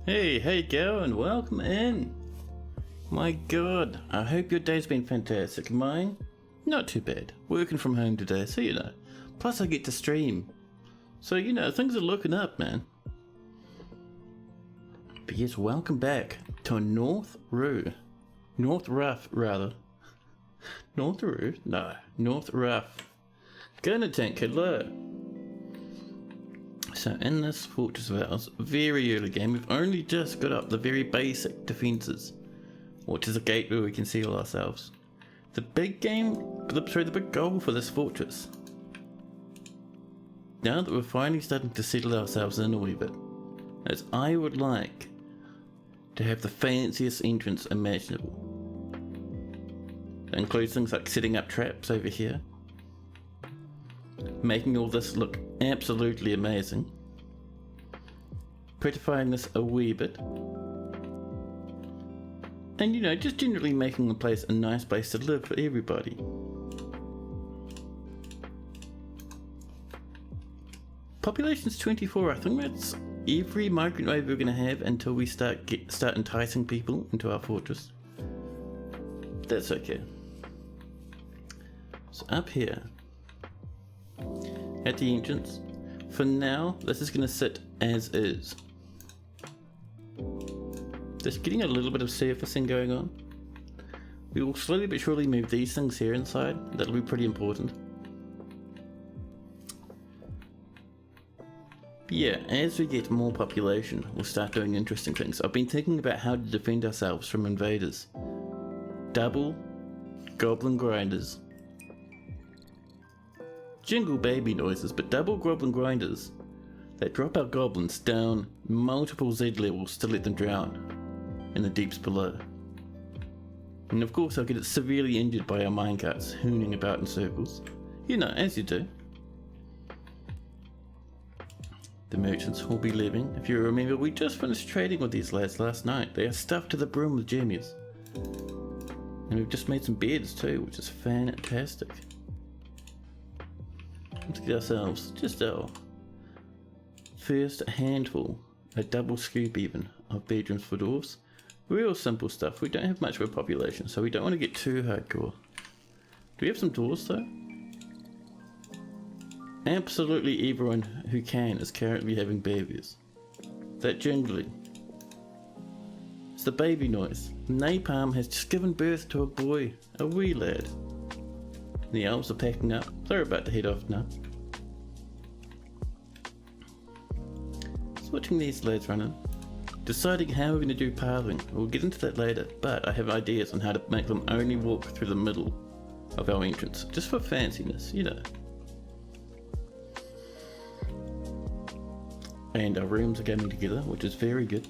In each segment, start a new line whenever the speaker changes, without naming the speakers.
Hey girl, and welcome in. My god, I hope your day's been fantastic. Mine, not too bad. Working from home today, so you know. Plus I get to stream. So you know, things are looking up, man. But yes, welcome back to Northrough. Northrough, rather. Northrough? No, Northrough. Gonna tank, hello. So in this fortress of ours, very early game, we've only just got up the very basic defences, which is a gate where we can seal ourselves. The big the big goal for this fortress, now that we're finally starting to settle ourselves in a wee bit, is I would like to have the fanciest entrance imaginable. That includes things like setting up traps over here, making all this look absolutely amazing, prettifying this a wee bit, and you know, just generally making the place a nice place to live for everybody. Population's 24, I think that's every migrant wave we're going to have until we start enticing people into our fortress. That's okay. So up here, at the entrance, for now, this is going to sit as is. Just getting a little bit of surfacing going on. We will slowly but surely move these things here inside. That'll be pretty important. But yeah, as we get more population, we'll start doing interesting things. I've been thinking about how to defend ourselves from invaders. Double goblin grinders. Jingle baby noises, but double goblin grinders that drop our goblins down multiple Z levels to let them drown in the deeps below. And of course I'll get it severely injured by our minecarts hooning about in circles. You know, as you do. The merchants will be leaving. If you remember, we just finished trading with these lads last night. They are stuffed to the brim with jammies. And we've just made some beds too, which is fantastic. Let's get ourselves just our first handful, a double scoop even, of bedrooms for dwarves. Real simple stuff. We don't have much of a population, so we don't want to get too hardcore. Do we have some doors though? Absolutely everyone who can is currently having babies. That jingling. It's the baby noise. Napalm has just given birth to a boy, a wee lad. The elves are packing up. They're about to head off now. Just watching these lads running. Deciding how we're going to do pathing. We'll get into that later, but I have ideas on how to make them only walk through the middle of our entrance. Just for fanciness, you know. And our rooms are coming together, which is very good.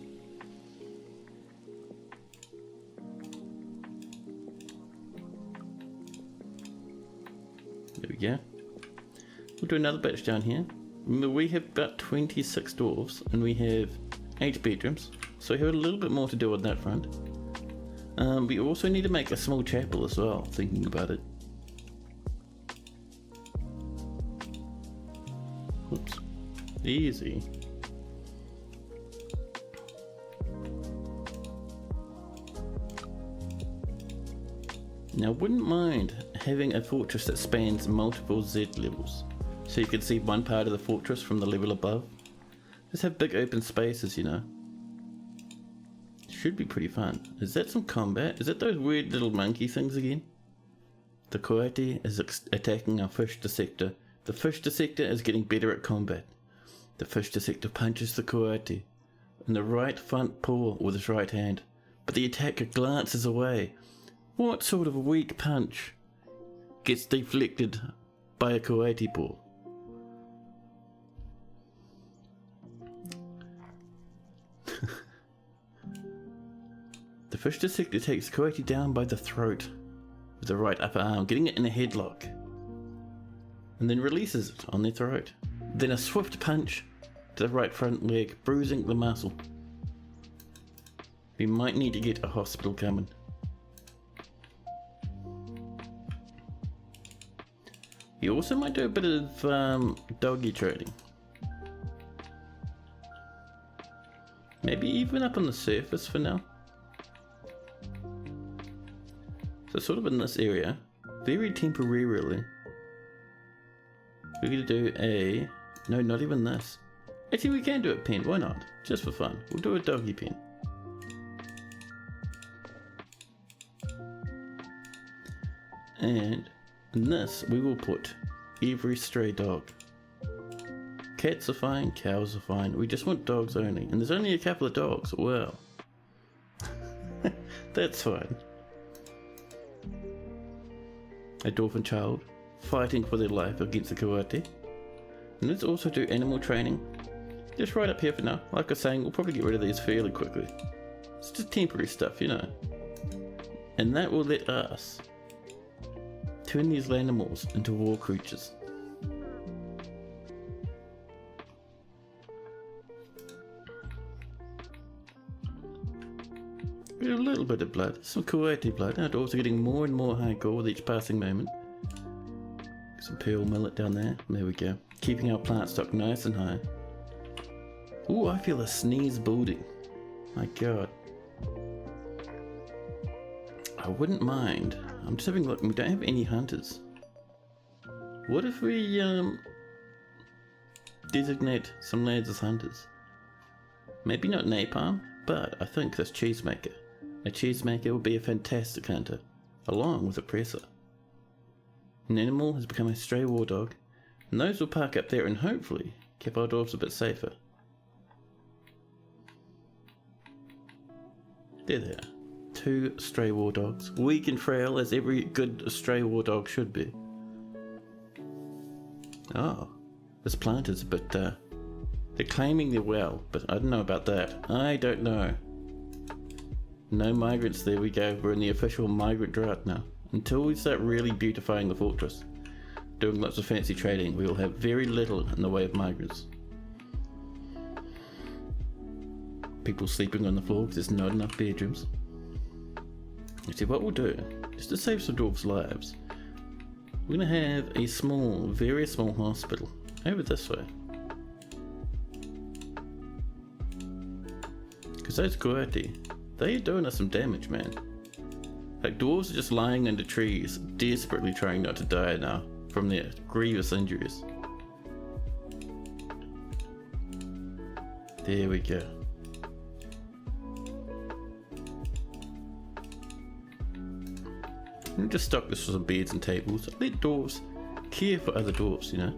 There we go. We'll do another batch down here. Remember, we have about 26 dwarves and we have 8 bedrooms, so we have a little bit more to do on that front. We also need to make a small chapel as well, thinking about it. Oops. Easy. Now, I wouldn't mind having a fortress that spans multiple Z levels, so you can see one part of the fortress from the level above. Just have big open spaces, you know. Should be pretty fun. Is that some combat? Is that those weird little monkey things again? The coyote is attacking our fish dissector. The fish dissector is getting better at combat. The fish dissector punches the coyote in the right front paw with his right hand, but the attacker glances away. What sort of weak punch gets deflected by a coyote paw? The fish dissector takes the coyote down by the throat with the right upper arm, getting it in a headlock, and then releases it on their throat. Then a swift punch to the right front leg, bruising the muscle. We might need to get a hospital coming. You also might do a bit of doggy trading. Maybe even up on the surface for now. So sort of in this area, very temporarily, we're going to do a... No, not even this. Actually, we can do a pen. Why not? Just for fun. We'll do a doggy pen. And in this, we will put every stray dog. Cats are fine, cows are fine. We just want dogs only. And there's only a couple of dogs. Wow. That's fine. A dolphin child fighting for their life against the coyote. And let's also do animal training. Just right up here for now. Like I was saying, we'll probably get rid of these fairly quickly. It's just temporary stuff, you know. And that will let us turn these animals into war creatures. A little bit of blood, some coyote blood. Our dogs are getting more and more hardcore with each passing moment. Some pearl millet down there. There we go. Keeping our plant stock nice and high. Ooh, I feel a sneeze building. My god. I wouldn't mind. I'm just having a look. We don't have any hunters. What if we designate some lads as hunters? Maybe not napalm, but I think this cheesemaker. A cheesemaker would be a fantastic hunter, along with a presser. An animal has become a stray war dog, and those will park up there and hopefully keep our dogs a bit safer. There they are. 2 stray war dogs, weak and frail as every good stray war dog should be. Oh, this plant is a bit, they're claiming they're well, but I don't know about that. I don't know. No migrants, there we go. We're in the official migrant drought now. Until we start really beautifying the fortress, doing lots of fancy trading, we will have very little in the way of migrants. People sleeping on the floor because there's not enough bedrooms. You see, what we'll do, just to save some dwarves' lives, we're going to have a small, very small hospital over this way. Because those coyote, they're doing us some damage, man. Like, dwarves are just lying under trees, desperately trying not to die now from their grievous injuries. There we go. We'll just stock this for some beds and tables. Let dwarves care for other dwarves, you know.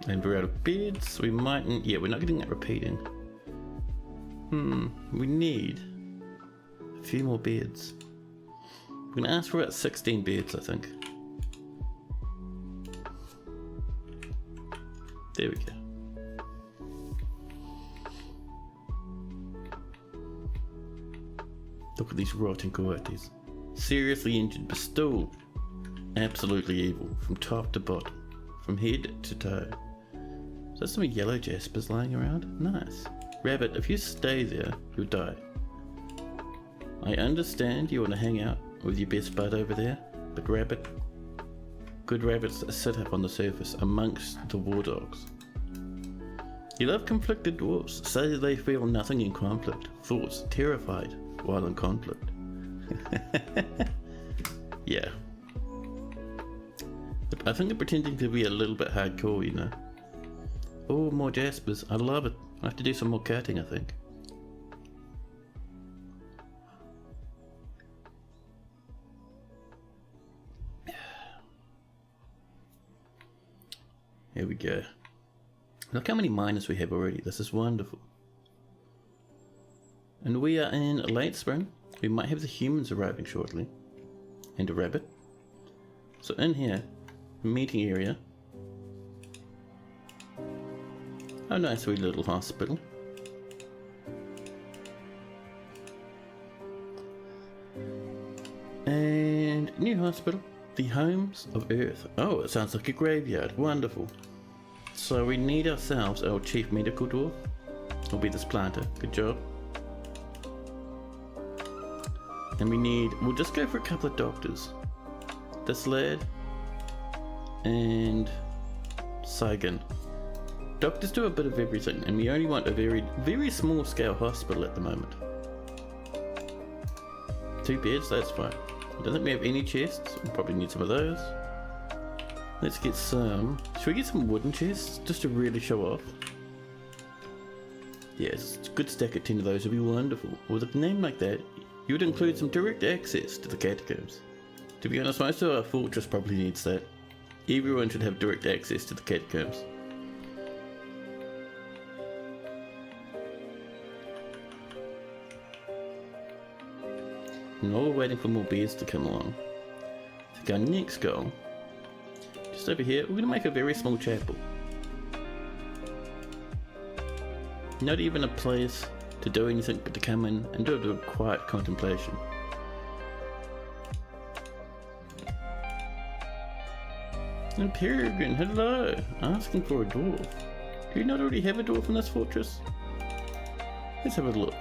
And we're out of beds. We mightn't. Yeah, we're not getting that repeating. We need a few more beds. We're gonna ask for about 16 beds, I think. There we go. Look at these rotting coyotes. Seriously injured, but still absolutely evil from top to bottom, from head to toe. So there's some yellow jaspers lying around. Nice. Rabbit, if you stay there, you'll die. I understand you want to hang out with your best bud over there, but rabbit, good rabbits sit up on the surface amongst the war dogs. You love conflicted dwarves, say they feel nothing in conflict, thoughts terrified while in conflict. Yeah. I think they're pretending to be a little bit hardcore, you know. Oh, more jaspers. I love it. I have to do some more cutting, I think. Here we go. Look how many miners we have already. This is wonderful. And we are in late spring. We might have the humans arriving shortly. And a rabbit. So in here, meeting area. Oh, nice wee little hospital. And new hospital. The Homes of Earth. Oh, it sounds like a graveyard. Wonderful. So we need ourselves our chief medical dwarf. Will be this planter. Good job. And we need, we'll just go for a couple of doctors. This lad and Saigon. Doctors do a bit of everything, and we only want a very, very small scale hospital at the moment. 2 beds, that's fine. I don't think we have any chests. We'll probably need some of those. Let's get some... Should we get some wooden chests just to really show off? Yes, a good stack of 10 of those would be wonderful. With a name like that, you would include some direct access to the catacombs. To be honest, most of our fortress probably needs that. Everyone should have direct access to the catacombs. And while we're waiting for more bears to come along, I think our next goal, just over here, we're going to make a very small chapel. Not even a place to do anything but to come in and do a bit of quiet contemplation. And Peregrine, hello! Asking for a dwarf. Do you not already have a dwarf in this fortress? Let's have a look.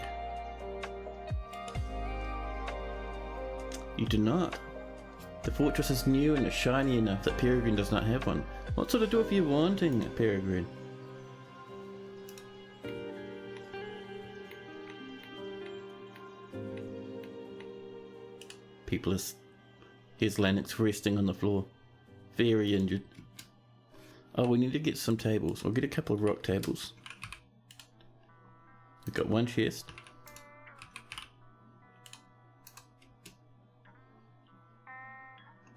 You do not. The fortress is new and is shiny enough that Peregrine does not have one. What sort of dwarf are you wanting, Peregrine? People is... Here's Lennox resting on the floor. Very injured. Oh, we need to get some tables. We'll get a couple of rock tables. We've got 1 chest.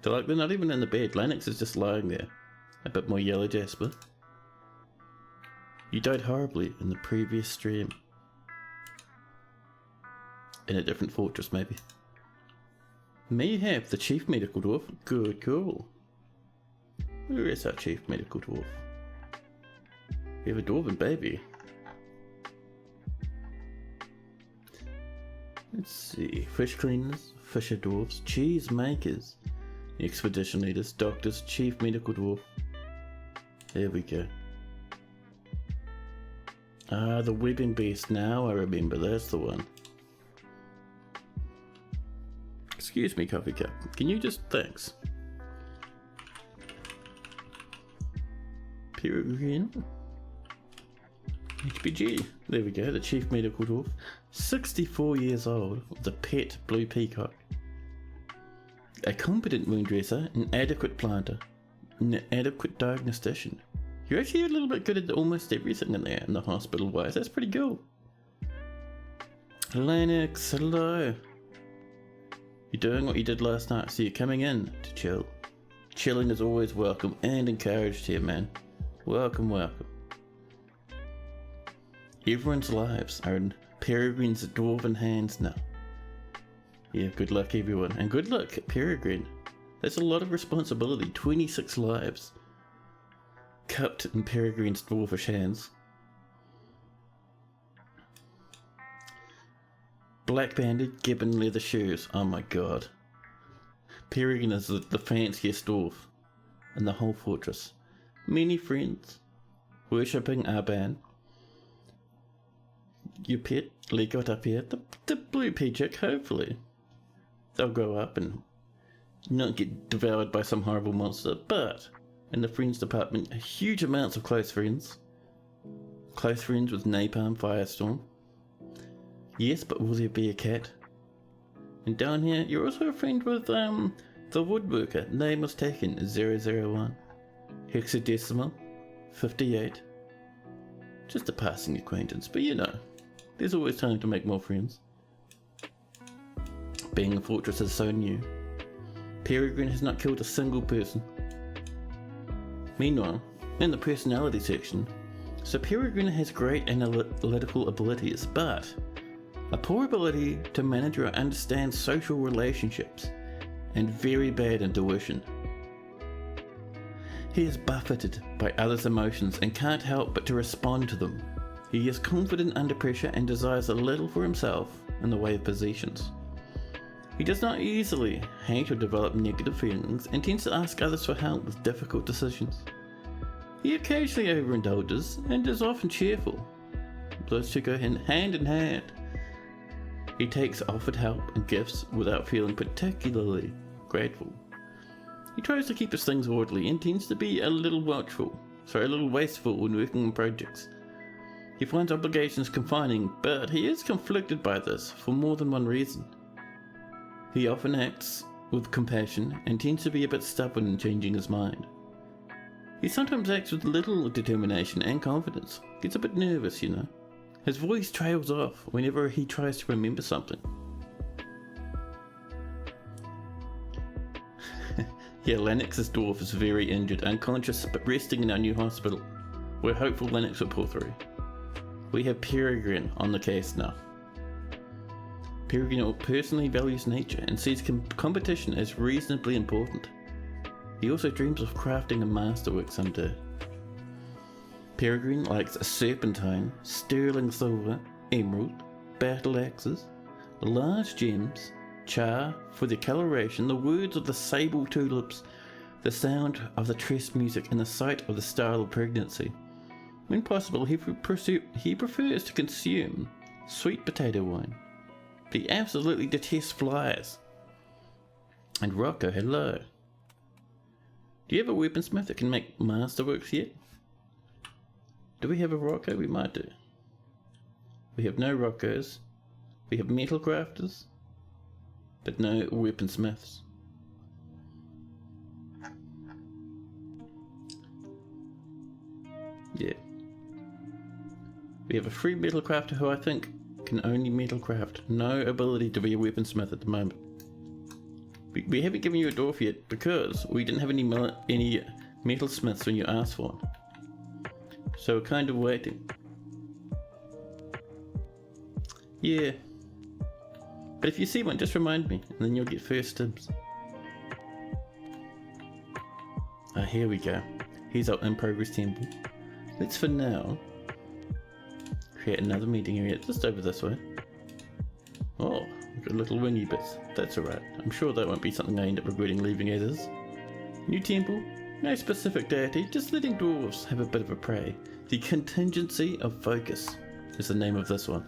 They're not even in the bed. Lennox is just lying there. A bit more yellow jasper. You died horribly in the previous stream. In a different fortress, maybe. Mayhap, the chief medical dwarf. Good call. Where is our chief medical dwarf? We have a dwarven baby. Let's see. Fish cleaners, fisher dwarfs, cheese makers, expedition leaders, doctors, chief medical dwarf. There we go. Ah, the webbing beast. Now I remember. That's the one. Excuse me, coffee cup. Can you just... Thanks. Peregrine. HPG. There we go. The chief medical dwarf. 64 years old. With a pet blue peacock. A competent wound dresser. An adequate planter. An adequate diagnostician. You're actually a little bit good at almost everything in there in the hospital wise. That's pretty cool. Lennox, hello. You're doing what you did last night, so you're coming in to chill. Chilling is always welcome and encouraged here, man. Welcome, welcome. Everyone's lives are in Peregrine's dwarven hands now. Yeah, good luck everyone. And good luck, Peregrine. That's a lot of responsibility. 26 lives. Cupped in Peregrine's dwarfish hands. Black banded gibbon leather shoes. Oh my god. Peregrine is the fanciest dwarf in the whole fortress. Many friends. Worshipping Arban. Your pet, Lee got up here. The blue peacock, hopefully. They'll grow up and not get devoured by some horrible monster, but in the friends department, huge amounts of close friends. Close friends with Napalm Firestorm. Yes, but will there be a cat? And down here, you're also a friend with the woodworker. Name was taken 001. Hexadecimal 58. Just a passing acquaintance, but you know, there's always time to make more friends. Being a fortress is so new. Peregrine has not killed a single person. Meanwhile, in the personality section, so Peregrine has great analytical abilities, but a poor ability to manage or understand social relationships, and very bad intuition. He is buffeted by others' emotions and can't help but to respond to them. He is confident under pressure and desires a little for himself in the way of possessions. He does not easily hate or develop negative feelings and tends to ask others for help with difficult decisions. He occasionally overindulges and is often cheerful. Those two go hand in hand. He takes offered help and gifts without feeling particularly grateful. He tries to keep his things orderly and tends to be a little watchful, so a little wasteful when working on projects. He finds obligations confining, but he is conflicted by this for more than one reason. He often acts with compassion and tends to be a bit stubborn in changing his mind. He sometimes acts with little determination and confidence. Gets a bit nervous, you know. His voice trails off whenever he tries to remember something. Yeah, Lennox's dwarf is very injured, unconscious, but resting in our new hospital. We're hopeful Lennox will pull through. We have Peregrine on the case now. Peregrine personally values nature and sees competition as reasonably important. He also dreams of crafting a masterwork someday. Peregrine likes a serpentine, sterling silver, emerald, battle axes, large gems, char for the coloration, the words of the sable tulips, the sound of the tress music, and the sight of the star of pregnancy. When possible, he prefers to consume sweet potato wine. He absolutely detests flies. And Rocco, hello. Do you have a weaponsmith that can make masterworks yet? Do we have a Rocco? We might do. We have no Roccos. We have metal crafters, but no weaponsmiths. Yeah. We have a free metal crafter who I think can only metal craft. No ability to be a weaponsmith at the moment. We haven't given you a dwarf yet because we didn't have any metal smiths when you asked for one. So we're kind of waiting. Yeah. But if you see one, just remind me, and then you'll get first dibs. Ah, here we go. Here's our in-progress temple. Let's, for now, create another meeting area just over this way. Oh, we've got little wingy bits. That's alright. I'm sure that won't be something I end up regretting leaving as is. New temple. No specific deity, just letting dwarves have a bit of a pray. The Contingency of Focus is the name of this one.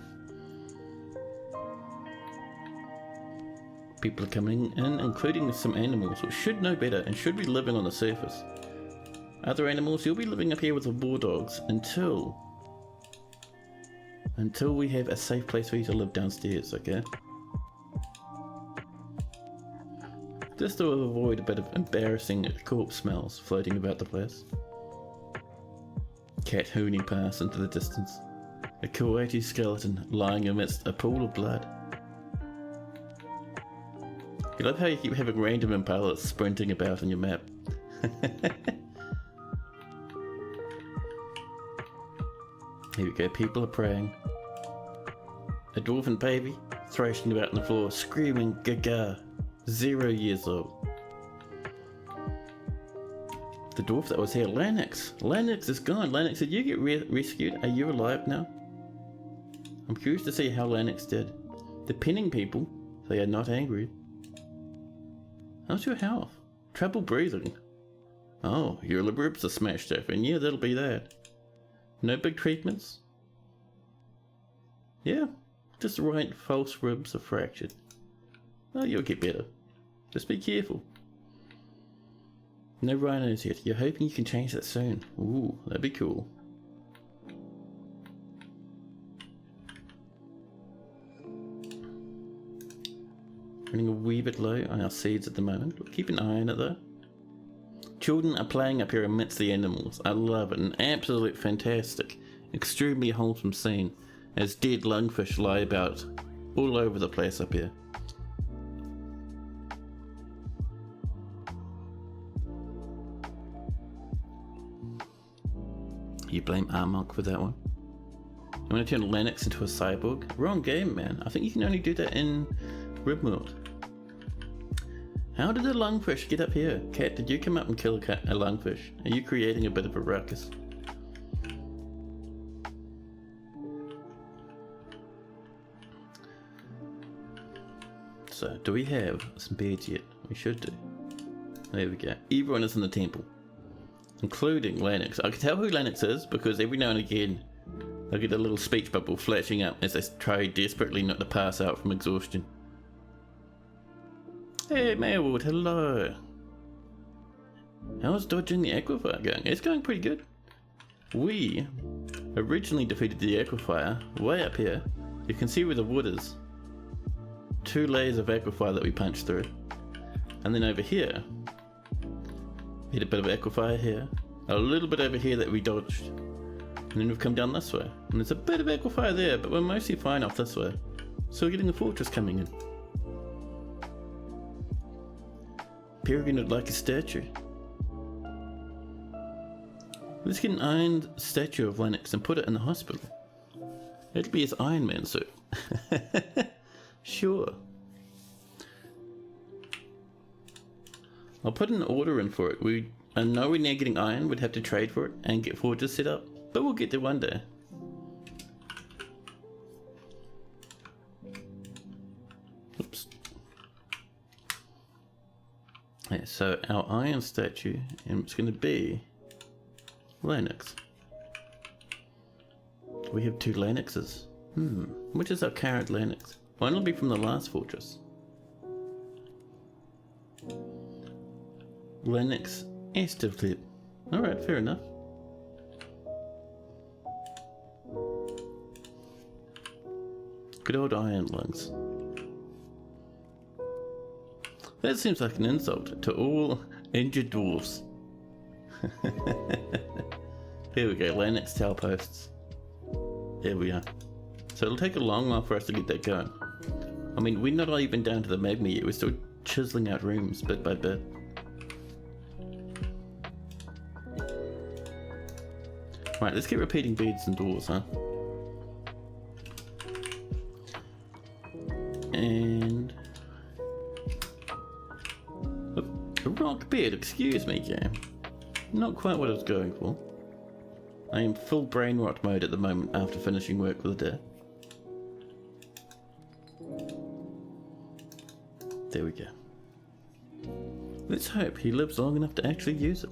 People are coming in, including some animals which should know better and should be living on the surface. Other animals, you'll be living up here with the war dogs until we have a safe place for you to live downstairs, okay? Just to avoid a bit of embarrassing corpse smells floating about the place. Cat hooning past into the distance. A coyote skeleton lying amidst a pool of blood. You love how you keep having random impalas sprinting about on your map. Here we go, people are praying. A dwarven baby thrashing about on the floor, screaming gaga. 0 years old. The dwarf that was here, Lennox. Lennox is gone. Lennox, did you get rescued? Are you alive now? I'm curious to see how Lennox did. The pinning people, they are not angry. How's your health? Trouble breathing. Oh, your ribs are smashed open. Yeah, that'll be that. No big treatments? Yeah, just right false ribs are fractured. Oh, you'll get better. Just be careful. No rhinos yet. You're hoping you can change that soon. Ooh, that'd be cool. Running a wee bit low on our seeds at the moment. We'll keep an eye on it though. Children are playing up here amidst the animals. I love it. An absolute fantastic, extremely wholesome scene as dead lungfish lie about all over the place up here. You blame Armok for that one. You want to turn Lennox into a cyborg? Wrong game, man. I think you can only do that in Ribmort. How did the lungfish get up here? Cat, did you come up and kill a lungfish? Are you creating a bit of a ruckus? So, do we have some beds yet? We should do. There we go. Everyone is in the temple, including Lennox. I can tell who Lennox is because every now and again I get a little speech bubble flashing up as they try desperately not to pass out from exhaustion. Hey Maywood, hello. How's dodging the aquifer going? It's going pretty good. We originally defeated the aquifer way up here. You can see where the wood is. 2 layers of aquifer that we punched through. And then over here, we hit a bit of aquifer here. A little bit over here that we dodged. And then we've come down this way. And there's a bit of aquifer there, but we're mostly fine off this way. So we're getting the fortress coming in. Peregrine would like a statue. Let's get an iron statue of Lennox and put it in the hospital. It'll be his Iron Man suit. Sure. I'll put an order in for it. I know we're now getting iron, we'd have to trade for it and get forges set up, but we'll get there one day. Oops. Yeah, so our iron statue, and it's going to be Lennox. We have 2 Lennoxes. Which is our current Lennox? One will be from the last fortress. Lennox Estivlit. Alright, fair enough. Good old iron lungs. That seems like an insult to all injured dwarves. There we go, Lennox tower posts. There we are. So it'll take a long while for us to get that going. I mean, we're not even down to the magma yet, we're still chiseling out rooms bit by bit. Right, let's get repeating beads and doors, huh? And... a rock bed, excuse me, game. Not quite what I was going for. I am full brain rot mode at the moment after finishing work for the day. There we go. Let's hope he lives long enough to actually use it.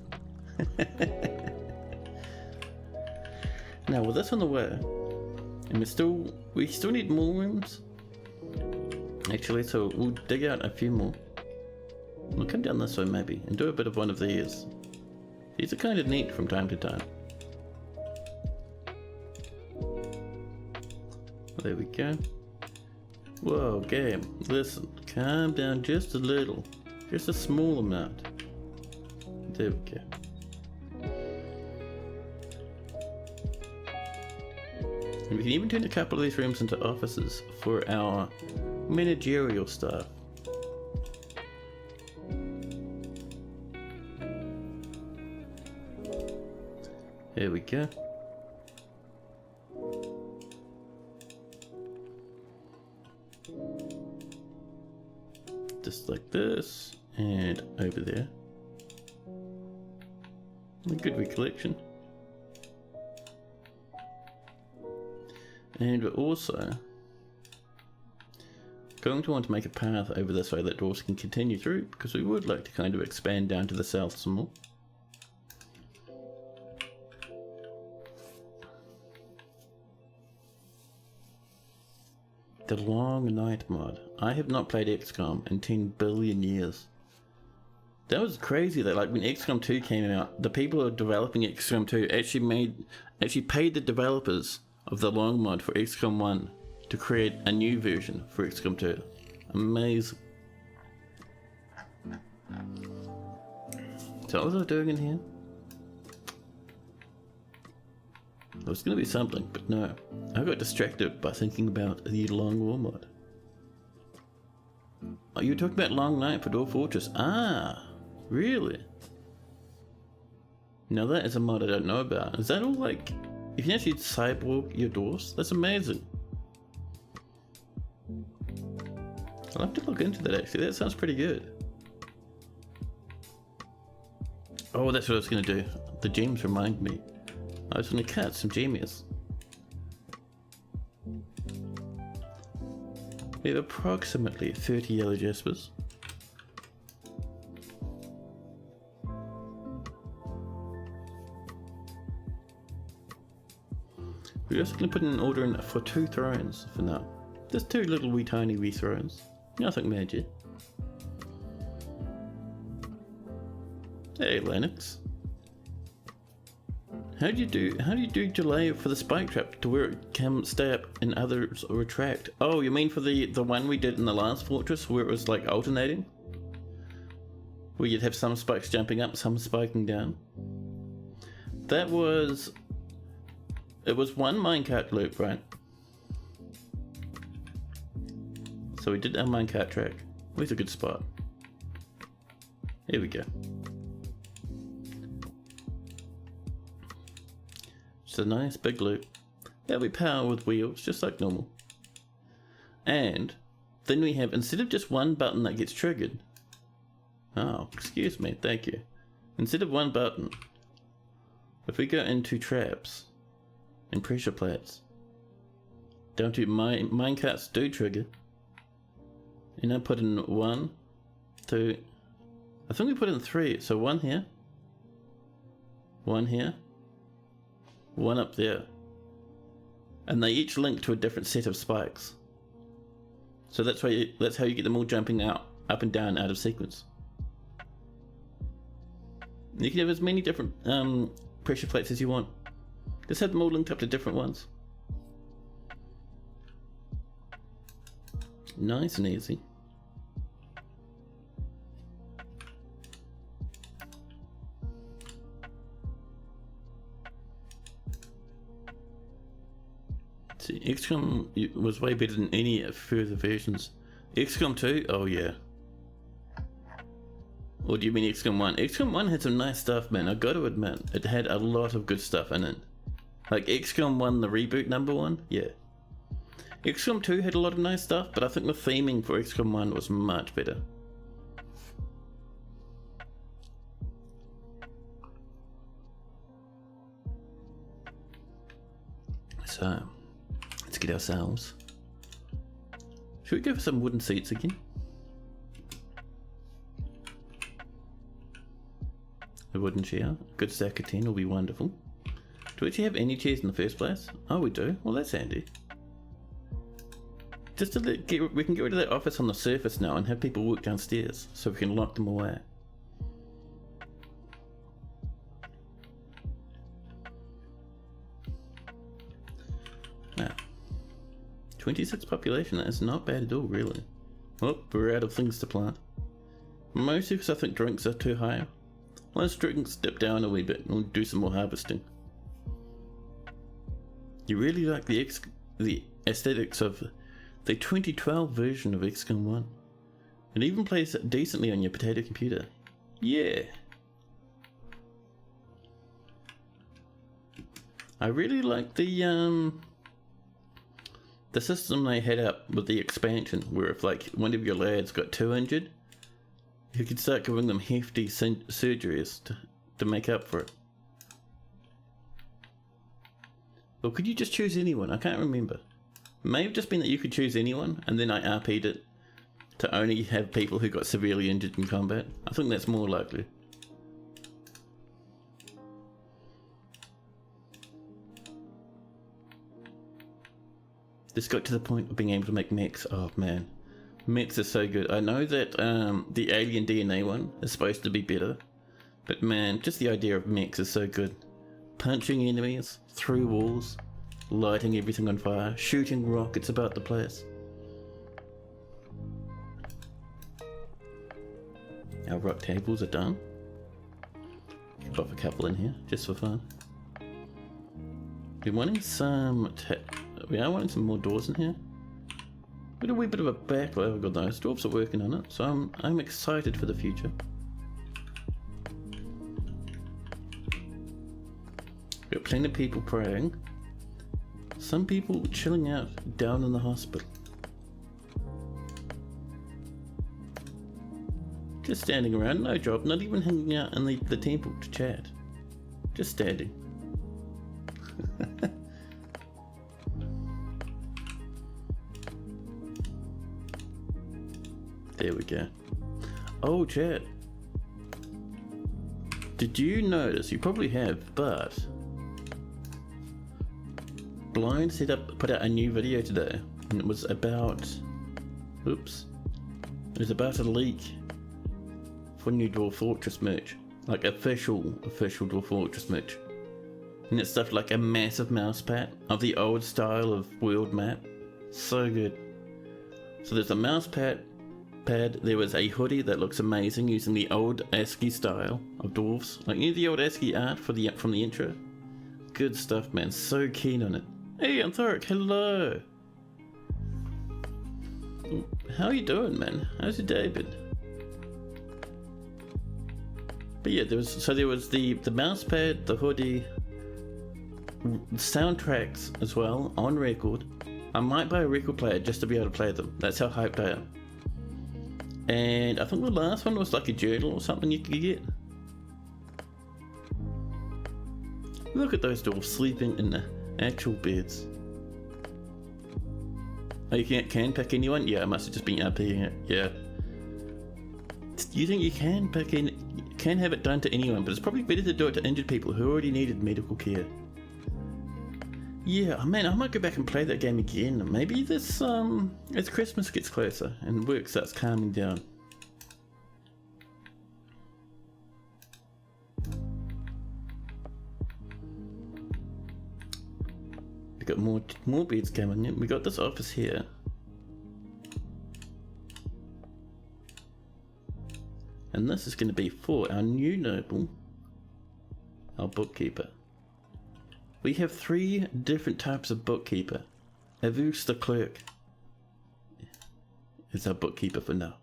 Now with this on the way, and we still need more rooms. Actually, so we'll dig out a few more. We'll come down this way maybe and do a bit of one of these. These are kind of neat from time to time. There we go. Whoa, game, listen, calm down just a little. Just a small amount. There we go. And we can even turn a couple of these rooms into offices for our managerial staff. There we go. Just like this, and over there. A good recollection. And we're also going to want to make a path over this way that doors can continue through, because we would like to kind of expand down to the south some more. The Long Night mod. I have not played XCOM in 10 billion years. That was crazy that, like, when XCOM 2 came out, the people who are developing XCOM 2 actually paid the developers of the long mod for XCOM 1 to create a new version for XCOM 2. Amazing. So what was I doing in here? It was going to be something, but no. I got distracted by thinking about the Long War mod. Oh, you were talking about Long Night for Dwarf Fortress. Ah, really? Now that is a mod I don't know about. Is that all like... You can actually cyborg your dwarfs? That's amazing. I'll have to look into that actually. That sounds pretty good. Oh, that's what I was going to do. The gems remind me. I was going to cut some gemius. We have approximately 30 yellow jaspers. We're also going to put in an order in for 2 thrones for now. Just 2 little wee tiny wee thrones. Nothing magic. Hey Lennox. How do you do delay for the spike trap to where it can stay up and others retract? Oh, you mean for the one we did in the last fortress where it was like alternating? Where you'd have some spikes jumping up, some spiking down? It was one minecart loop, right? So we did our minecart track. Where's a good spot? Here we go. It's a nice big loop. That'll be powered with wheels, just like normal. And then we have, instead of just one button that gets triggered. Oh, excuse me, thank you. Instead of one button, if we go into traps and pressure plates, down to minecarts do trigger. And I put in 1, 2, I think we put in 3. So 1 here, 1 here, 1 up there, and they each link to a different set of spikes. So that's how you get them all jumping out, up and down, out of sequence. You can have as many different pressure plates as you want. Just have them all linked up to different ones. Nice and easy. See, XCOM was way better than any further versions. XCOM 2? Oh yeah. Or do you mean XCOM 1? XCOM 1 had some nice stuff, man. I gotta admit, it had a lot of good stuff in it. Like XCOM 1, the reboot #1? Yeah. XCOM 2 had a lot of nice stuff, but I think the theming for XCOM 1 was much better. So, let's get ourselves. Should we go for some wooden seats again? A wooden chair, a good stack of 10 will be wonderful. Do we actually have any chairs in the first place? Oh, we do. Well, that's handy. Just to we can get rid of that office on the surface now and have people walk downstairs, so we can lock them away. Now, 26 population, that is not bad at all, really. Well, we're out of things to plant. Mostly because I think drinks are too high. Let's drinks dip down a wee bit and we'll do some more harvesting. You really like the aesthetics of the 2012 version of XCOM 1. It even plays decently on your potato computer. Yeah! I really like the system they had up with the expansion, where if like one of your lads got too injured, you could start giving them hefty surgeries to make up for it. Or could you just choose anyone? I can't remember. It may have just been that you could choose anyone, and then I RP'd it to only have people who got severely injured in combat. I think that's more likely. This got to the point of being able to make mechs. Oh man. Mechs are so good. I know that the Alien DNA one is supposed to be better, but man, just the idea of mechs is so good. Punching enemies through walls, lighting everything on fire, shooting rockets about the place. Our rock tables are done. Pop a couple in here just for fun. We're wanting some. We are wanting some more doors in here. Got a wee bit of a backlog on those. Dwarves are working on it, so I'm excited for the future. Got plenty of people praying. Some people chilling out down in the hospital. Just standing around, no job, not even hanging out in the temple to chat. Just standing. There we go. Oh, chat. Did you notice? You probably have, but Blind put out a new video today, and it was about. Oops. It was about a leak for new Dwarf Fortress merch, like official Dwarf Fortress merch. And it's stuff like a massive mouse pad of the old style of world map. So good. So there's a mouse pad. There was a hoodie that looks amazing using the old ASCII style of dwarves. Like, you know the old ASCII art from the intro? Good stuff, man. So keen on it. Hey, Anthoric, hello. How you doing, man? How's your day been? But yeah, there was the mouse pad, the hoodie, soundtracks as well on record. I might buy a record player just to be able to play them. That's how hyped I am. And I think the last one was like a journal or something you could get. Look at those dwarves sleeping in the actual beds. Oh, you can pick anyone? Yeah, I must have just been RPing it. Yeah. Do you think you can pick in? Can have it done to anyone, but it's probably better to do it to injured people who already needed medical care. Yeah, man, I might go back and play that game again. Maybe this, as Christmas gets closer and work starts calming down. We got more beds coming in. We got this office here. And this is going to be for our new noble, our bookkeeper. We have 3 different types of bookkeeper. Avus the clerk is our bookkeeper for now.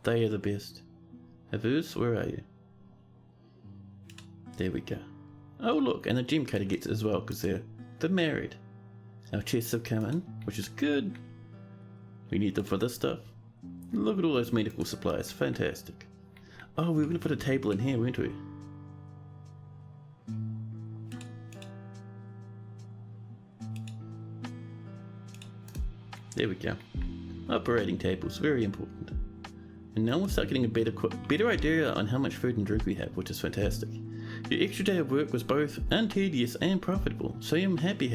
They are the best. Avus, where are you? There we go. Oh look, and the gem cutter gets it as well because they're married. Our chests have come in, which is good. We need them for this stuff. Look at all those medical supplies, fantastic. Oh, we were going to put a table in here, weren't we? There we go. Operating tables, very important. And now we'll start getting a better idea on how much food and drink we have, which is fantastic. Your extra day of work was both untedious and profitable, so I'm happy.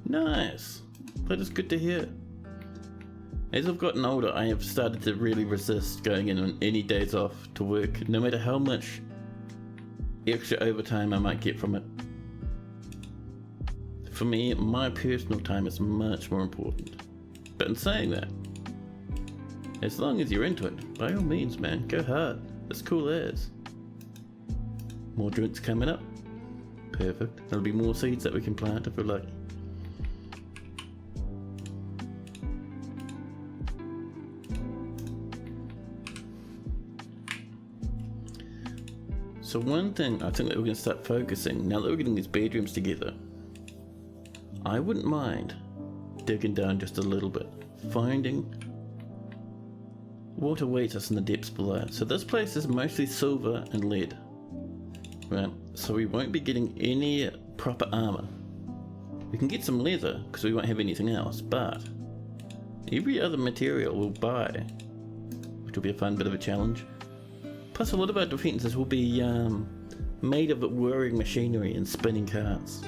Nice. That is good to hear. As I've gotten older, I have started to really resist going in on any days off to work, no matter how much extra overtime I might get from it. For me, my personal time is much more important. But in saying that, as long as you're into it, by all means, man, go hard. It's cool as. More drinks coming up. Perfect. There'll be more seeds that we can plant if we're lucky. So one thing I think that we're going to start focusing, now that we're getting these bedrooms together, I wouldn't mind digging down just a little bit, finding what awaits us in the depths below. So this place is mostly silver and lead, right? So we won't be getting any proper armor. We can get some leather because we won't have anything else, but every other material we'll buy, which will be a fun bit of a challenge. Plus a lot of our defenses will be made of whirring machinery and spinning carts.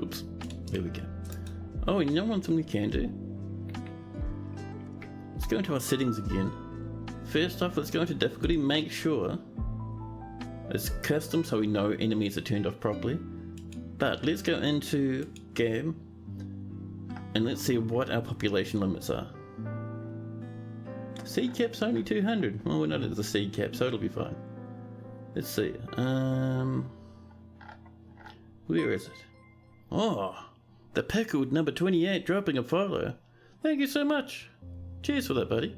Oops, there we go. Oh, and you know one thing we can do? Let's go into our settings again. First off, let's go into difficulty, make sure it's custom so we know enemies are turned off properly. But let's go into game and let's see what our population limits are. Seed cap's only 200. Well, we're not at the seed cap, so it'll be fine. Let's see. Where is it? Oh, the pickled number 28 dropping a follow. Thank you so much. Cheers for that, buddy.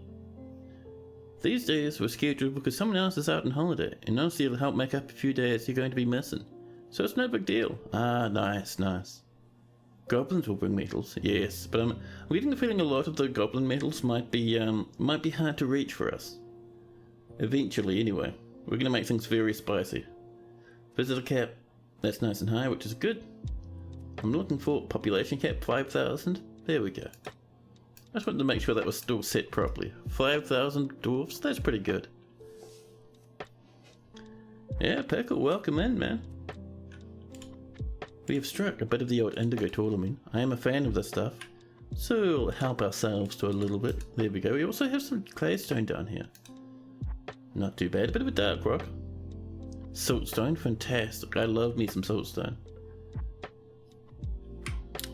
These days were scheduled because someone else is out on holiday, and honestly it'll help make up a few days you're going to be missing. So it's no big deal. Ah, nice. Goblins will bring metals, yes, but I'm getting the feeling a lot of the goblin metals might be hard to reach for us. Eventually, anyway. We're gonna make things very spicy. Visitor cap, that's nice and high, which is good. I'm looking for population cap, 5,000. There we go. I just wanted to make sure that was still set properly. 5,000 dwarfs, that's pretty good. Yeah, Pickle, welcome in, man. We have struck a bit of the old indigo tourmaline. I am a fan of this stuff. So we'll help ourselves to a little bit. There we go. We also have some claystone down here. Not too bad. A bit of a dark rock. Siltstone, fantastic. I love me some siltstone.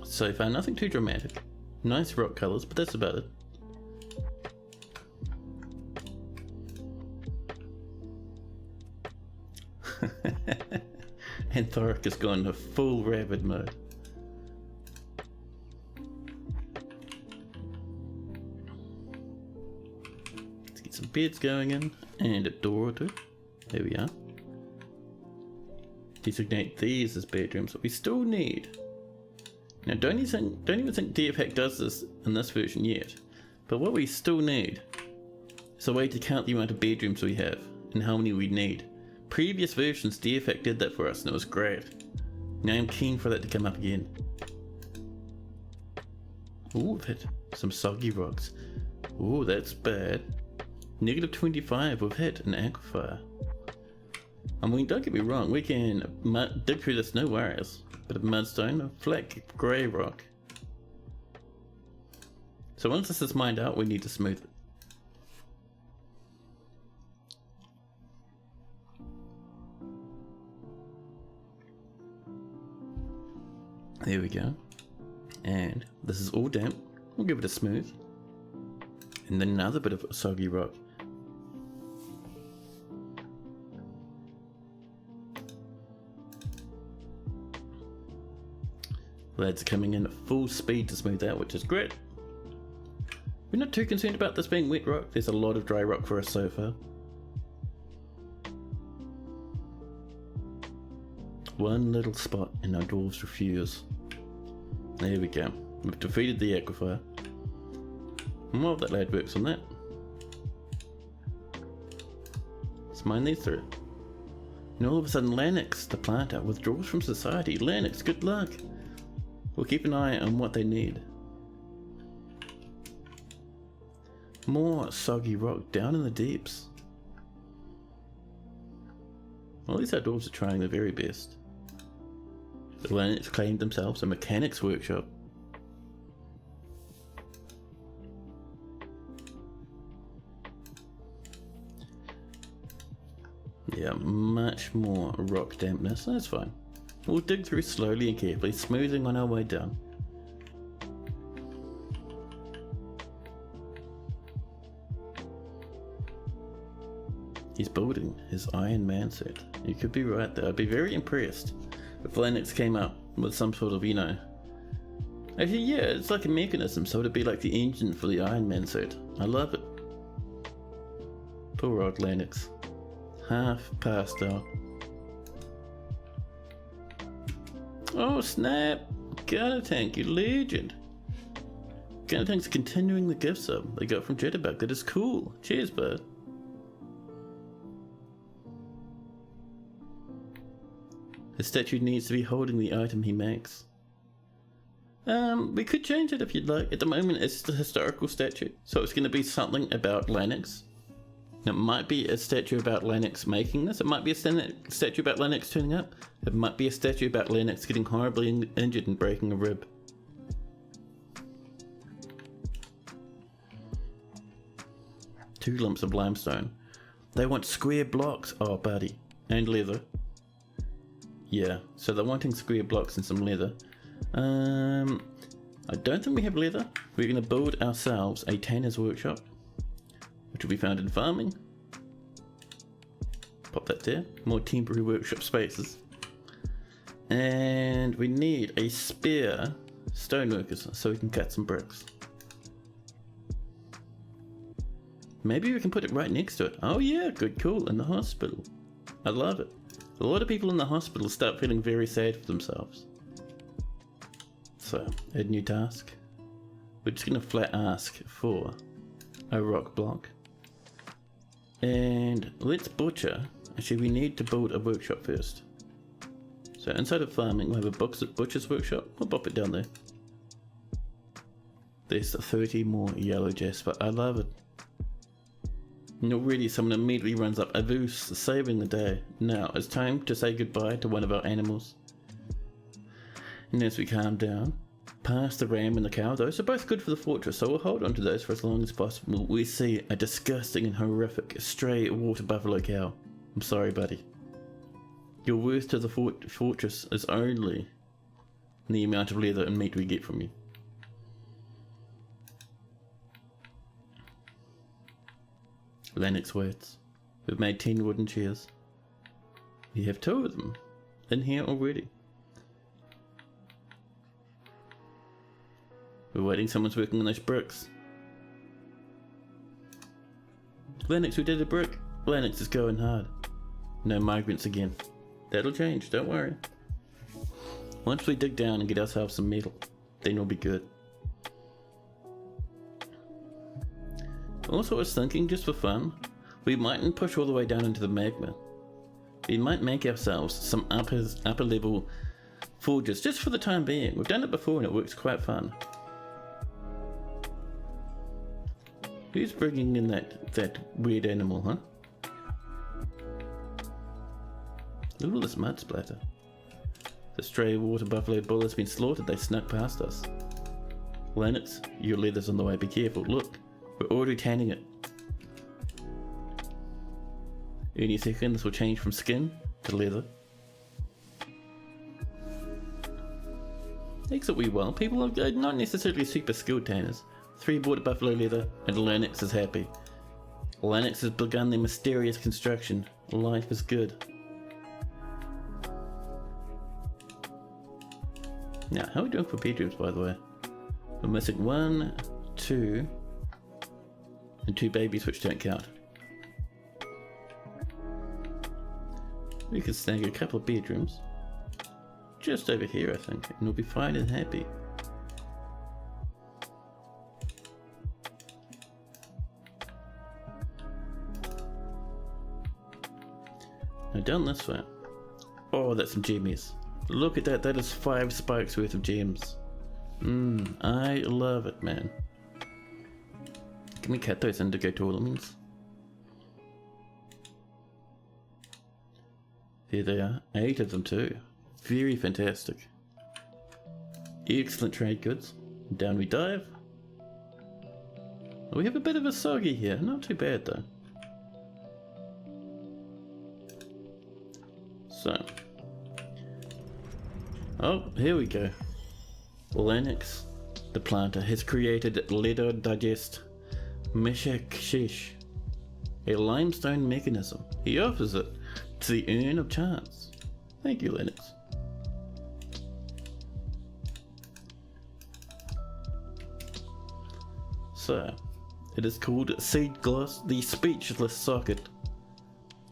So far, nothing too dramatic. Nice rock colours, but that's about it. And Thoric has gone to full rabid mode. Let's get some beds going in and a door or two. There we are. Designate these as bedrooms, but we still need. Now don't even think DFHack does this in this version yet, but what we still need is a way to count the amount of bedrooms we have and how many we need. Previous versions DFHack did that for us and it was great. Now I'm keen for that to come up again. Ooh, we've hit some soggy rocks. Ooh, that's bad. Negative 25, we've hit an aquifer. I mean, don't get me wrong, we can dig through this, no worries. Bit of mudstone, a flat grey rock. So once this is mined out, we need to smooth it. There we go. And this is all damp. We'll give it a smooth. And then another bit of soggy rock. Lads are coming in at full speed to smooth out, which is great. We're not too concerned about this being wet rock. There's a lot of dry rock for us so far. One little spot and our dwarves refuse. There we go. We've defeated the aquifer. And while that lad works on that, let's mine these through. And all of a sudden Lennox, the planter, withdraws from society. Lennox, good luck. We'll keep an eye on what they need. More soggy rock down in the deeps. Well, at least our dwarves are trying their very best. The Lennox claimed themselves a mechanics workshop. Yeah, much more rock dampness. That's fine. We'll dig through slowly and carefully, smoothing on our way down. He's building his Iron Man suit. You could be right there. I'd be very impressed if Lennox came up with some sort of, you know... Actually, yeah, it's like a mechanism, so it'd be like the engine for the Iron Man suit. I love it. Poor old Lennox. Half passed out. Oh snap! Gunner Tank, you legend! Gunner Tank's continuing the gift sub they got from Jitterbug. That is cool. Cheers, bud. The statue needs to be holding the item he makes. We could change it if you'd like. At the moment it's the historical statue, so it's going to be something about Lennox. It might be a statue about Lennox making this. It might be a statue about Lennox turning up. It might be a statue about Lennox getting horribly injured and breaking a rib. Two lumps of limestone. They want square blocks. Oh, buddy. And leather. Yeah, so they're wanting square blocks and some leather. I don't think we have leather. We're going to build ourselves a tanner's workshop, which will be found in farming. Pop that there. More temporary workshop spaces. And we need a spare stoneworkers so we can cut some bricks. Maybe we can put it right next to it. Oh yeah, good, cool, in the hospital. I love it. A lot of people in the hospital start feeling very sad for themselves. So, add new task. We're just going to flat ask for a rock block. And let's butcher. Actually, we need to build a workshop first. So inside of farming, we'll have a butcher's workshop. We'll pop it down there. There's 30 more yellow jasper. I love it. And already someone immediately runs up. Avus, saving the day. Now, it's time to say goodbye to one of our animals. And as we calm down, past the ram and the cow. Those are both good for the fortress, so we'll hold on to those for as long as possible. We see a disgusting and horrific stray water buffalo cow. I'm sorry, buddy. Your worth to the fortress is only the amount of leather and meat we get from you. Lennox waits. We've made 10 wooden chairs. We have 2 of them in here already. We're waiting, someone's working on those bricks. Lennox, we did a brick. Lennox is going hard. No migrants again. That'll change, don't worry. Once we dig down and get ourselves some metal, then we'll be good. Also, I was thinking, just for fun, we mightn't push all the way down into the magma. We might make ourselves some upper level forges, just for the time being. We've done it before and it works quite fun. Who's bringing in that weird animal, huh? Look at all this mud splatter. The stray water buffalo bull has been slaughtered. They snuck past us. Lennox, your leather's on the way. Be careful. Look, we're already tanning it. Any second this will change from skin to leather. Takes it wee while. People are not necessarily super skilled tanners. 3 water buffalo leather and Lennox is happy. Lennox has begun their mysterious construction. Life is good. Now, how are we doing for bedrooms, by the way? We're missing 1, 2, and 2 babies, which don't count. We can snag a couple of bedrooms. Just over here, I think, and we'll be fine and happy. Now down this way. Oh, that's some gemmies. Look at that, that is 5 spikes worth of gems. I love it, man. Can we cut those indigo tourlaments? There they are, 8 of them too. Very fantastic. Excellent trade goods. Down we dive. We have a bit of a soggy here, not too bad though. So, oh, here we go. Lennox, the planter, has created Leader Digest Meshakshish, a limestone mechanism. He offers it to the urn of chance. Thank you, Lennox. So, it is called Seed Gloss, the Speechless Socket.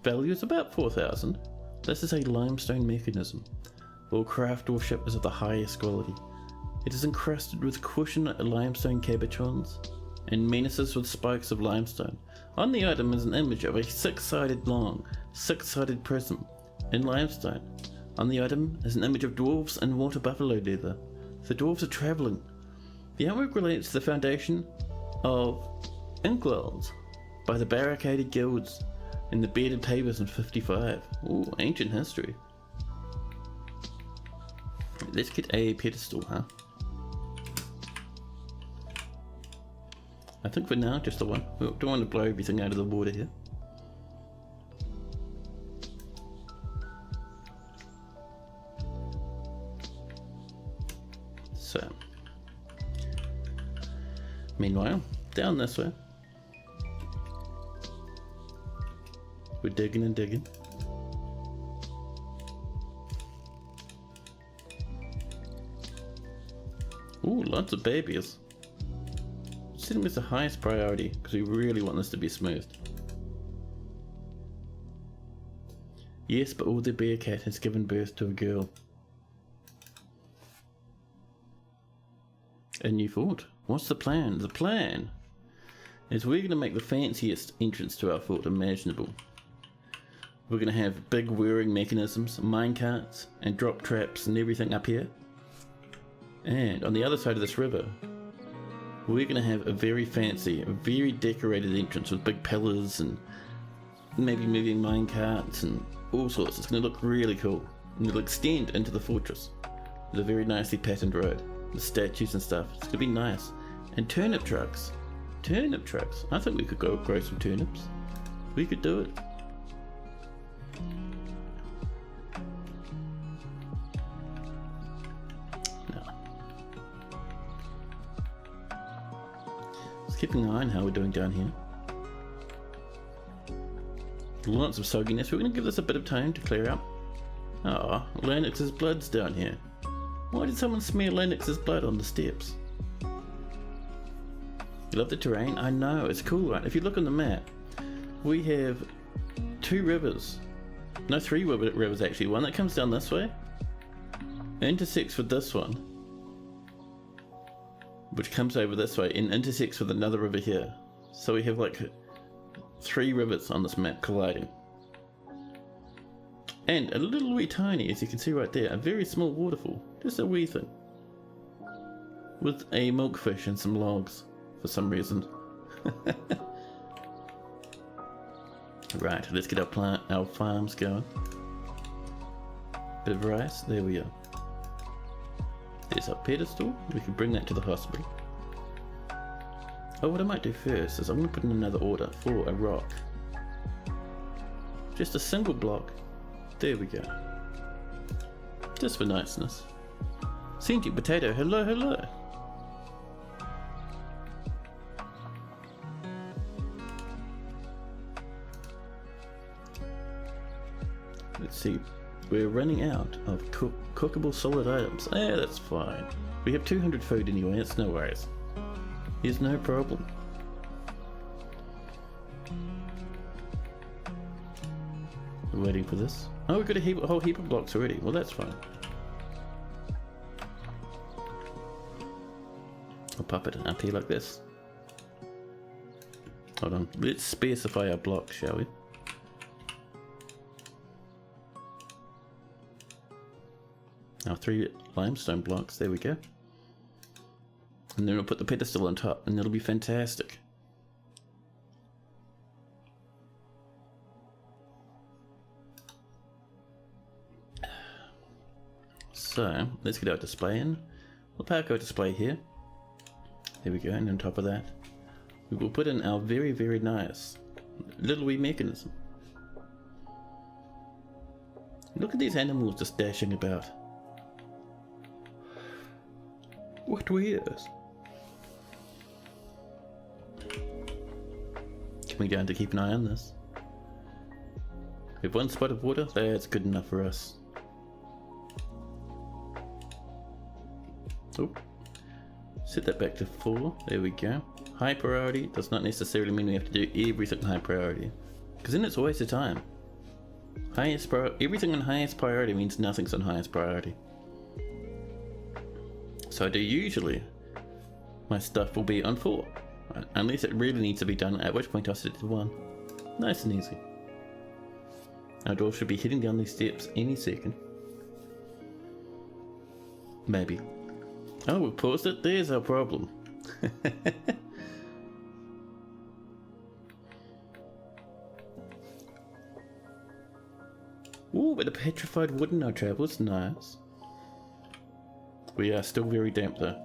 Value is about 4,000. This is a limestone mechanism. All craftsmanship is of the highest quality. It is encrusted with cushioned limestone cabochons and menaces with spikes of limestone. On the item is an image of a 6-sided prism in limestone. On the item is an image of dwarves and water buffalo leather. The dwarves are travelling. The artwork relates to the foundation of inkwells by the barricaded guilds and the bearded tables in 55. Ooh, ancient history. Let's get a pedestal, huh? I think for now, just the one. We don't want to blow everything out of the water here. So, meanwhile, down this way. We're digging and digging. Ooh, lots of babies. Set them as the highest priority because we really want this to be smooth. Yes, but all the bear cat has given birth to a girl. A new fort. What's the plan? The plan is we're going to make the fanciest entrance to our fort imaginable. We're going to have big whirring mechanisms, minecarts, and drop traps and everything up here. And on the other side of this river, we're going to have a very fancy, a very decorated entrance with big pillars and maybe moving minecarts and all sorts. It's going to look really cool. And it'll extend into the fortress with a very nicely patterned road. the statues and stuff. It's gonna be nice. And turnip trucks. Turnip trucks. I think we could go grow some turnips. We could do it. No. Just keeping an eye on how we're doing down here. Lots of sogginess. We're going to give this a bit of time to clear up. Ah, Lennox's blood's down here. Why did someone smear Lennox's blood on the steps? You love the terrain? I know, it's cool, right? If you look on the map, we have 2 rivers. No, 3 rivers actually. One that comes down this way, intersects with this one, which comes over this way and intersects with another river here. So we have like 3 rivers on this map colliding. And a little wee tiny, as you can see right there, a very small waterfall. Just a wee thing. With a milkfish and some logs, for some reason. Right, let's get our farms going. Bit of rice, there we are. There's our pedestal, we can bring that to the hospital. Oh, what I might do first is I'm going to put in another order for a rock. Just a single block. There we go. Just for niceness. Sentient potato, hello, hello. Let's see. We're running out of cookable solid items. Eh, that's fine. We have 200 food anyway, it's no worries. There's no problem. We're waiting for this. Oh, we've got a whole heap of blocks already. Well, that's fine. I'll pop it up here like this. Hold on. Let's specify our blocks, shall we? Our 3 limestone blocks. There we go. And then we'll put the pedestal on top, and it'll be fantastic. So, let's get our display in. We'll park our display here. There we go, and on top of that, we will put in our very, very nice little wee mechanism. Look at these animals just dashing about. What weird. Coming down to keep an eye on this. We have 1 spot of water, that's good enough for us. Oh, set that back to 4, there we go. High priority does not necessarily mean we have to do everything high priority, because then it's a waste of time. Everything on highest priority means nothing's on highest priority. So I do usually, my stuff will be on 4, right? Unless it really needs to be done, at which point I'll set it to 1. Nice and easy. Our door should be heading down these steps any second. Maybe. Oh, we paused it, there's our problem. Ooh, but the petrified wood in our travels, nice. We are still very damp though.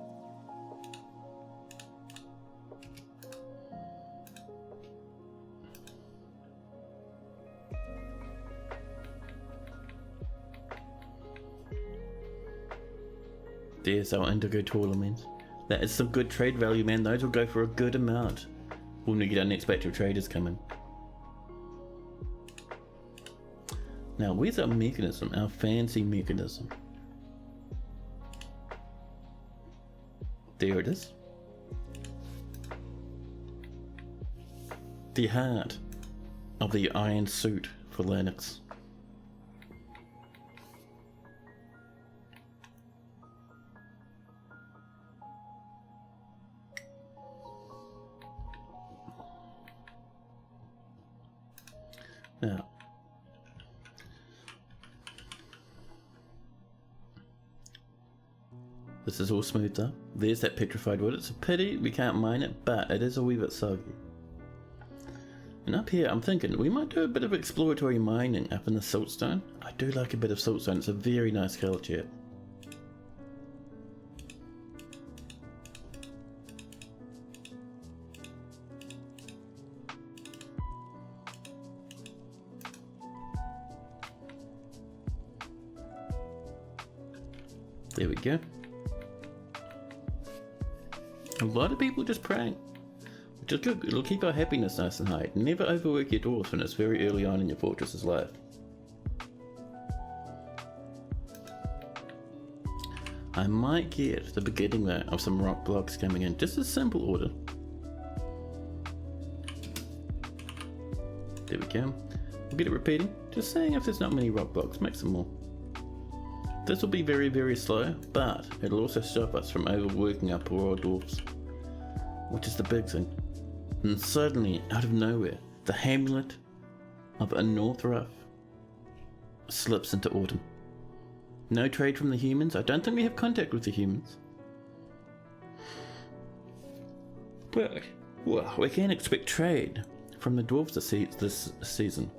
There's our indigo tournament. That is some good trade value, man. Those will go for a good amount when we get our next batch of traders coming. Now, where's our mechanism? Our fancy mechanism. There it is. The heart of the iron suit for Linux. Now, this is all smoothed up. There's that petrified wood. It's a pity we can't mine it, but it is a wee bit soggy. And up here, I'm thinking we might do a bit of exploratory mining up in the siltstone. I do like a bit of siltstone. It's a very nice colour, chat. There we go. A lot of people just praying. Which is good. It'll keep our happiness nice and high. Never overwork your dwarf when it's very early on in your fortress's life. I might get the beginning there of some rock blocks coming in. Just a simple order. There we go. We'll get it repeating. Just saying if there's not many rock blocks, make some more. This will be very, very slow, but it'll also stop us from overworking our poor old dwarfs. Which is the big thing. And suddenly, out of nowhere, the hamlet of a Northrough slips into autumn. No trade from the humans. I don't think we have contact with the humans. But, well, we can't expect trade from the dwarves this season.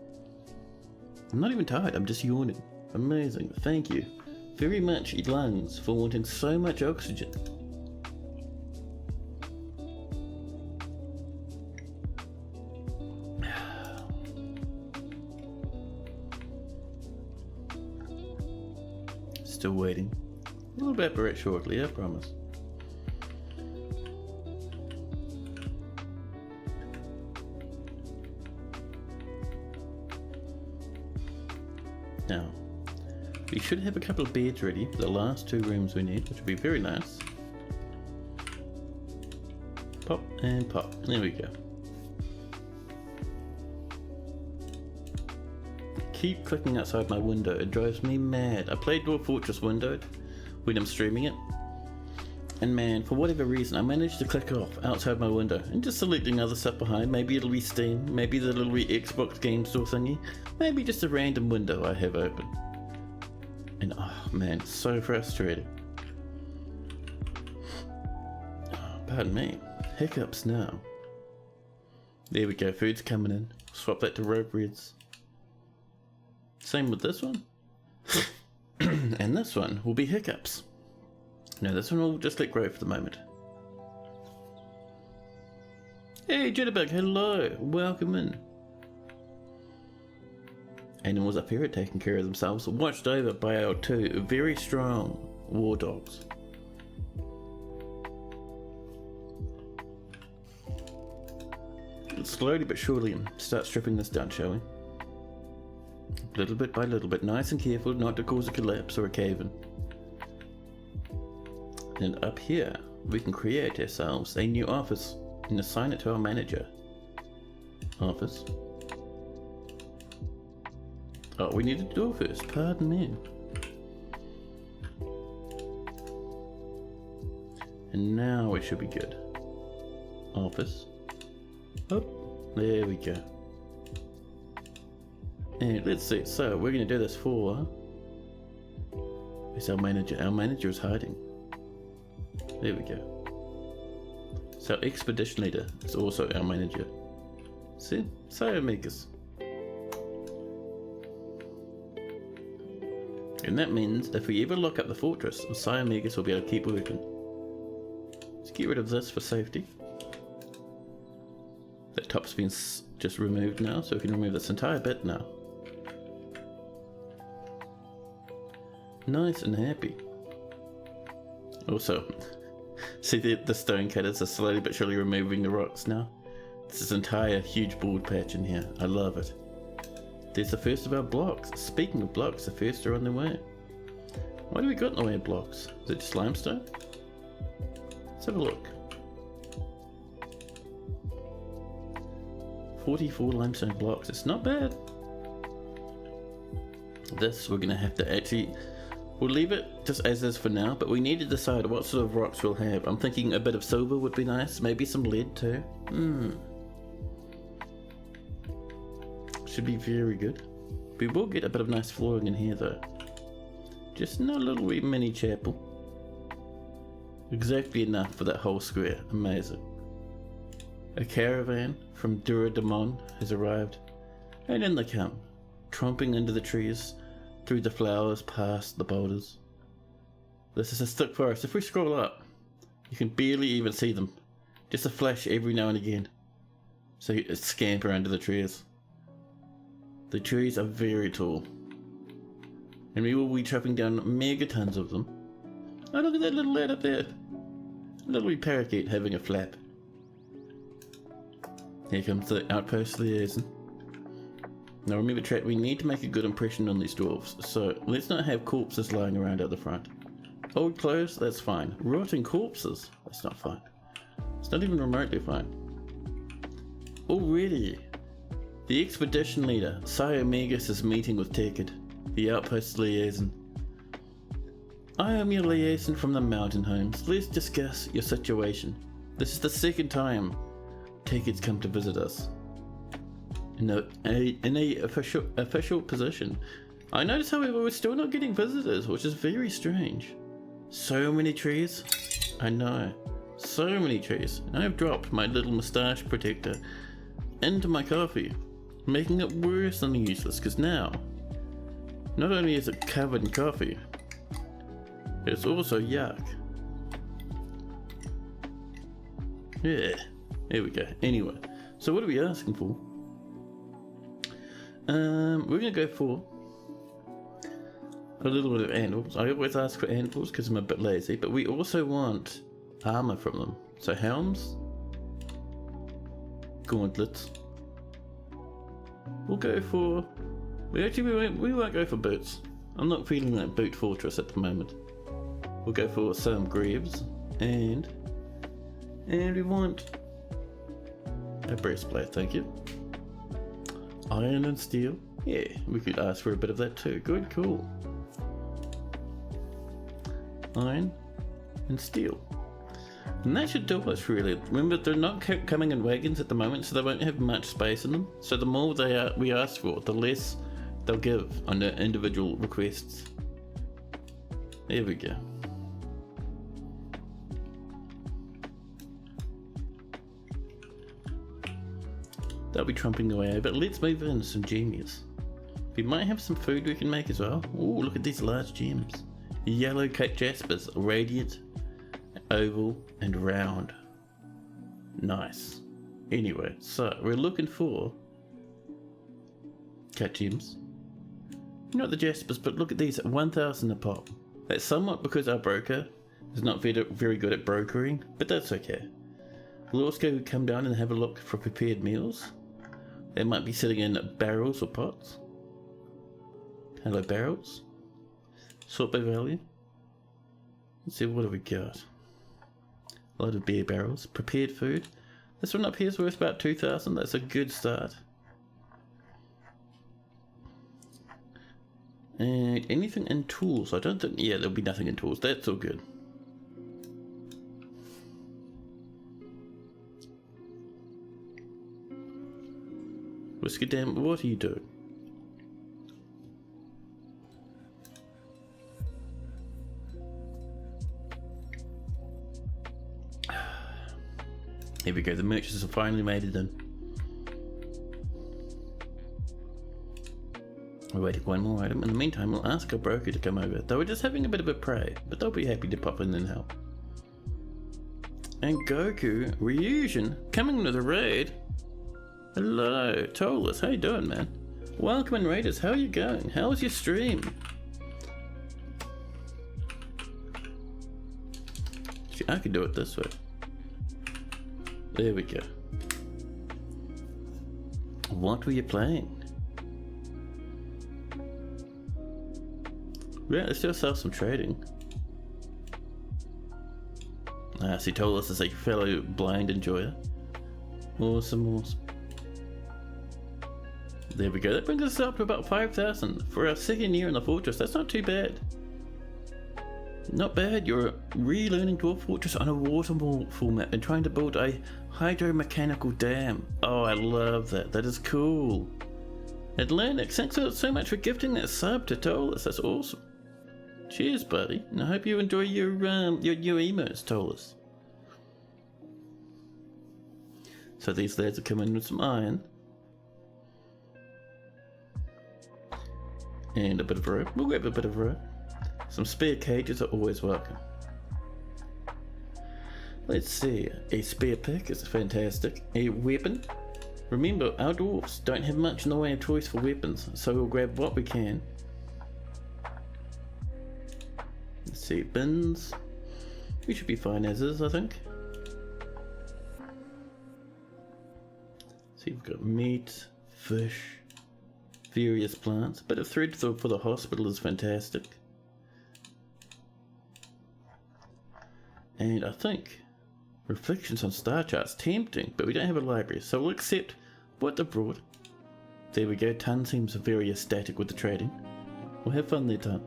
I'm not even tired, I'm just yawning. Amazing, thank you very much, lungs, for wanting so much oxygen. Still waiting. We'll evaporate shortly, I promise. Now, we should have a couple of beds ready for the last 2 rooms we need, which would be very nice. Pop and pop. There we go. Keep clicking outside my window, it drives me mad. I play Dwarf Fortress windowed when I'm streaming it, and man, for whatever reason I managed to click off outside my window and just selecting other stuff behind. Maybe it'll be Steam, maybe the little Xbox game store thingy, maybe just a random window I have open. And oh man, so frustrating. Oh, pardon me, hiccups now. There we go, food's coming in. Swap that to rope breads. Same with this one. And this one will be hiccups. No, this one will just let grow for the moment. Hey Jitterbug, hello, welcome in. Animals up here are taking care of themselves, watched over by our 2 very strong war dogs. Let's slowly but surely start stripping this down, shall we? Little bit by little bit, nice and careful not to cause a collapse or a cave-in. And up here, we can create ourselves a new office and assign it to our manager. Office. Oh, we need a door first, pardon me. And now we should be good. Office. Oh, there we go. And let's see, so we're going to do this for... Where's our manager? Our manager is hiding. There we go. So expedition leader is also our manager. See? Siomegas. And that means if we ever lock up the fortress, Siomegas will be able to keep working. Let's get rid of this for safety. That top's been just removed now, so we can remove this entire bit now. Nice and happy. Also, see the stone cutters are slowly but surely removing the rocks now. This entire huge bald patch in here. I love it. There's the first of our blocks. Speaking of blocks, the first are on their way. What do we got in the way of blocks? Is it just limestone? Let's have a look. 44 limestone blocks. It's not bad. This we're going to have to actually... We'll leave it just as is for now, but we need to decide what sort of rocks we'll have. I'm thinking a bit of silver would be nice, maybe some lead too. Should be very good. We will get a bit of nice flooring in here though. Just in a little wee mini chapel. Exactly enough for that whole square. Amazing. A caravan from Duradamon has arrived, and in they come, tromping into the trees, through the flowers, past the boulders. This is a thick forest. If we scroll up, you can barely even see them. Just a flash every now and again. So you scamper under the trees. The trees are very tall. And we will be chopping down megatons of them. Oh, look at that little lad up there. A little wee parakeet having a flap. Here comes the outpost liaison. Now remember, chat, we need to make a good impression on these dwarves, so let's not have corpses lying around out the front. Old clothes, that's fine. Rotting corpses, that's not fine. It's not even remotely fine. Already, the expedition leader, Sire Megas, is meeting with Tekid, the outpost liaison. I am your liaison from the mountain homes. Let's discuss your situation. This is the second time Tekid's come to visit us. In a official position. I notice, however, we're still not getting visitors, which is very strange. So many trees. I know. So many trees. And I've dropped my little moustache protector into my coffee, making it worse than useless, because now, not only is it covered in coffee, it's also yuck. Yeah, here we go. Anyway, so what are we asking for? We're gonna go for a little bit of anvils. I always ask for anvils because I'm a bit lazy, but we also want armor from them. So helms, gauntlets. We'll go for. We won't go for boots. I'm not feeling that boot fortress at the moment. We'll go for some greaves and we want a breastplate, thank you. Iron and steel. Yeah, we could ask for a bit of that too. Good, cool. Iron and steel. And that should do us really. Remember, they're not coming in wagons at the moment, so they won't have much space in them. So the more we ask for, the less they'll give on their individual requests. There we go. They'll be trumping away, but let's move in some genius. We might have some food we can make as well. Oh, look at these large gems. Yellow cut jaspers, radiant, oval, and round. Nice. Anyway, so we're looking for cut gems. Not the jaspers, but look at these, 1,000 a pop. That's somewhat because our broker is not very good at brokering, but that's okay. We'll also come down and have a look for prepared meals. They might be sitting in barrels or pots. Hello, barrels. Sort by value. Let's see, what have we got? A lot of beer barrels. Prepared food. This one up here is worth about 2,000. That's a good start. And anything in tools? I don't think. Yeah, there'll be nothing in tools. That's all good. Whiskey Dam, what are you doing? Here we go, the merchants have finally made it in. We're waiting for one more item. In the meantime, we'll ask our broker to come over. They were just having a bit of a pray, but they'll be happy to pop in and help. And Goku, Ryujin, coming to the raid. Hello, Tolus, how you doing, man? Welcome in, Raiders, how are you going? How was your stream? I could do it this way. There we go. What were you playing? Yeah, let's do ourselves some trading. See, Tolus is a fellow blind enjoyer. Awesome, awesome. There we go, that brings us up to about 5,000 for our second year in the fortress. That's not too bad. Not bad, you're relearning Dwarf Fortress on a waterfall map and trying to build a hydromechanical dam. Oh, I love that, that is cool. Atlantic, thanks so much for gifting that sub to Tolus, that's awesome. Cheers, buddy, and I hope you enjoy your new emotes, Tolus. So these lads are coming with some iron. And a bit of rope. We'll grab a bit of rope. Some spare cages are always welcome. Let's see. A spare pick is fantastic. A weapon. Remember, our dwarves don't have much in the way of choice for weapons, so we'll grab what we can. Let's see. Bins. We should be fine as is, I think. See, we've got meat, fish, various plants. A bit of thread for the hospital is fantastic. And I think reflections on star charts, tempting, but we don't have a library, so we'll accept what they've brought. There we go, Ton seems very ecstatic with the trading. We'll have fun there, Ton.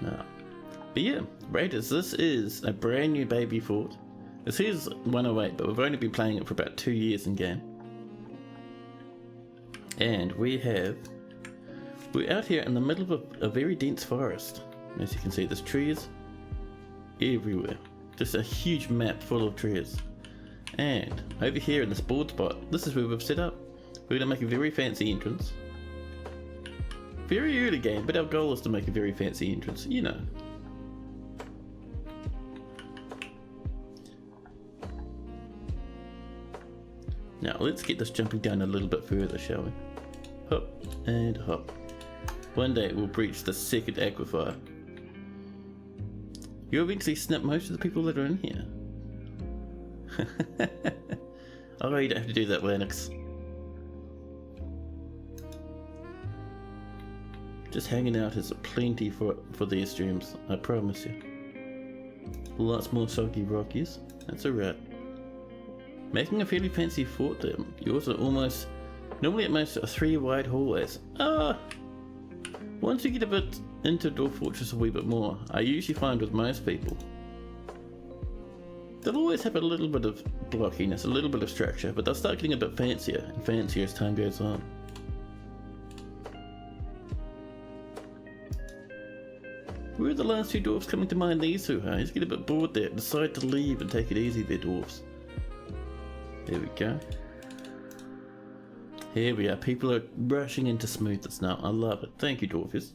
No. But yeah, Raiders, this is a brand new baby fort. It says 108, but we've only been playing it for about 2 years in game. And we're out here in the middle of a very dense forest. As you can see, there's trees everywhere. Just a huge map full of trees. And over here in this board spot, this is where we've set up. We're going to make a very fancy entrance. Very early game, but our goal is to make a very fancy entrance, you know. Now let's get this jumping down a little bit further, shall we? Hop and hop. One day we'll breach the second aquifer. You'll eventually snip most of the people that are in here. Oh, you don't have to do that, Lennox. Just hanging out is plenty for these streams, I promise you. Lots more soggy rockies, that's alright. Making a fairly fancy fort there. Yours are almost, normally at most 3 wide hallways. Once you get a bit into Dwarf Fortress a wee bit more, I usually find with most people, they'll always have a little bit of blockiness, a little bit of structure, but they'll start getting a bit fancier and fancier as time goes on. Where are the last 2 dwarfs coming to mine these 2, huh? Just get a bit bored there, decide to leave and take it easy there, dwarfs. There we go. Here we are, people are rushing into smoothness now, I love it. Thank you, dwarfies.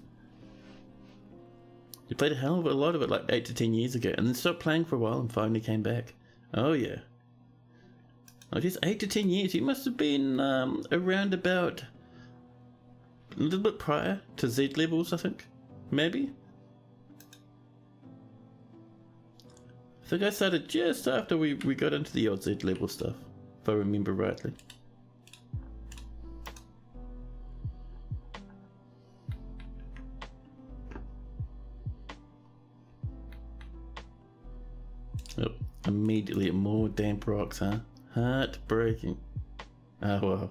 You played a hell of a lot of it like 8 to 10 years ago, and then stopped playing for a while and finally came back. Oh yeah. Oh just 8 to 10 years, you must have been around about a little bit prior to Z levels, I think. Maybe? I think I started just after we got into the old Z level stuff, if I remember rightly. Oh, immediately more damp rocks, huh? Heartbreaking. Oh well.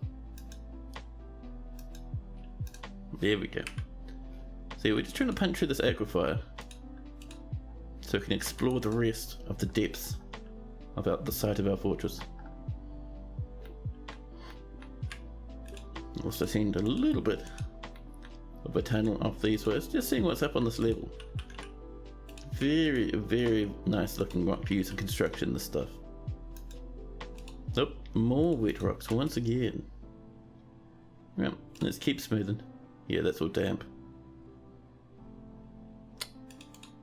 There we go. See, we're just trying to punch through this aquifer so we can explore the rest of the depths of the site of our fortress. Also send a little bit of a tunnel off these ways, just seeing what's up on this level. Very, very nice looking rock views and construction, this stuff. Oh, more wet rocks once again. Right, let's keep smoothing. Yeah, that's all damp.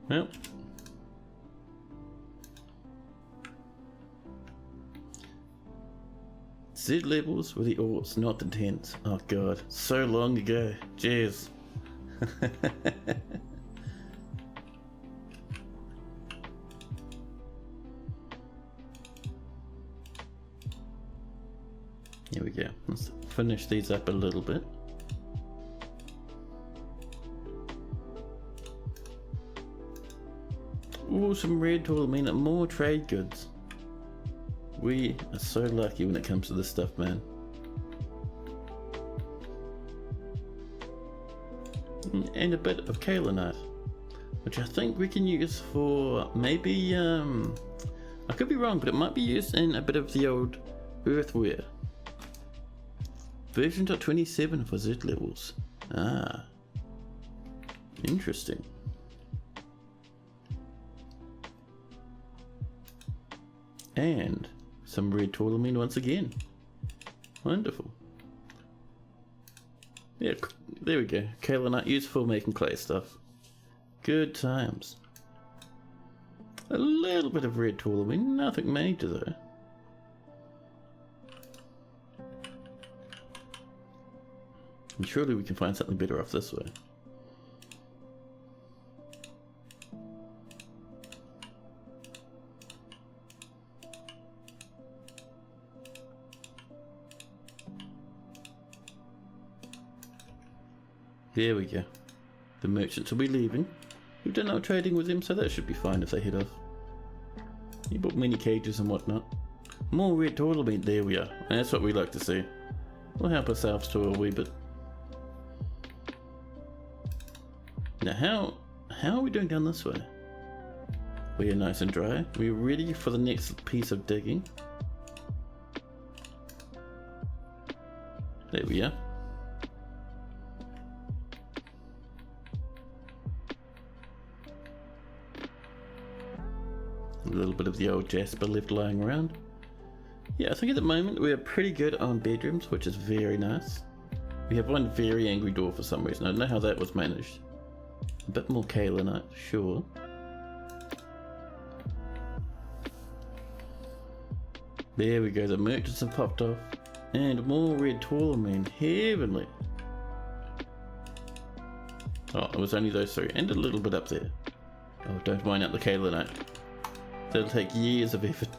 Well. Z levels were the aughts, not the tens. Oh god, so long ago. Jeez. Here we go. Let's finish these up a little bit. Ooh, some red tool, more trade goods. We are so lucky when it comes to this stuff, man. And a bit of kaolinite, which I think we can use for maybe, I could be wrong, but it might be used in a bit of the old earthware. Version 27 for Z levels. Ah, interesting. And some red tourmaline once again. Wonderful. Yeah, there we go. Kaolinite used for making clay stuff. Good times. A little bit of red tourmaline, nothing major though. And surely we can find something better off this way. There we go. The merchants will be leaving. We've done our trading with them, so that should be fine if they head off. He bought many cages and whatnot. More red toilet meat, there we are. And that's what we like to see. We'll help ourselves to a wee bit. Now how are we doing down this way? We are nice and dry. We're ready for the next piece of digging. There we are. A little bit of the old jasper left lying around. Yeah, I think at the moment we are pretty good on bedrooms, which is very nice. We have one very angry door for some reason. I don't know how that was managed. A bit more kaolinite, sure. There we go, the merchants have popped off. And more red tourmaline, heavenly. Oh, it was only those three, and a little bit up there. Oh, don't mine out the kaolinite. That'll take years of effort.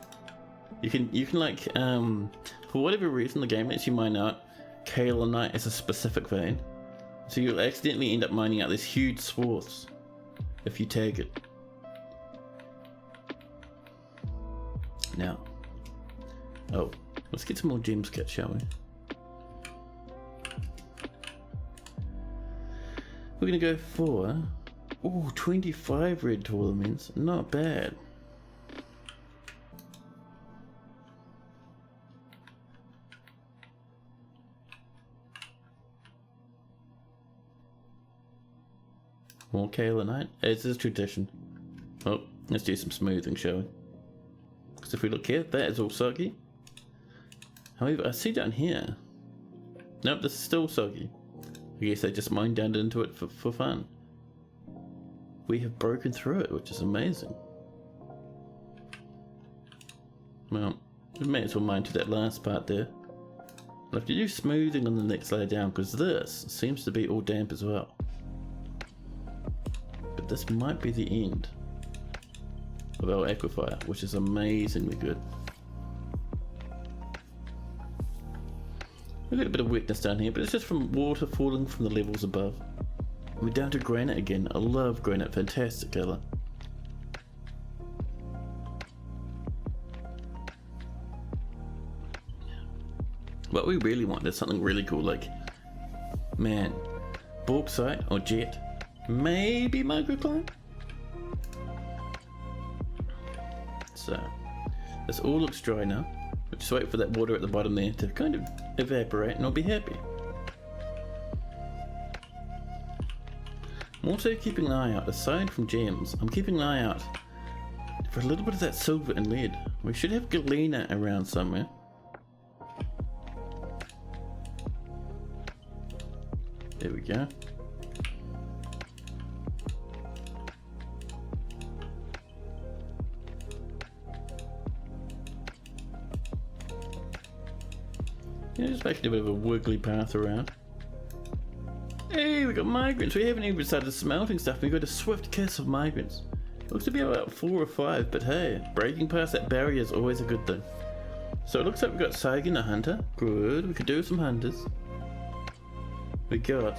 You can like, for whatever reason the game lets you mine out kaolinite as a specific vein. So you'll accidentally end up mining out these huge swaths if you tag it. Now, oh, let's get some more gems cut, shall we? We're gonna go for, ooh, 25 red tourlaments, not bad. More kaolinite, as is tradition. Oh, let's do some smoothing, shall we? Because if we look here, that is all soggy. However, I see down here. Nope, this is still soggy. I guess they just mined down into it for fun. We have broken through it, which is amazing. Well, we may as well mine to that last part there. I'll have to do smoothing on the next layer down, because this seems to be all damp as well. But this might be the end of our aquifer, which is amazingly good. We've got a bit of wetness down here, but it's just from water falling from the levels above. We're down to granite again. I love granite, fantastic colour. What we really want is something really cool, like, man, bauxite or jet. Maybe microclimb? So, this all looks dry now. We'll just wait for that water at the bottom there to kind of evaporate and I'll be happy. I'm also keeping an eye out, aside from gems, I'm keeping an eye out for a little bit of that silver and lead. We should have galena around somewhere. There we go. Yeah, just making a bit of a wiggly path around. Hey, we got migrants. We haven't even started smelting stuff. We got a swift kiss of migrants. Looks to be about 4 or 5, but hey, breaking past that barrier is always a good thing. So it looks like we got Sagan, a hunter. Good, we could do some hunters. We got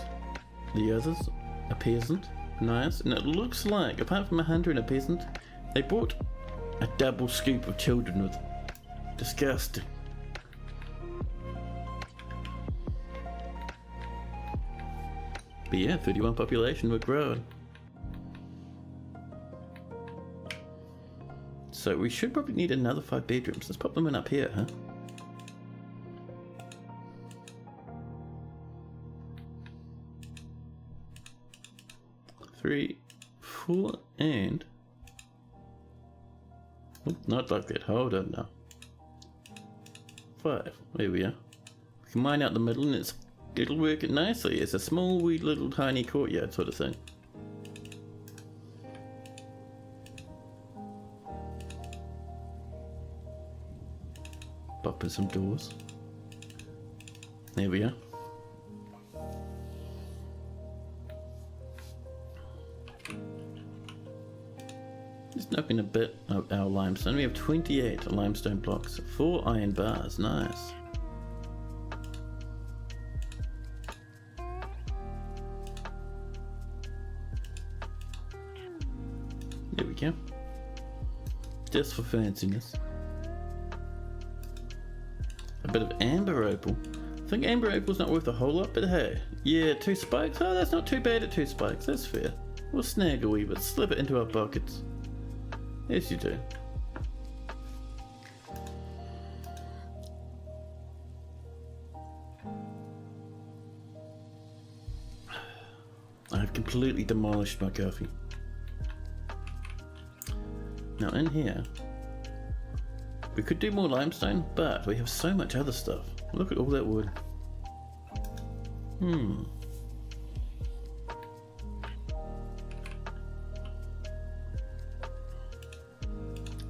the others, a peasant. Nice, and it looks like, apart from a hunter and a peasant, they brought a double scoop of children with them. Disgusting. But yeah, 31 population, we're growing. So we should probably need another 5 bedrooms. Let's pop them in up here, huh? Three, 4, and... Oh, not like that, hold on now. 5, there we are. We can mine out the middle and it'll work it nicely. It's a small, wee little tiny courtyard sort of thing. Pop in some doors. There we are. Just knocking a bit of our limestone. We have 28 limestone blocks, 4 iron bars, nice. There we go. Just for fanciness. A bit of amber opal. I think amber opal's not worth a whole lot, but hey. Yeah, 2 spikes. Oh, that's not too bad at 2 spikes. That's fair. We'll snag a wee bit, slip it into our pockets. Yes, you do. I've completely demolished my coffee. Now in here, we could do more limestone, but we have so much other stuff. Look at all that wood. I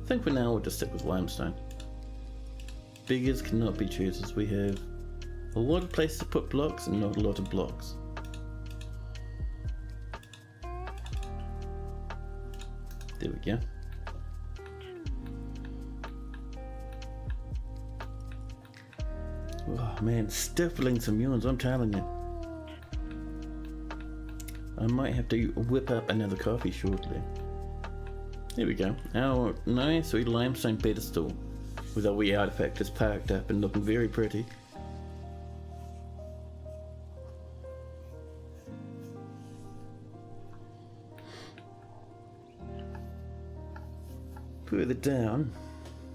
think for now we'll just stick with limestone. Beggars cannot be choosers. We have a lot of places to put blocks and not a lot of blocks. There we go. Oh man, stifling some yawns, I'm telling you. I might have to whip up another coffee shortly. There we go. Our nice wee limestone pedestal with our wee artifact is parked up and looking very pretty. Further down,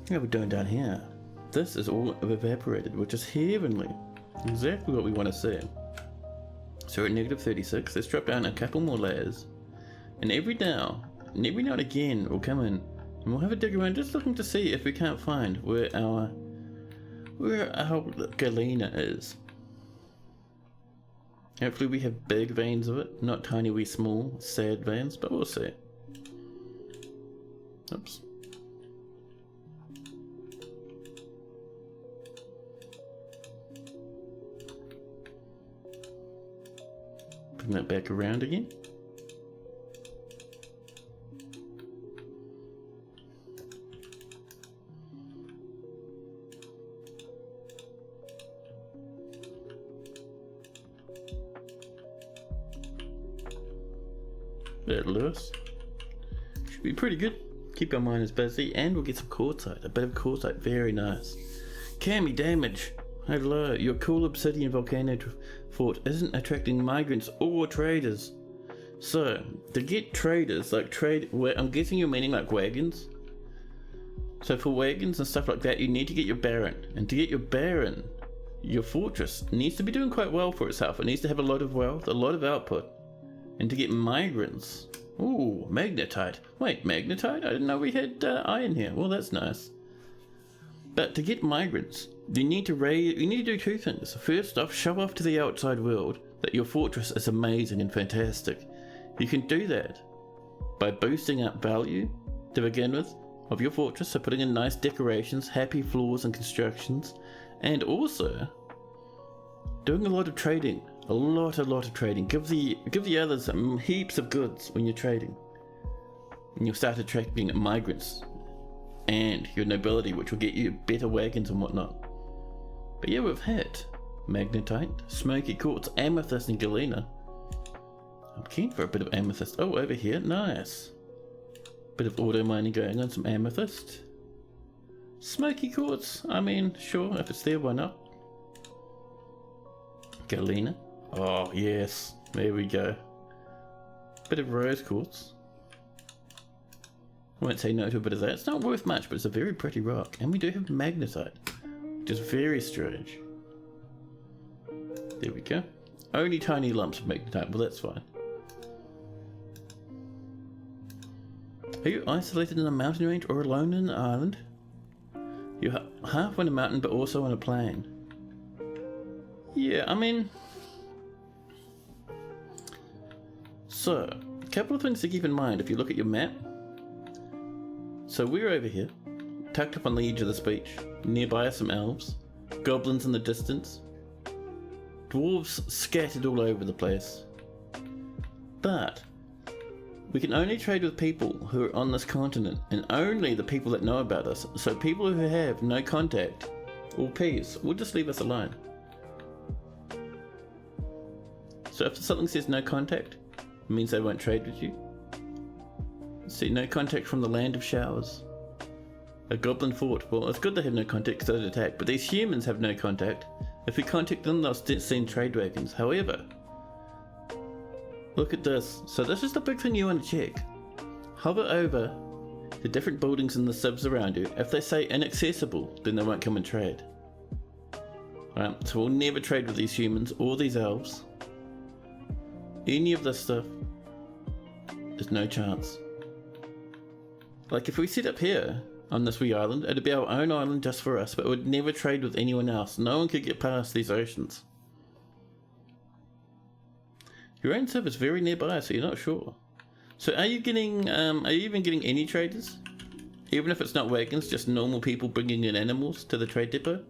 what are we doing down here? This is all evaporated, which is heavenly. Exactly what we want to see. So we're at negative 36. Let's drop down a couple more layers. And every now and again we'll come in and we'll have a dig around, just looking to see if we can't find where our galena is. Hopefully we have big veins of it, not tiny wee small sad veins, but we'll see. Oops. Bring that back around again. That'll do us. Should be pretty good. Keep our miners busy, and we'll get some quartzite. A bit of quartzite, very nice. Cami damage. Hello, your cool obsidian volcano fort isn't attracting migrants or traders. So, to get traders, like I'm guessing you're meaning like wagons. So for wagons and stuff like that, you need to get your baron. And to get your baron, your fortress needs to be doing quite well for itself. It needs to have a lot of wealth, a lot of output. And to get migrants, ooh, magnetite. Wait, magnetite? I didn't know we had iron here. Well, that's nice. But to get migrants, you need to do 2 things. First off, show off to the outside world that your fortress is amazing and fantastic. You can do that by boosting up value to begin with of your fortress, so putting in nice decorations, happy floors and constructions, and also doing a lot of trading. A lot of trading. Give the others heaps of goods when you're trading. And you'll start attracting migrants and your nobility, which will get you better wagons and whatnot. But yeah, we've hit magnetite, smoky quartz, amethyst and galena. I'm keen for a bit of amethyst. Oh, over here, nice. Bit of auto mining going on, some amethyst. Smoky quartz, I mean, sure, if it's there, why not? Galena. Oh yes, there we go. Bit of rose quartz. I won't say no to a bit of that. It's not worth much, but it's a very pretty rock. And we do have magnetite, which is very strange. There we go. Only tiny lumps of magnetite, well that's fine. Are you isolated in a mountain range or alone in an island? You're half on a mountain but also on a plain. Yeah, I mean... So, a couple of things to keep in mind if you look at your map. So we're over here, tucked up on the edge of this beach. Nearby are some elves, goblins in the distance, dwarves scattered all over the place. But we can only trade with people who are on this continent, and only the people that know about us. So people who have no contact or peace will just leave us alone. So if something says no contact, it means they won't trade with you. See, no contact from the land of showers. A goblin fort. Well, it's good they have no contact because they'd attack, but these humans have no contact. If we contact them, they'll send trade wagons. However, look at this. So this is the big thing you want to check. Hover over the different buildings in the civs around you. If they say inaccessible, then they won't come and trade. Alright, so we'll never trade with these humans or these elves. Any of this stuff, there's no chance. Like if we set up here on this wee island, it'd be our own island just for us, but it would never trade with anyone else. No one could get past these oceans. Your own civ is very nearby, so you're not sure. So are you even getting any traders? Even if it's not wagons, just normal people bringing in animals to the trade depot?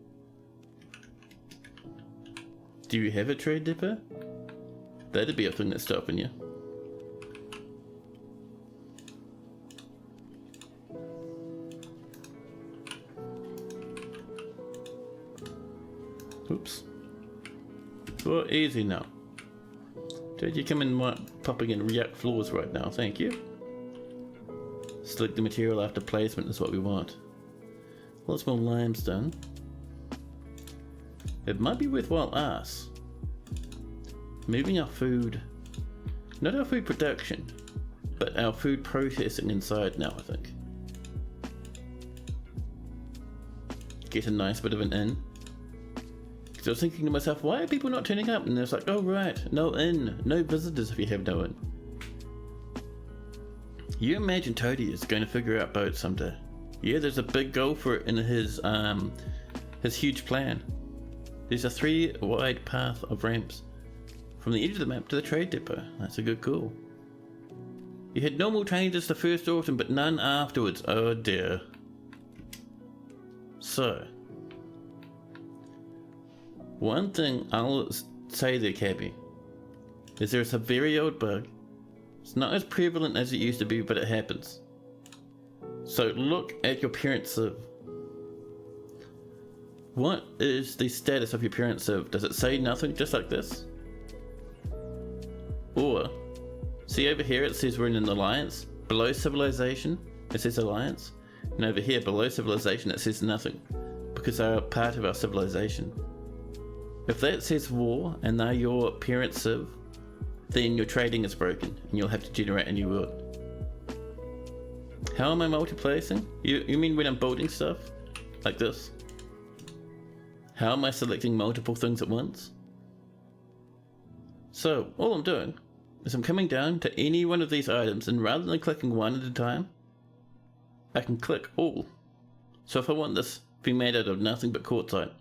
Do you have a trade depot? That'd be a thing that's stopping you. Oops. Well, easy now. Dude, you come in popping in yuck floors right now, thank you. Select the material after placement is what we want. Lots more limestone. It might be worthwhile us moving our food, not our food production, but our food processing inside now, I think. Get a nice bit of an inn. Because I was thinking to myself, why are people not turning up? And it's like, oh right, no inn, no visitors if you have no inn. You imagine Toadie is going to figure out boats someday. Yeah, there's a big goal for it in his huge plan. There's a 3-wide path of ramps from the edge of the map to the trade depot. That's a good goal. You had normal changes the first autumn, but none afterwards. Oh dear. So, one thing I'll say there, Cabby, is there's a very old bug. It's not as prevalent as it used to be, but it happens. So look at your parent civ. What is the status of your parent civ? Does it say nothing, just like this? Or, see over here it says we're in an alliance. Below civilization, it says alliance. And over here, below civilization, it says nothing. Because they're part of our civilization. If that says war, and they're your parent civ, then your trading is broken, and you'll have to generate a new world. How am I multiplacing? You mean when I'm building stuff? Like this? How am I selecting multiple things at once? So, all I'm doing is I'm coming down to any one of these items, and rather than clicking one at a time, I can click all. So if I want this to be made out of nothing but quartzite,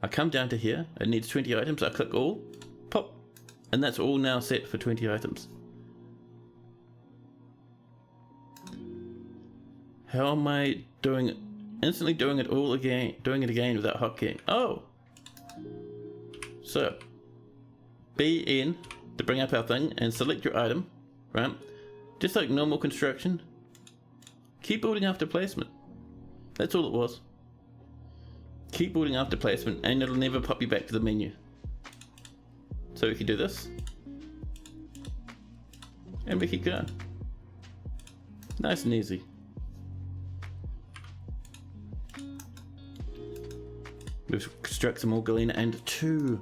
I come down to here, it needs 20 items, I click all, pop, and that's all now set for 20 items. How am I doing it? Instantly doing it all again, doing it again without hotkey. Oh! So, B in to bring up our thing and select your item, right? Just like normal construction. Keep building after placement. That's all it was. Keep building after placement and it'll never pop you back to the menu. So we can do this. And we keep going. Nice and easy. We've constructed some more galena and two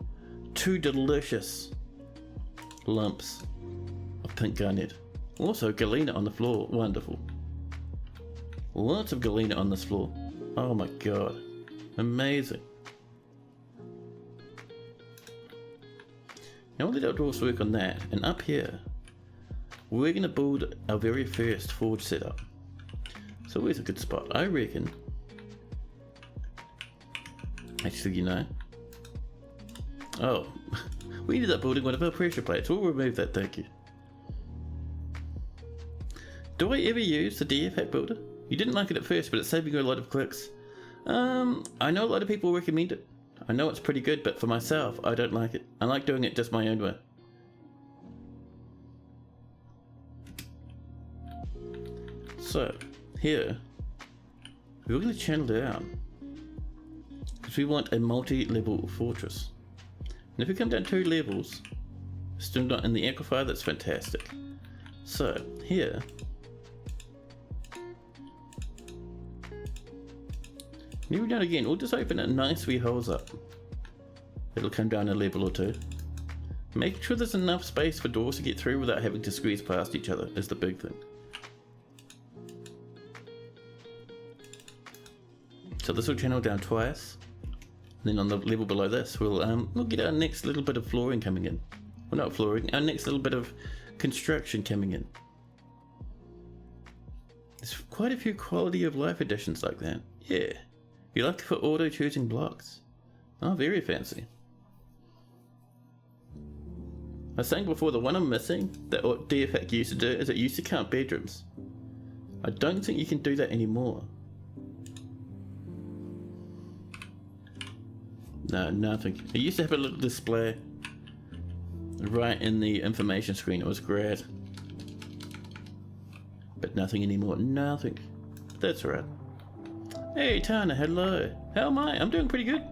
delicious lumps of pink garnet. Also galena on the floor, wonderful. Lots of galena on this floor. Oh my god, amazing. Now we'll let our dwarfs work on that, and up here, we're gonna build our very first forge setup. So where's a good spot? I reckon. Actually, you know. Oh, we ended up building one of our pressure plates. We'll remove that, thank you. Do I ever use the DF hack builder? You didn't like it at first, but it's saving you a lot of clicks. I know a lot of people recommend it. I know it's pretty good, but for myself, I don't like it. I like doing it just my own way. So, here, we're going to channel down. Because we want a multi-level fortress. And if we come down 2 levels, still not in the aquifer, that's fantastic. So, here, Every now and again, we'll just open a nice wee holes up. It'll come down a level or two. Make sure there's enough space for doors to get through without having to squeeze past each other is the big thing. So this will channel down twice. Then on the level below this, we'll get our next little bit of flooring coming in. Well, not flooring, our next little bit of construction coming in. There's quite a few quality of life additions like that. Yeah. You like it for auto choosing blocks. Oh, very fancy. I was saying before, the one I'm missing that what DFAC used to do is it used to count bedrooms. I don't think you can do that anymore. No, nothing. It used to have a little display right in the information screen. It was great. But nothing anymore. Nothing. That's right. Hey Tana, hello. How am I? I'm doing pretty good.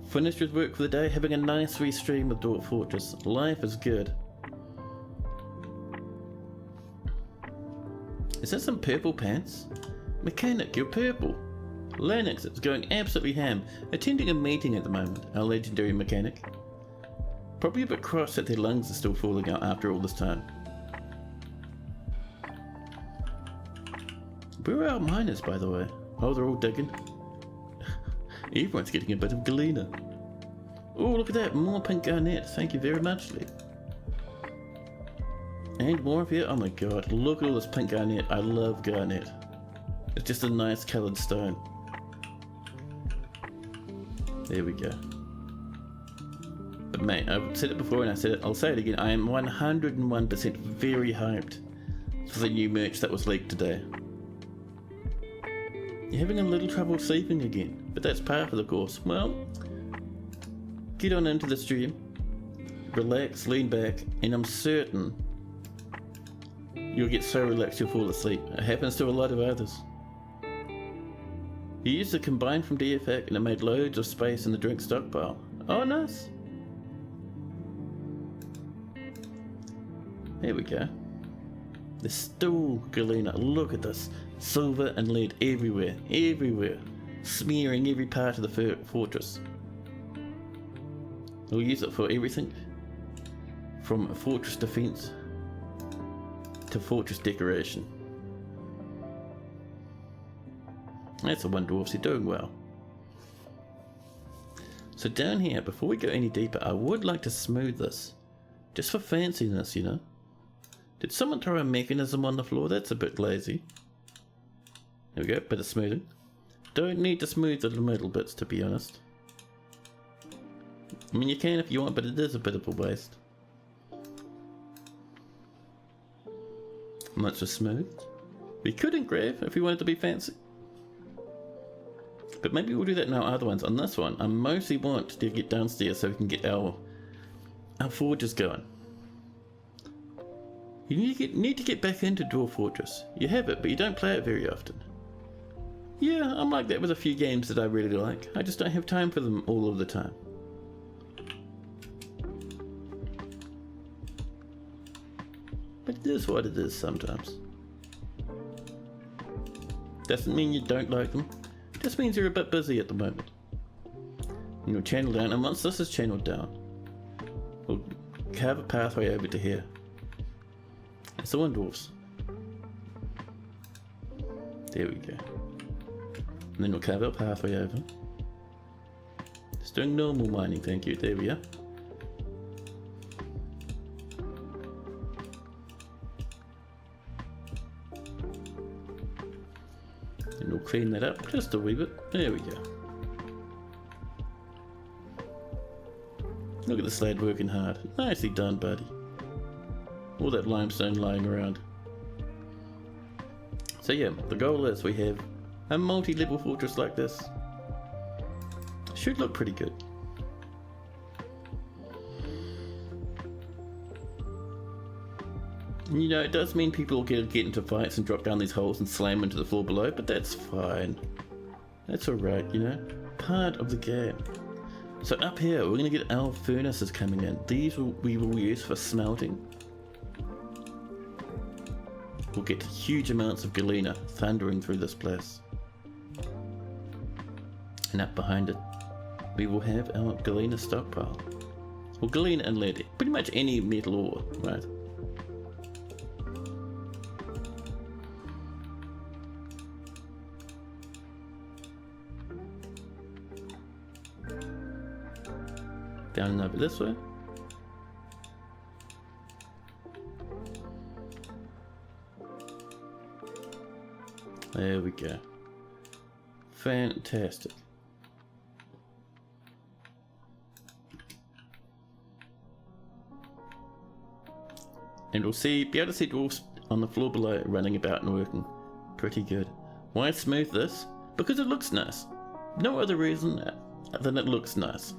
Finished with work for the day, having a nice wee stream with Dwarf Fortress. Life is good. Is that some purple pants? Mechanic, you're purple. Lennox is going absolutely ham, attending a meeting at the moment, our legendary mechanic. Probably a bit cross that their lungs are still falling out after all this time. Where are our miners, by the way? Oh, they're all digging. Everyone's getting a bit of galena. Oh, look at that, more pink garnet. Thank you very much, Lee. And more of it. Oh my god, look at all this pink garnet. I love garnet. It's just a nice coloured stone. There we go. But mate, I've said it before and I said it, I'll say it again. I am 101% very hyped for the new merch that was leaked today. You're having a little trouble sleeping again, but that's part of the course. Well, get on into the stream, relax, lean back, and I'm certain you'll get so relaxed you'll fall asleep. It happens to a lot of others. You used to combine from DFAC and it made loads of space in the drink stockpile. Oh, nice. There we go. There's still galena. Look at this. Silver and lead everywhere. Everywhere. Smearing every part of the fortress. We'll use it for everything. From fortress defense to fortress decoration. That's the one dwarfs, you're doing well. So down here, before we go any deeper, I would like to smooth this. Just for fanciness, you know. Did someone throw a mechanism on the floor? That's a bit lazy. There we go, bit of smoothing. Don't need to smooth the middle bits, to be honest. I mean, you can if you want, but it is a bit of a waste. Much was smooth. We could engrave if we wanted to be fancy. But maybe we'll do that in our other ones. On this one, I mostly want to get downstairs so we can get our forges going. You need to get back into Dwarf Fortress. You have it, but you don't play it very often. Yeah, I'm like that with a few games that I really like. I just don't have time for them all of the time. But it is what it is sometimes. Doesn't mean you don't like them. Just means you're a bit busy at the moment. And you'll channel down, and once this is channeled down, we'll carve a pathway over to here. It's the one dwarfs. There we go. And then we'll carve our pathway over. Just doing normal mining, thank you. There we are. And we'll clean that up just a wee bit. There we go. Look at this lad working hard. Nicely done, buddy. All that limestone lying around. So yeah, the goal is we have a multi-level fortress like this. Should look pretty good. You know, it does mean people will get into fights and drop down these holes and slam into the floor below, but that's fine. That's alright, you know. Part of the game. So up here, we're going to get our furnaces coming in. These we will use for smelting. We'll get huge amounts of galena thundering through this place. And up behind it, we will have our galena stockpile. Or galena and lead, pretty much any metal ore, right? Down and over this way. There we go. Fantastic. And we'll be able to see dwarfs on the floor below running about and working. Pretty good. Why smooth this? Because it looks nice. No other reason than it looks nice.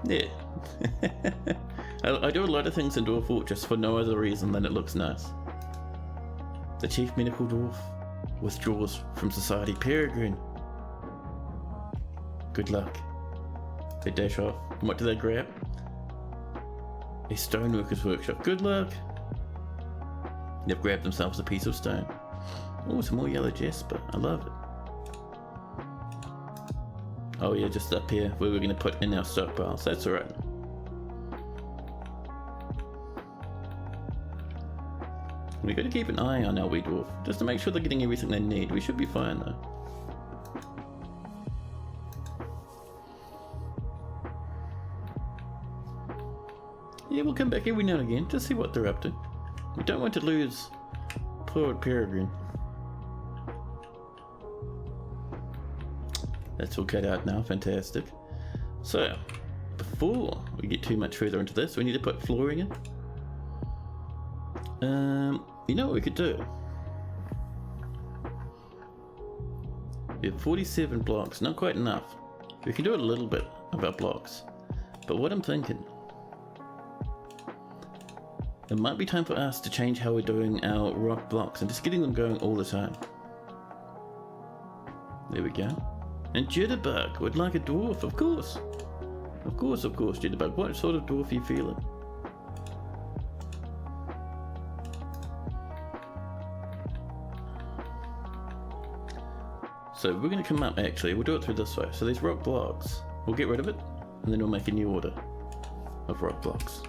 Yeah. I do a lot of things in Dwarf Fortress for no other reason than it looks nice. The chief medical dwarf withdraws from society. Peregrine. Good luck. They dash off. What do they grab? A stoneworker's workshop. Good luck. They've grabbed themselves a piece of stone. Oh, some more yellow jasper. I love it. Oh yeah, just up here where we're going to put in our stockpiles. That's alright. We've got to keep an eye on our wee dwarf, just to make sure they're getting everything they need. We should be fine though. Yeah, we'll come back every now and again to see what they're up to. We don't want to lose poor Peregrine. That's all cut out now, fantastic. So, before we get too much further into this, we need to put flooring in. You know what we could do? We have 47 blocks, not quite enough. We can do a little bit of our blocks. But what I'm thinking, it might be time for us to change how we're doing our rock blocks and just getting them going all the time. There we go. And Jitterbug would like a dwarf, of course. Of course, Jitterbug. What sort of dwarf are you feeling? So we're going to come up, actually, we'll do it through this way. So these rock blocks, we'll get rid of it, and then we'll make a new order of rock blocks.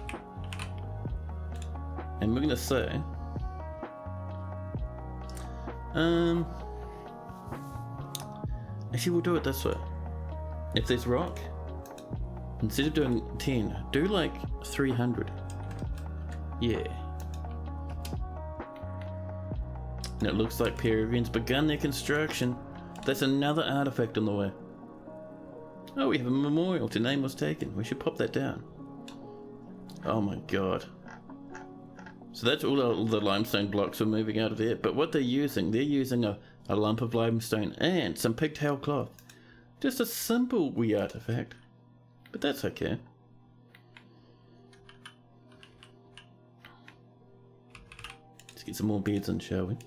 And we're going to say, actually we'll do it this way. If there's rock, instead of doing 10, do like 300. Yeah. And it looks like Peregrine's begun their construction. That's another artifact on the way. Oh, we have a memorial to name was taken. We should pop that down. Oh my god. So that's all the limestone blocks we're moving out of there. But what they're using a lump of limestone and some pigtail cloth. Just a simple wee artifact. But that's okay. Let's get some more beds in, shall we?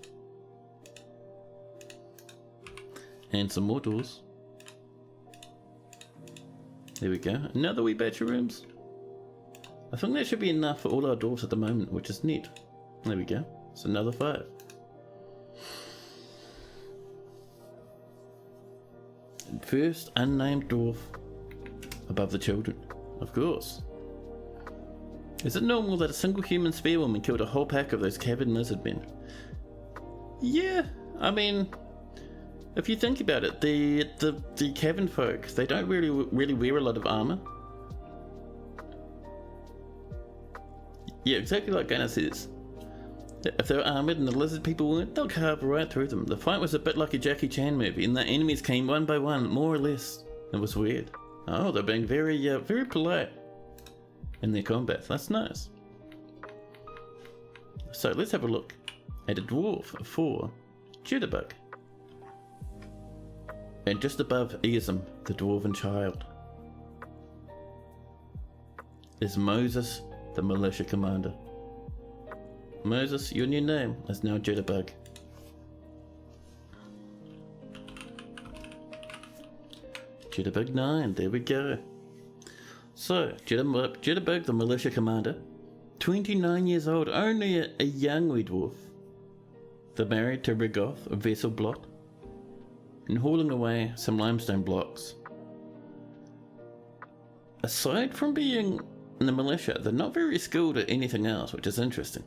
And some more doors. There we go. Another wee batch of rooms. I think that should be enough for all our doors at the moment, which is neat. There we go. It's another 5. And first unnamed dwarf above the children. Of course. Is it normal that a single human spearwoman killed a whole pack of those cavern lizard men? Yeah, I mean, if you think about it, the cavern folk, they don't really wear a lot of armor. Yeah, exactly like Gunnar says. If they're armored and the lizard people weren't, they'll carve right through them. The fight was a bit like a Jackie Chan movie, and the enemies came one by one, more or less. It was weird. Oh, they're being very polite in their combat. That's nice. So let's have a look at a dwarf for Jitterbug. And just above Easem, the dwarven child, is Moses, the militia commander. Moses, your new name is now Jitterbug. Jitterbug 9, there we go. So, Jitterbug, the militia commander, 29 years old, only a young wee dwarf. They're married to rig off a vessel blot and hauling away some limestone blocks. Aside from being in the militia, they're not very skilled at anything else, which is interesting.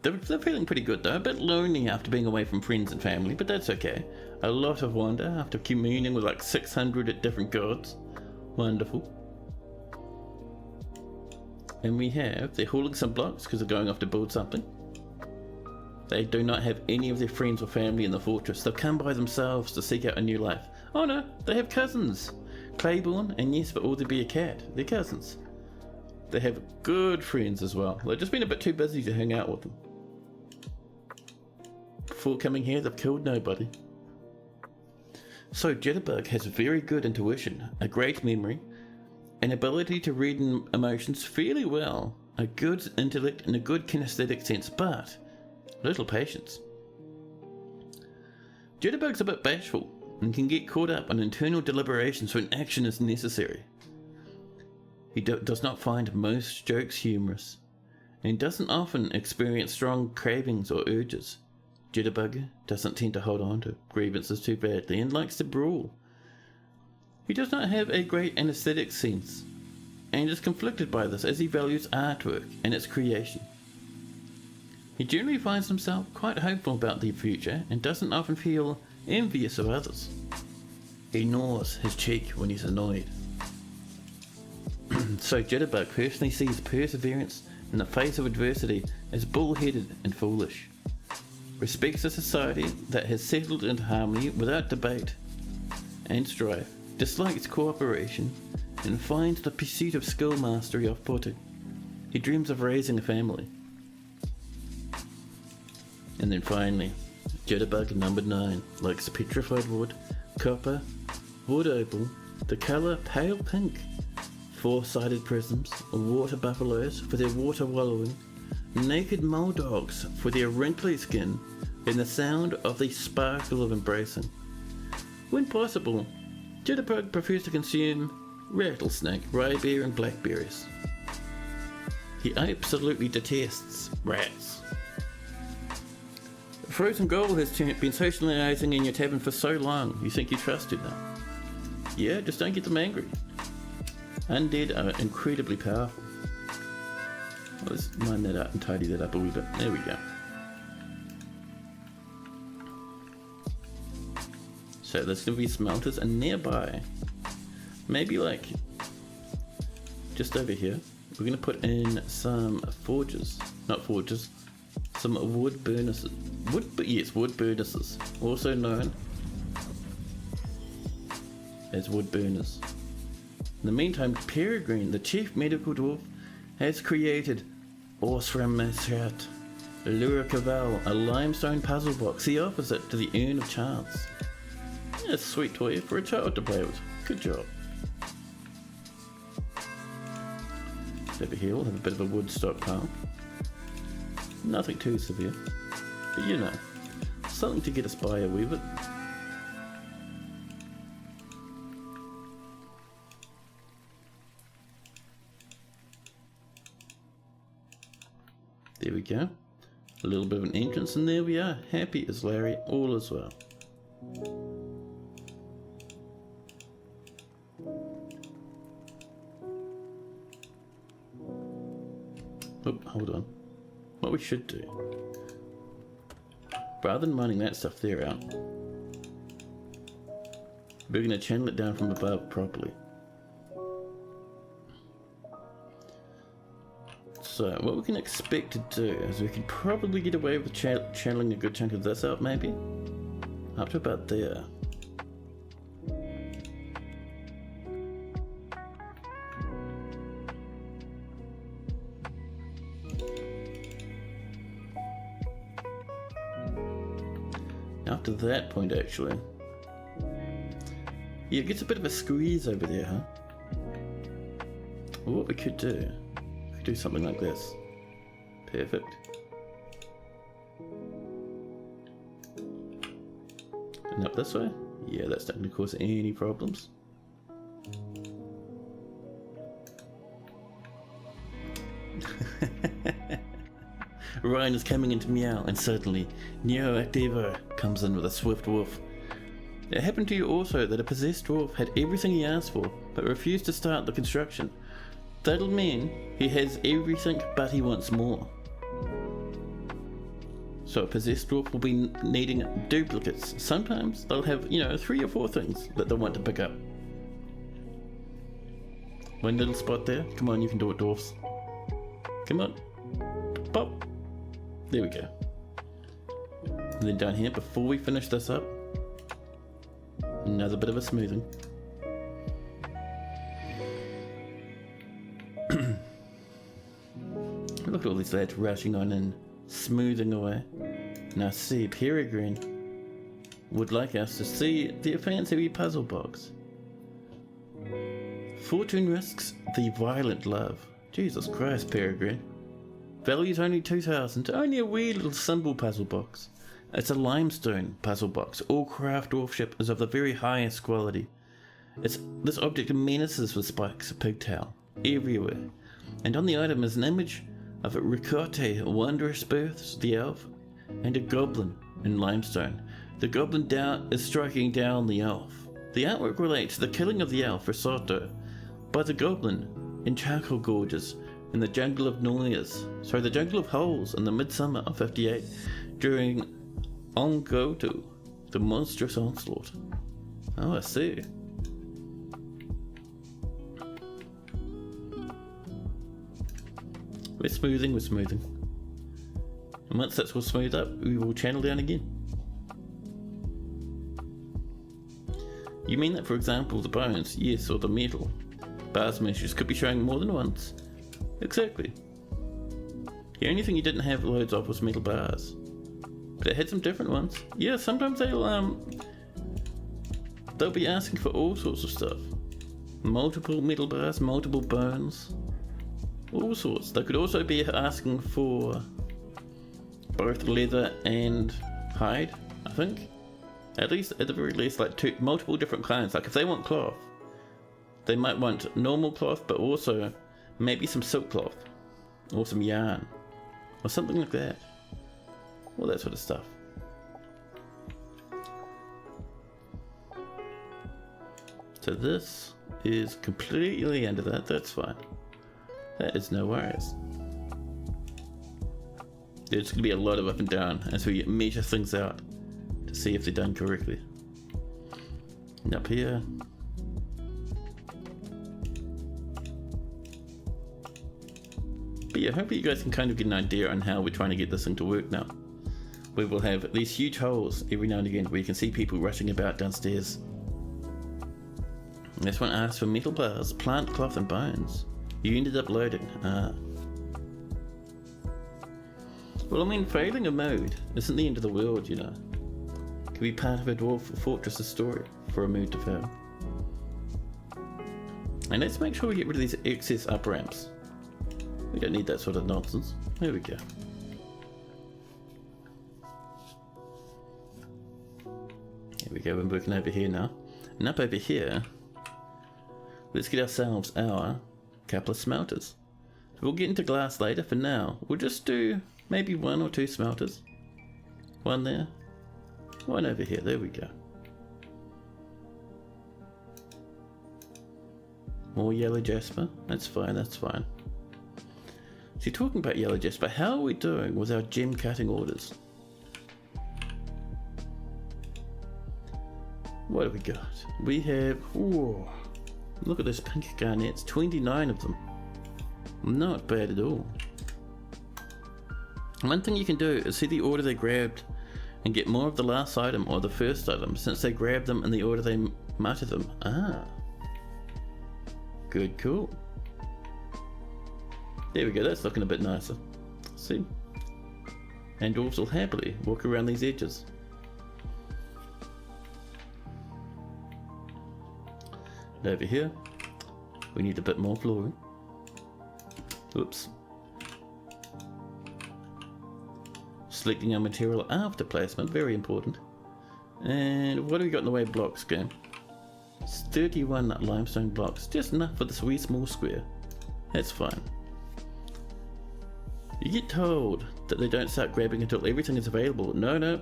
They're feeling pretty good though, a bit lonely after being away from friends and family, but that's okay. A lot of wonder after communing with like 600 different gods. Wonderful. And they're hauling some blocks because they're going off to build something. They do not have any of their friends or family in the fortress. They've come by themselves to seek out a new life. Oh no, they have cousins. Claiborne and yes, but all the bear cat. They're cousins. They have good friends as well. They've just been a bit too busy to hang out with them. Before coming here, they've killed nobody. So Jitterbug has very good intuition, a great memory, an ability to read emotions fairly well, a good intellect and a good kinesthetic sense, but little patience. Jitterbug's a bit bashful and can get caught up in internal deliberations when action is necessary. He does not find most jokes humorous and doesn't often experience strong cravings or urges. Jitterbug doesn't tend to hold on to grievances too badly and likes to brawl. He does not have a great aesthetic sense and is conflicted by this as he values artwork and its creation. He generally finds himself quite hopeful about the future and doesn't often feel envious of others. He gnaws his cheek when he's annoyed. So Jitterbug personally sees perseverance in the face of adversity as bull-headed and foolish. Respects a society that has settled into harmony without debate and strife, dislikes cooperation, and finds the pursuit of skill mastery off-putting. He dreams of raising a family. And then finally, Jitterbug number 9 likes petrified wood, copper, wood opal, the colour pale pink, four-sided prisms, water buffaloes for their water wallowing, naked mole dogs for their wrinkly skin, and the sound of the sparkle of embracing. When possible, Jitterbug prefers to consume rattlesnake, rye beer, and blackberries. He absolutely detests rats. Frozen Gold has been socialising in your tavern for so long, you think you trust it now. Yeah, just don't get them angry. Undead are incredibly powerful. Let's line that out and tidy that up a wee bit. There we go. So there's going to be smelters, and nearby, maybe like just over here, we're going to put in some some wood burnesses. Wood burnesses, also known as wood burners. In the meantime, Peregrine, the chief medical dwarf, has created Osram Mashat, Lura Cavell, a limestone puzzle box. He offers it to the Urn of Chance. A sweet toy for a child to play with. Good job. Over here we'll have a bit of a wood stockpile. Nothing too severe, but you know, something to get us by a wee bit. There we go. A little bit of an entrance, and there we are. Happy as Larry, all as well. Oh, hold on. What we should do, rather than mining that stuff there out, we're going to channel it down from above properly. So what we can expect to do is we can probably get away with channeling a good chunk of this out, maybe up to about there. After that point, actually, yeah, it gets a bit of a squeeze over there, huh? Well, what we could do something like this. Perfect. And up this way? Yeah, that's not going to cause any problems. Ryan is coming into meow, and suddenly Neo Activo comes in with a swift woof. It happened to you also that a possessed dwarf had everything he asked for, but refused to start the construction. That'll mean he has everything, but he wants more. So a possessed dwarf will be needing duplicates. Sometimes they'll have, 3 or 4 things that they'll want to pick up. One little spot there. Come on, you can do it, dwarfs. Come on. Pop. There we go. And then down here, before we finish this up, another bit of a smoothing. Look at all these lads rushing on and smoothing away. Now see, Peregrine would like us to see the fancy wee puzzle box. Fortune risks the violent love. Jesus Christ, Peregrine. Value's only 2,000, only a wee little symbol puzzle box. It's a limestone puzzle box. All craft dwarfship is of the very highest quality. This object menaces with spikes of pigtail everywhere. And on the item is an image of a Ricotte, Wondrous Births, the elf, and a goblin in limestone. The goblin is striking down the elf. The artwork relates to the killing of the elf, Risotto, by the goblin in charcoal gorges in the jungle of the jungle of holes in the midsummer of 58 during Ongoto, the monstrous onslaught. Oh, I see. We're smoothing. And once that's all smoothed up, we will channel down again. You mean that, for example, the bones, yes, or the metal bars meshes could be showing more than once? Exactly. The only thing you didn't have loads of was metal bars. But it had some different ones. Yeah, sometimes they'll be asking for all sorts of stuff. Multiple metal bars, multiple bones, all sorts. They could also be asking for both leather and hide, I think. At the very least, like multiple different kinds. Like if they want cloth, they might want normal cloth, but also maybe some silk cloth, or some yarn, or something like that. All that sort of stuff. So this is completely under that, that's fine. That is no worries. There's going to be a lot of up and down as we measure things out to see if they're done correctly. And up here. But yeah, hopefully you guys can kind of get an idea on how we're trying to get this thing to work now. We will have these huge holes every now and again where you can see people rushing about downstairs. This one asks for metal bars, plant cloth and bones. You ended up loading. Well, I mean, failing a mode isn't the end of the world, you know. It can be part of a dwarf fortress's story for a mood to fail. And let's make sure we get rid of these excess up ramps. We don't need that sort of nonsense. There we go. Here we go, we're working over here now. And up over here, let's get ourselves our couple of smelters. We'll get into glass later. For now, we'll just do maybe 1 or 2 smelters. One there, one over here. There we go. More yellow jasper. That's fine, that's fine. See, talking about yellow jasper, how are we doing with our gem cutting orders? What have we got? We have, whoa, look at those pink garnets, 29 of them. Not bad at all. One thing you can do is see the order they grabbed and get more of the last item or the first item since they grabbed them in the order they mutter them. Ah. Good, cool. There we go, that's looking a bit nicer. See? And dwarves will happily walk around these edges. And over here, we need a bit more flooring. Oops. Selecting our material after placement, very important. And what have we got in the way of blocks, game? It's 31 limestone blocks, just enough for this wee small square. That's fine. You get told that they don't start grabbing until everything is available. No.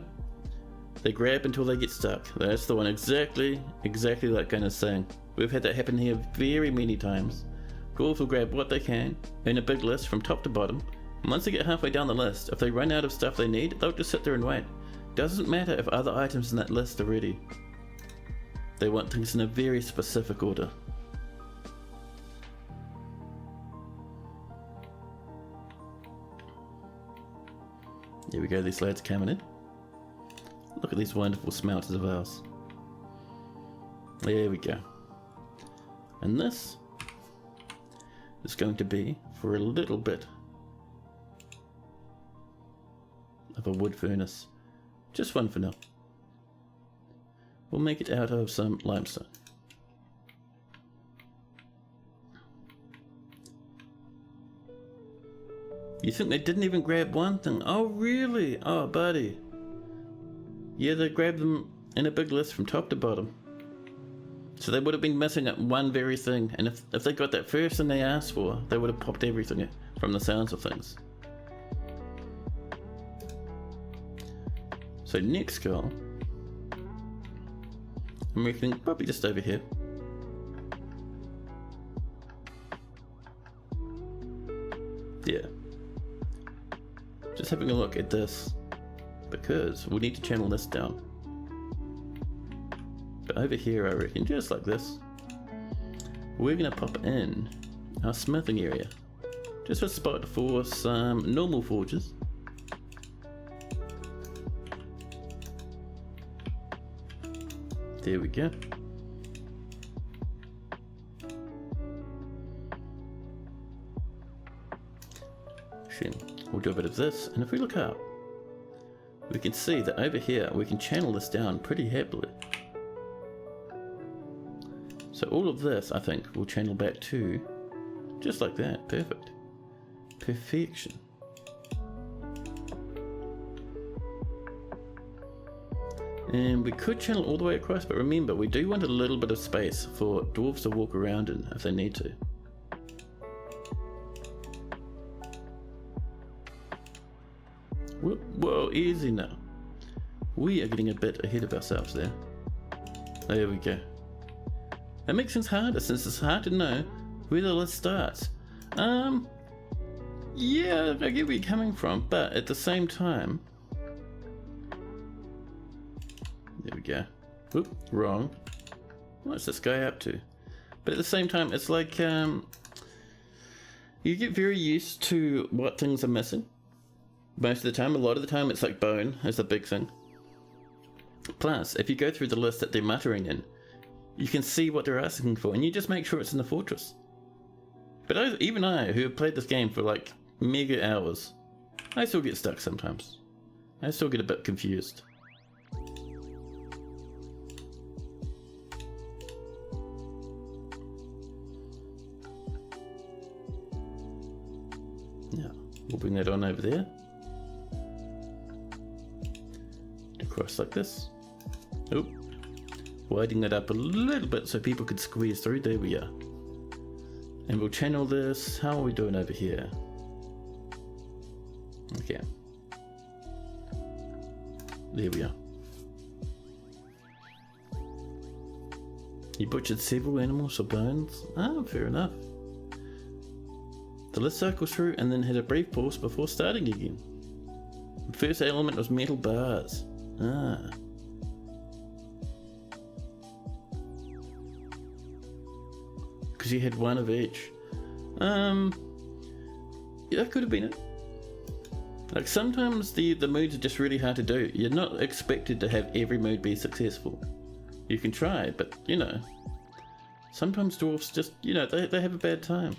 They grab until they get stuck. That's the one. Exactly like Gunner's saying. We've had that happen here very many times. Dwarves will grab what they can, in a big list from top to bottom. And once they get halfway down the list, if they run out of stuff they need, they'll just sit there and wait. Doesn't matter if other items in that list are ready. They want things in a very specific order. There we go, these lads coming in. Look at these wonderful smelters of ours. There we go. And this is going to be for a little bit of a wood furnace. Just one for now. We'll make it out of some limestone. You think they didn't even grab one thing? Oh really? Oh buddy. Yeah, they grabbed them in a big list from top to bottom. So they would have been missing at one very thing, and if they got that first thing they asked for, they would have popped everything from the sounds of things. So next goal, I'm reckoning probably just over here. Yeah. Just having a look at this, because we need to channel this down. But over here I reckon, just like this, we're going to pop in our smithing area. Just a spot for some normal forges. There we go. We'll do a bit of this, and if we look up, we can see that over here we can channel this down pretty happily. So all of this, I think, will channel back to just like that. Perfect. Perfection. And we could channel all the way across, but remember, we do want a little bit of space for dwarves to walk around in if they need to. Whoa, easy now. We are getting a bit ahead of ourselves there. There we go. That makes things harder, since it's hard to know where the list starts. Yeah, I get where you're coming from, but at the same time... There we go. Whoop, wrong. What's this guy up to? But at the same time, it's like, you get very used to what things are missing. Most of the time, a lot of the time, it's like bone is the big thing. Plus, if you go through the list that they're muttering in, you can see what they're asking for, and you just make sure it's in the fortress. But even I, who have played this game for like mega hours, I still get stuck sometimes. I still get a bit confused. Now, we'll bring that on over there. Across like this. Oh, widening that up a little bit so people could squeeze through. There we are. And we'll channel this. How are we doing over here? Okay. There we are. You butchered several animals for bones? Ah, fair enough. The list circles through and then hit a brief pause before starting again. The first element was metal bars. Ah. Because you had one of each. Yeah, that could have been it. Like sometimes the moods are just really hard to do. You're not expected to have every mood be successful. You can try, but you know, sometimes dwarfs just, you know, they have a bad time.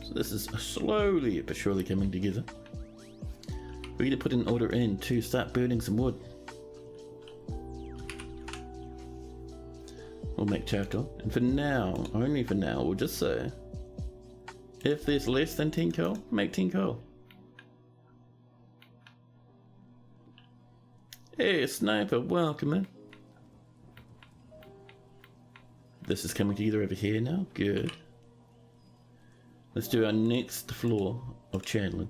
So this is slowly but surely coming together. We need to put an order in to start burning some wood. We'll make charcoal, and for now, only for now, we'll just say, if there's less than 10 coal, make 10 coal. Hey, Sniper, welcome in. this is coming together over here now. Good. Let's do our next floor of channeling.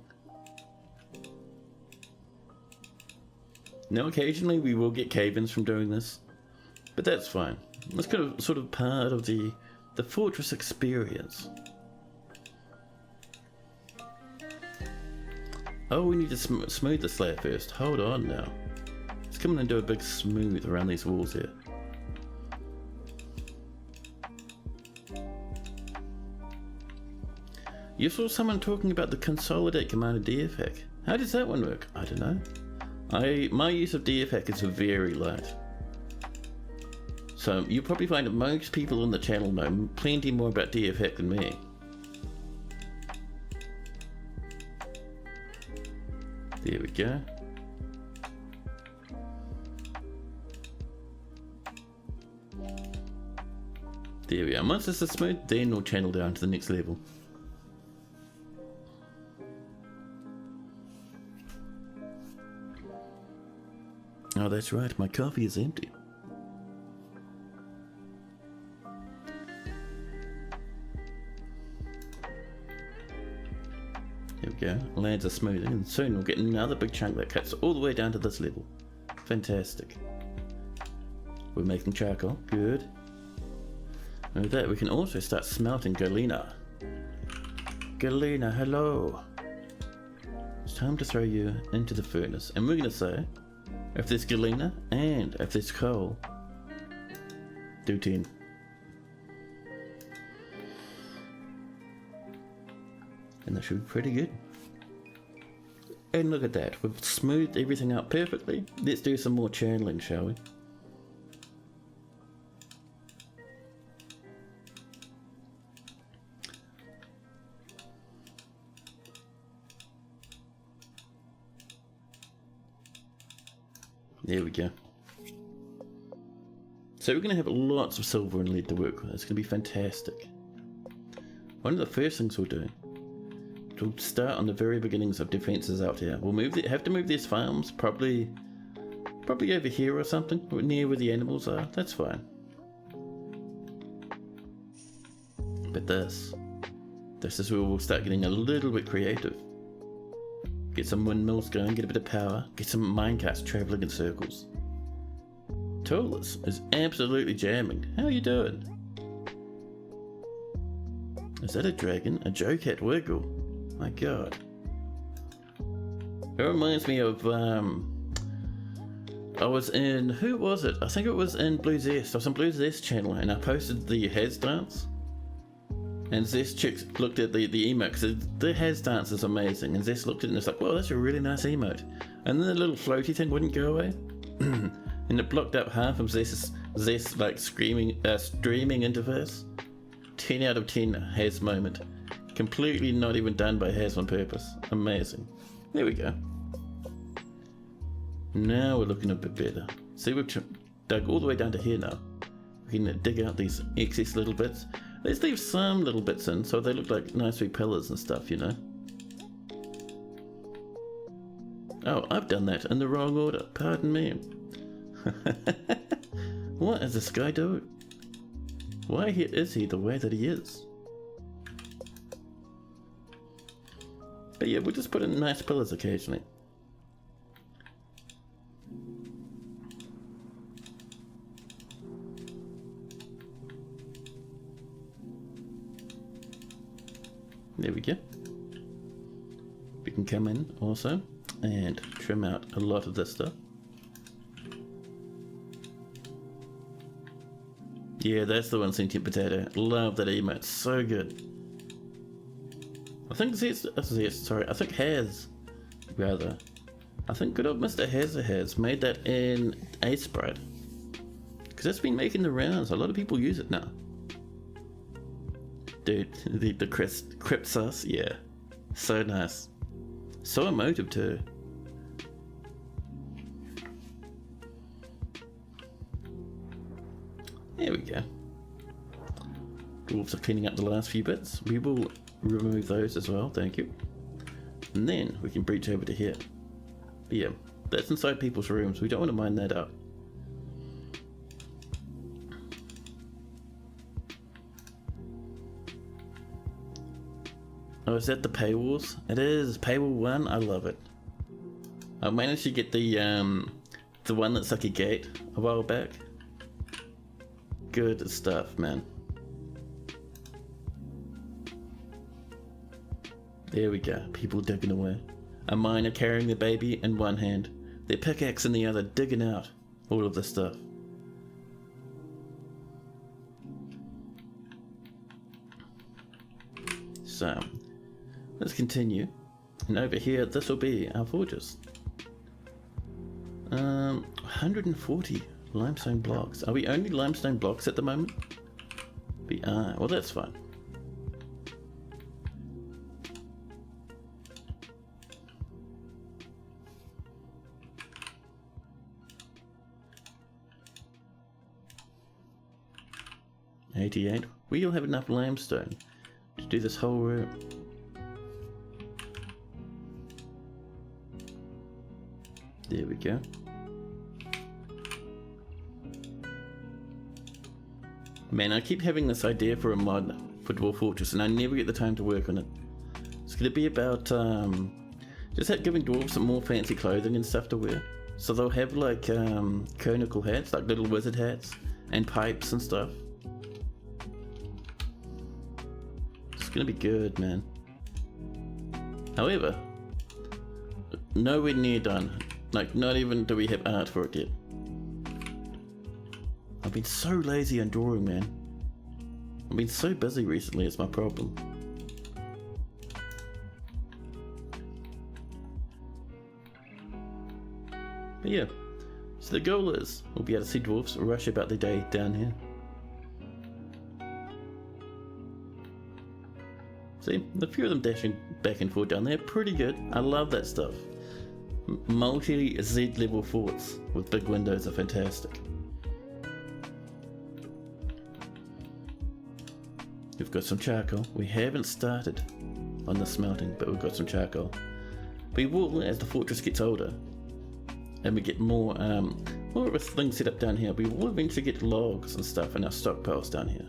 Now occasionally we will get cave-ins from doing this, but that's fine. It's kind of sort of part of the fortress experience. Oh, we need to smooth the slab first. Hold on now. Let's come in and do a big smooth around these walls here. You saw someone talking about the consolidate command of DFhack. How does that one work? I don't know. My use of DFhack is very light. So you'll probably find that most people on the channel know plenty more about DFhack than me. There we go. There we are. Once this is smooth, then we'll channel down to the next level. Oh, that's right, my coffee is empty. There we go, lands are smoothing, and soon we'll get another big chunk that cuts all the way down to this level. Fantastic. We're making charcoal, good. And with that we can also start smelting galena. Galena, hello. It's time to throw you into the furnace, and we're going to say, if there's galena and if there's coal, do 10. And that should be pretty good. And look at that, we've smoothed everything out perfectly. Let's do some more channeling, shall we? There we go. So we're going to have lots of silver and lead to work with. It's going to be fantastic. One of the first things we'll do, we'll start on the very beginnings of defences out here. We'll have to move these farms, probably over here or something, near where the animals are. That's fine. But this is where we'll start getting a little bit creative. Get some windmills going, get a bit of power, get some minecarts travelling in circles. Toolers is absolutely jamming. How are you doing? Is that a dragon? A Joe-Cat Wiggle? My god. It reminds me of, I was in, who was it? I think it was in Blue Zest. I was on Blue Zest channel and I posted the Has dance. And Zest chicks looked at the emote because the Has dance is amazing. And Zest looked at it and it's like, well, that's a really nice emote. And then the little floaty thing wouldn't go away. And it blocked up half of Zest's like streaming interface. 10 out of 10 Has moment. Completely not even done by Has on purpose. Amazing. There we go. Now we're looking a bit better. See, we've dug all the way down to here now. We can dig out these excess little bits. Let's leave some little bits in so they look like nice wee pillars and stuff, you know. Oh, I've done that in the wrong order. Pardon me. What is this guy doing? Why is he the way that he is? But yeah, we'll just put in nice pillars occasionally. There we go. We can come in also and trim out a lot of this stuff. Yeah, that's the one, Sentient Potato. Love that emote. So good. I think I think Has, rather. I think good old Mr. Has made that in A Sprite. Because that's been making the rounds. A lot of people use it now. Dude, the crypt sauce, yeah. So nice. So emotive too. There we go. Dwarves are cleaning up the last few bits. We will remove those as well, thank you. And then we can breach over to here. But yeah, that's inside people's rooms. We don't want to mine that up. Oh, is that the paywalls? It is paywall 1. I love it. I managed to get the one that's like a gate a while back. Good stuff, man. There we go. People digging away. A miner carrying the baby in one hand, their pickaxe in the other, digging out all of the stuff. So, let's continue. And over here, this will be our fortress. 140 limestone blocks. Are we only limestone blocks at the moment? We are. Well, that's fine. $88. We'll have enough limestone to do this whole room. There we go. Man, I keep having this idea for a mod for Dwarf Fortress and I never get the time to work on it. It's going to be about just giving dwarves some more fancy clothing and stuff to wear. So they'll have like conical hats, like little wizard hats, and pipes and stuff. It's going to be good, man. However, nowhere near done. Like, not even do we have art for it yet. I've been so lazy on drawing, man. I've been so busy recently, it's my problem. But yeah, so the goal is, we'll be able to see dwarfs rush about their day down here. See, a few of them dashing back and forth down there, pretty good. I love that stuff. Multi-Z level forts with big windows are fantastic. We've got some charcoal. We haven't started on the smelting, but we've got some charcoal. We will, as the fortress gets older, and we get more of a thing set up down here, we will eventually get logs and stuff in our stockpiles down here.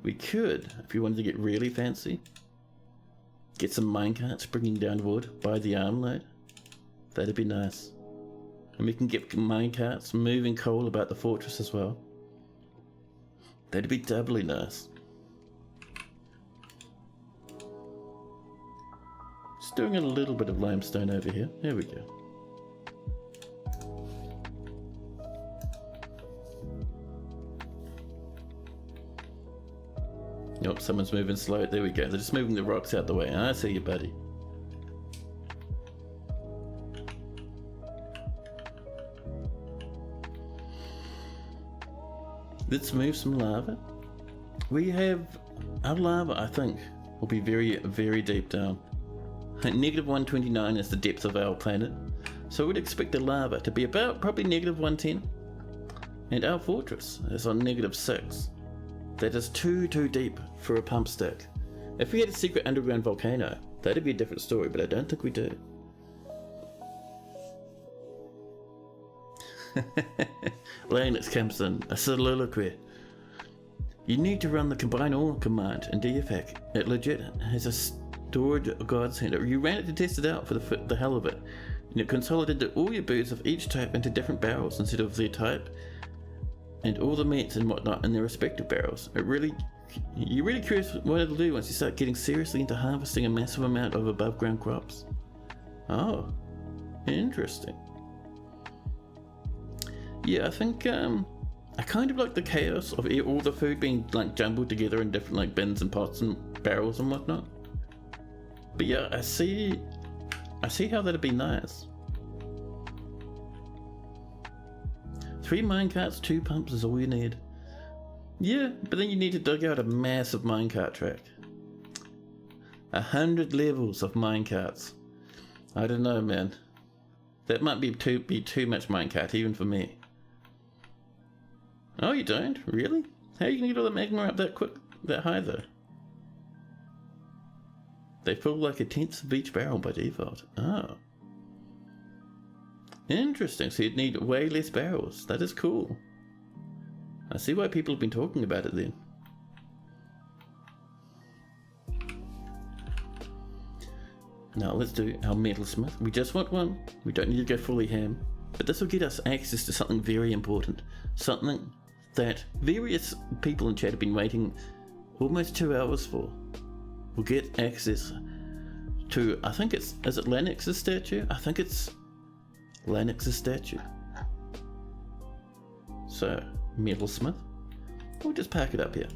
We could, if you wanted to get really fancy, get some minecarts bringing down wood by the armload. That'd be nice. And we can get minecarts moving coal about the fortress as well. That'd be doubly nice. Just doing a little bit of limestone over here. There we go. Nope, someone's moving slow. There we go. They're just moving the rocks out the way. I see you, buddy. Let's move some lava. We have our lava, I think, will be very, very deep down. Negative 129 is the depth of our planet, so we'd expect the lava to be about probably negative 110. And our fortress is on negative 6. That is too deep for a pump stick. If we had a secret underground volcano, that'd be a different story, but I don't think we do. Linux comes in, a soliloquy. You need to run the combine all command in DFAC. It legit has a stored godsend. You ran it to test it out for the hell of it. And it consolidated all your boots of each type into different barrels instead of their type, and all the meats and whatnot in their respective barrels. You're really curious what it'll do once you start getting seriously into harvesting a massive amount of above ground crops. Oh, interesting. Yeah, I think I kind of like the chaos of all the food being like jumbled together in different like bins and pots and barrels and whatnot. But yeah, I see how that'd be nice. 3 minecarts, 2 pumps is all you need. Yeah, but then you need to dig out a massive minecart track. 100 levels of minecarts. I don't know, man. That might be too much minecart even for me. Oh, you don't? Really? How are you gonna get all the magma up that high though? They fill like a tenth of each barrel by default. Oh. Interesting, so you'd need way less barrels. That is cool. I see why people have been talking about it then. Now let's do our metalsmith. We just want one. We don't need to go fully ham. But this will get us access to something very important. Something that various people in chat have been waiting almost 2 hours for. We'll get access to, I think is it Lennox's statue? I think it's Lennox's statue. So, metalsmith. We'll just pack it up here.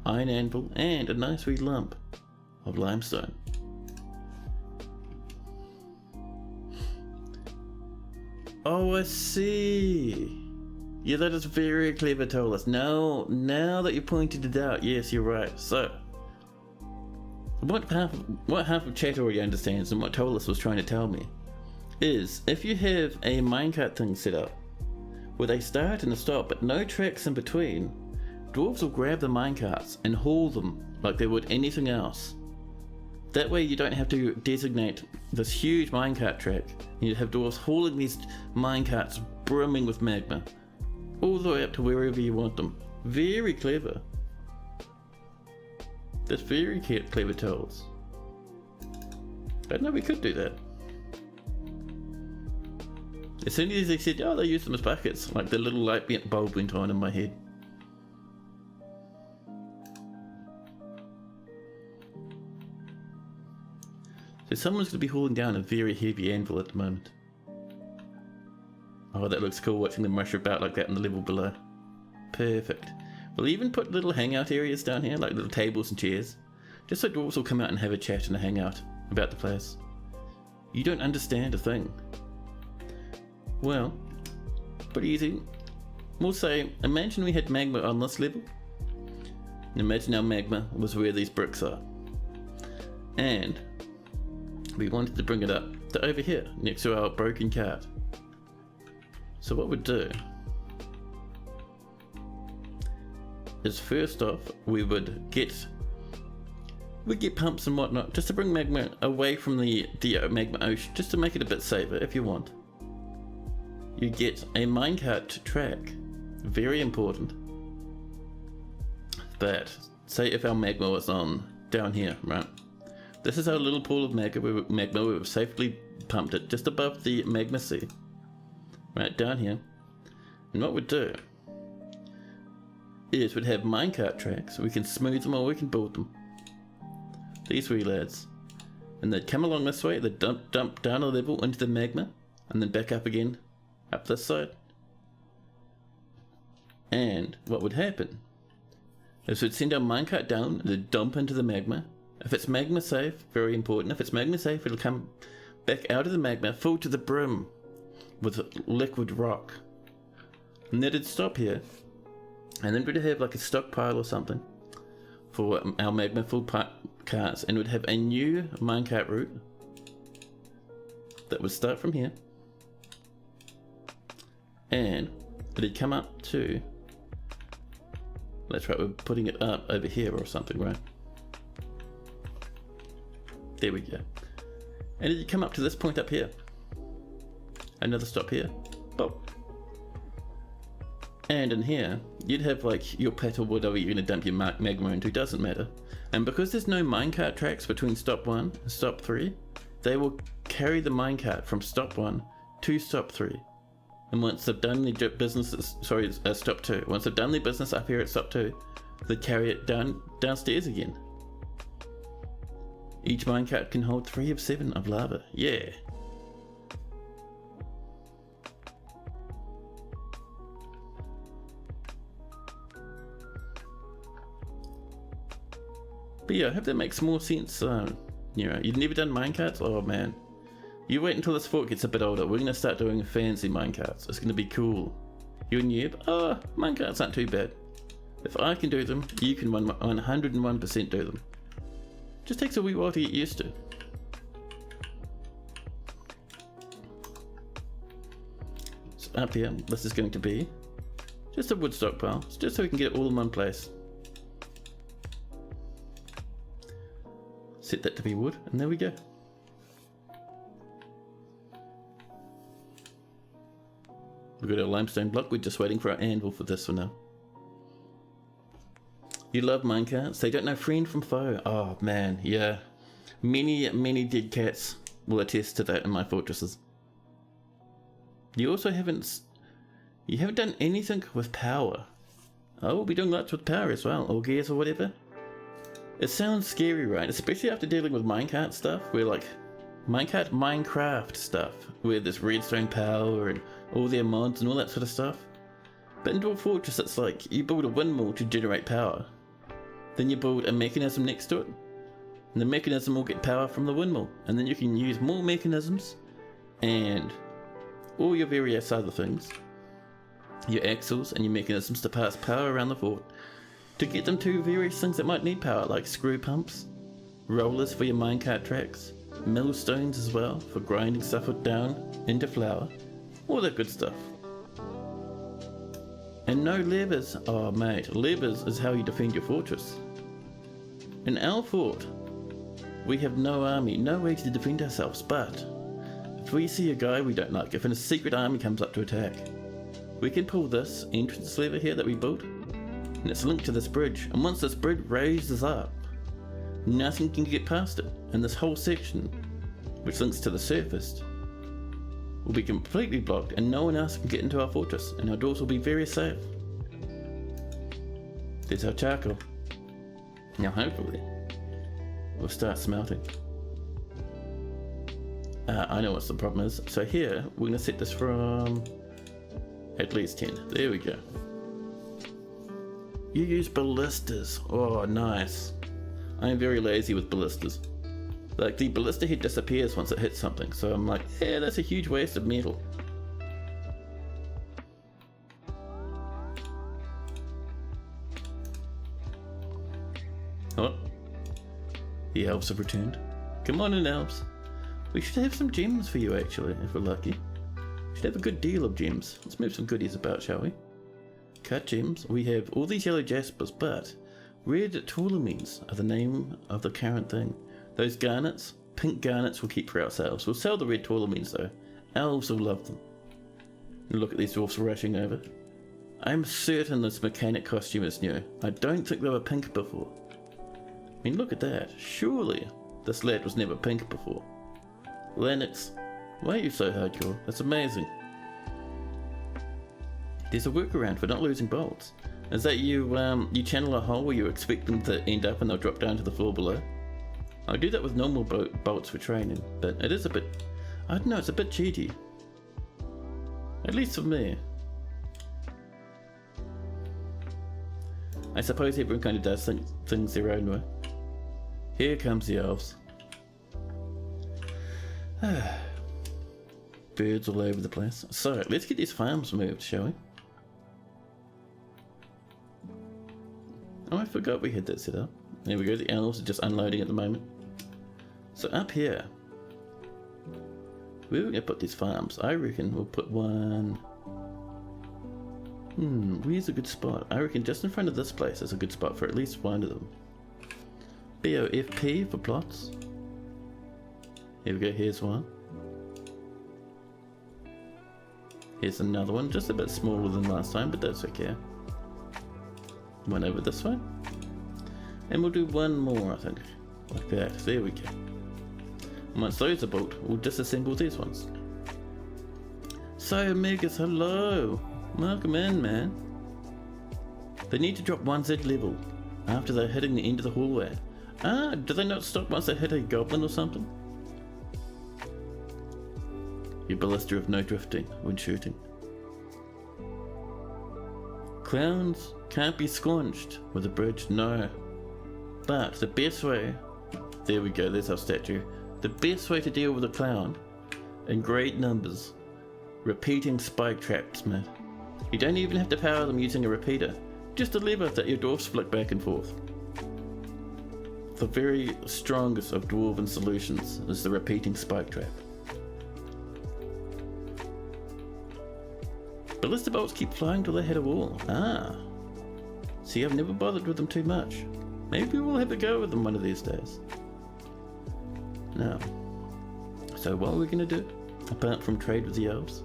Iron anvil and a nice wee lump of limestone. Oh, I see. Yeah, that is very clever, Tolus. Now that you pointed it out, yes, you're right. So, what half of chat already understands and what Tolus was trying to tell me is if you have a minecart thing set up with a start and a stop but no tracks in between, dwarves will grab the minecarts and haul them like they would anything else. That way you don't have to designate this huge minecart track. You have dwarves hauling these minecarts brimming with magma all the way up to wherever you want them. Very clever. That's very clever tools. I didn't know we could do that. As soon as they said, oh, they use them as buckets, like the little light bulb went on in my head. So someone's going to be hauling down a very heavy anvil at the moment. Oh, that looks cool watching them rush about like that in the level below. Perfect. We'll even put little hangout areas down here, like little tables and chairs, just so dwarves will come out and have a chat and a hangout about the place. You don't understand a thing. Well, pretty easy. We'll say, imagine we had magma on this level. And imagine our magma was where these bricks are. And we wanted to bring it up to over here, next to our broken cart. So what we'd do is first off, we'd get pumps and whatnot, just to bring magma away from the magma ocean, just to make it a bit safer if you want. You get a minecart track, very important, that, say if our magma was on down here, right? This is our little pool of magma, we've safely pumped it just above the magma sea, right down here. And what we'd do is we'd have minecart tracks, we can smooth them or we can build them. These wee lads. And they'd come along this way, they'd dump down a level into the magma, and then back up again, up this side. And what would happen is we'd send our minecart down, they'd dump into the magma. If it's magma safe, very important, if it's magma safe, it'll come back out of the magma full to the brim with liquid rock. And then it'd stop here, and then we'd have like a stockpile or something for our magma full carts, and we'd have a new minecart route that would start from here, and it'd come up to, that's right, we're putting it up over here or something, right? There we go. And it'd come up to this point up here. Another stop here. Bop. And in here, you'd have like your pet or whatever you're going to dump your magma into, doesn't matter. And because there's no minecart tracks between stop 1 and stop 3, they will carry the minecart from stop 1 to stop 3. And once they've done their business, stop 2. Once they've done their business up here at stop 2, they carry it downstairs again. Each minecart can hold 3 of 7 of lava. Yeah. But yeah, I hope that makes more sense. You've never done minecarts? Oh man. You wait until this fort gets a bit older. We're going to start doing fancy minecarts. It's going to be cool. You're a noob? Oh, minecarts aren't too bad. If I can do them, you can 101% do them. Just takes a wee while to get used to. So up here, this is going to be just a wood stockpile, just so we can get it all in one place. Set that to be wood, and there we go. We've got our limestone block, we're just waiting for our anvil for this one now. You love minecarts, they don't know friend from foe. Oh man, yeah. Many dead cats will attest to that in my fortresses. You also haven't done anything with power. Oh, we'll be doing lots with power as well, or gears or whatever. It sounds scary, right? Especially after dealing with minecart stuff, where like Minecraft stuff, where there's redstone power and all their mods and all that sort of stuff. But in Dwarf Fortress, it's like you build a windmill to generate power. Then you build a mechanism next to it, and the mechanism will get power from the windmill, and then you can use more mechanisms and all your various other things, your axles and your mechanisms, to pass power around the fort to get them to various things that might need power, like screw pumps, rollers for your minecart tracks, millstones as well for grinding stuff down into flour, all that good stuff. And no levers. Oh mate, levers is how you defend your fortress. In our fort, we have no army, no way to defend ourselves, but if we see a guy we don't like, if a secret army comes up to attack, we can pull this entrance lever here that we built, and it's linked to this bridge, and once this bridge raises up, nothing can get past it, and this whole section, which links to the surface, will be completely blocked, and no one else can get into our fortress, and our doors will be very safe. There's our charcoal. Now hopefully, we'll start smelting. I know what the problem is. So here, we're going to set this from at least 10. There we go. You use ballistas. Oh, nice. I am very lazy with ballistas. Like, the ballista head disappears once it hits something, so I'm like, yeah, that's a huge waste of metal. Oh, the elves have returned. Come on in, elves. We should have some gems for you, actually, if we're lucky. We should have a good deal of gems. Let's move some goodies about, shall we? Cut gems. We have all these yellow jaspers, but red tourmaline are the name of the current thing. Those garnets, pink garnets, we'll keep for ourselves. We'll sell the red tourmalines though. Elves will love them. Look at these dwarfs rushing over. I'm certain this mechanic costume is new. I don't think they were pink before. I mean, look at that. Surely this lad was never pink before. Lennox, why are you so hardcore? That's amazing. There's a workaround for not losing bolts. Is that you channel a hole where you expect them to end up and they'll drop down to the floor below? I do that with normal bolts for training, but it is a bit, I don't know, it's a bit cheaty. At least for me. I suppose everyone kind of does things their own way. Here comes the elves. Birds all over the place. So, let's get these farms moved, shall we? Oh, I forgot we had that set up. There we go, the elves are just unloading at the moment. So up here, where are we going to put these farms? I reckon we'll put one... where's a good spot? I reckon just in front of this place is a good spot for at least one of them. BOFP for plots. Here we go, here's one. Here's another one, just a bit smaller than last time, but that's okay. One over this way. And we'll do one more, I think. Like that. There we go. And once those are built, we'll disassemble these ones. So, Megas, hello! Welcome in, man. They need to drop 1Z level after they're hitting the end of the hallway. Ah, do they not stop once they hit a goblin or something? Your ballista of no drifting when shooting. Clowns can't be squanched with a bridge, no. But the best way, there we go, there's our statue. The best way to deal with a clown in great numbers, repeating spike traps, man. You don't even have to power them using a repeater, just a lever that your dwarfs flick back and forth. The very strongest of dwarven solutions is the repeating spike trap. Ballista bolts keep flying till they hit a wall. Ah. See, I've never bothered with them too much. Maybe we'll have a go with them one of these days. Now, so what are we going to do, apart from trade with the elves?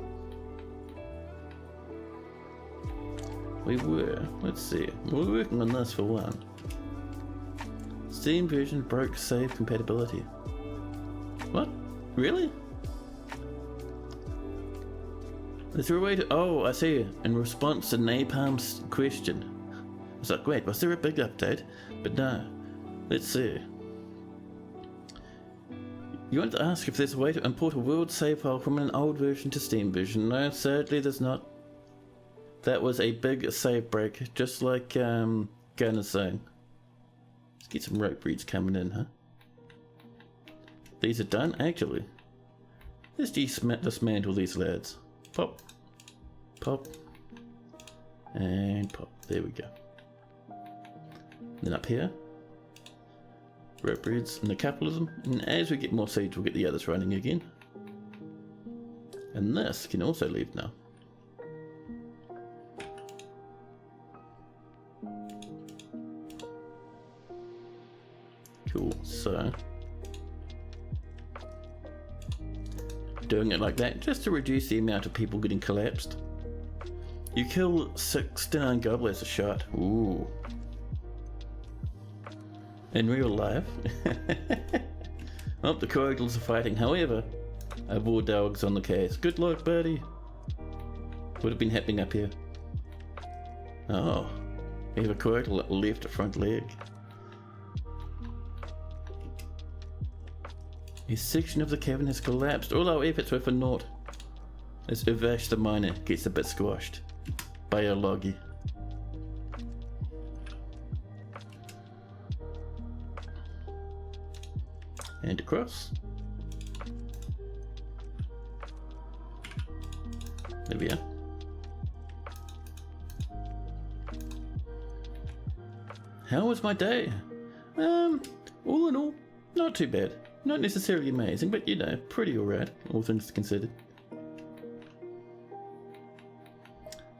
Let's see, we're working on this for one. Steam version broke save compatibility. What? Really? Is there a way to... Oh, I see. In response to Napalm's question. I was like, wait, was there a big update? But no. Let's see. You want to ask if there's a way to import a world save file from an old version to Steam version. No, sadly there's not. That was a big save break, just like Gun is saying. Let's get some rope breeds coming in, huh? These are done, actually. Let's dismantle these lads. Pop. Pop. And pop. There we go. Then up here. Rope breeds and a couple of them. And as we get more seeds, we'll get the others running again. And this can also leave now. Cool, so doing it like that just to reduce the amount of people getting collapsed. You kill 69 goblins a shot. Ooh. In real life. Oh, the corridors are fighting. However, a war dog's on the case. Good luck, buddy. Would have been happening up here. Oh, we have a corridor that left a front leg. A section of the cavern has collapsed. All our efforts were for naught. As Uvash the miner gets a bit squashed by a loggy. And across. There we are. How was my day? All in all, not too bad. Not necessarily amazing, but you know, pretty alright, all things considered.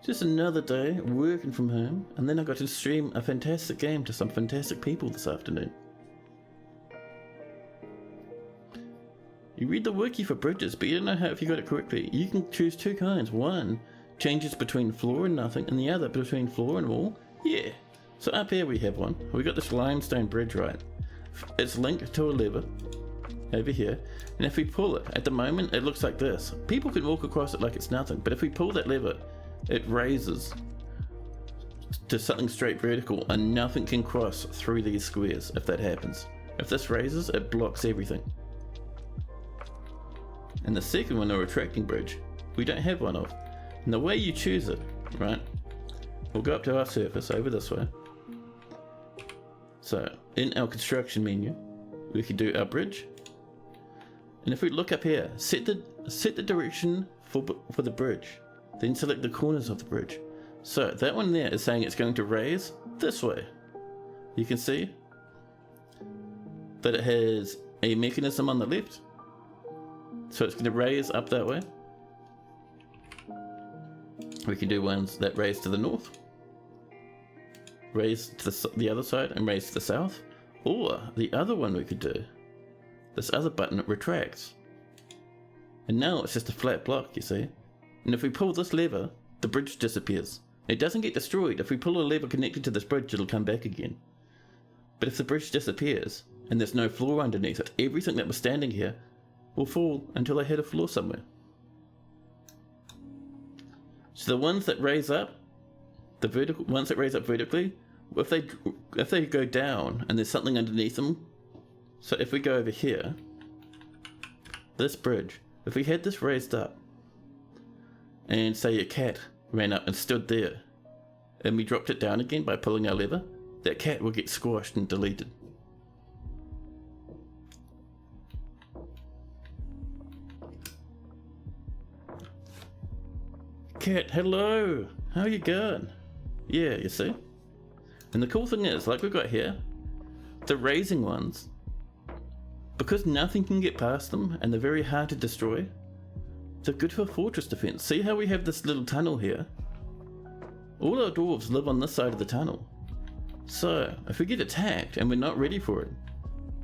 Just another day working from home, and then I got to stream a fantastic game to some fantastic people this afternoon. You read the wiki for bridges, but you don't know how if you got it correctly. You can choose two kinds. One changes between floor and nothing, and the other between floor and wall. Yeah. So up here we have one. We got this limestone bridge, right? It's linked to a lever over here, and if we pull it, at the moment it looks like this. People can walk across it like it's nothing, but if we pull that lever, it raises to something straight vertical, and nothing can cross through these squares if that happens. If this raises, it blocks everything. And the second one, a retracting bridge, we don't have one of. And the way you choose it, right, we'll go up to our surface over this way. So in our construction menu, we can do our bridge. And if we look up here, set the direction for the bridge, then select the corners of the bridge. So that one there is saying it's going to raise this way. You can see that it has a mechanism on the left. So it's going to raise up that way. We can do ones that raise to the north, raise to the other side, and raise to the south. Or the other one we could do, this other button, it retracts. And now it's just a flat block, you see. And if we pull this lever, the bridge disappears. It doesn't get destroyed. If we pull a lever connected to this bridge, it'll come back again. But if the bridge disappears, and there's no floor underneath it, everything that was standing here will fall until they hit a floor somewhere. So the ones that raise up, the vertical ones that raise up vertically, if they go down and there's something underneath them. So if we go over here, this bridge, if we had this raised up, and say a cat ran up and stood there, and we dropped it down again by pulling our lever, that cat will get squashed and deleted. Cat, hello! How you going? Yeah, you see? And the cool thing is, like we've got here, the raising ones, because nothing can get past them and they're very hard to destroy, they're good for fortress defense. See how we have this little tunnel here? All our dwarves live on this side of the tunnel. So, if we get attacked and we're not ready for it,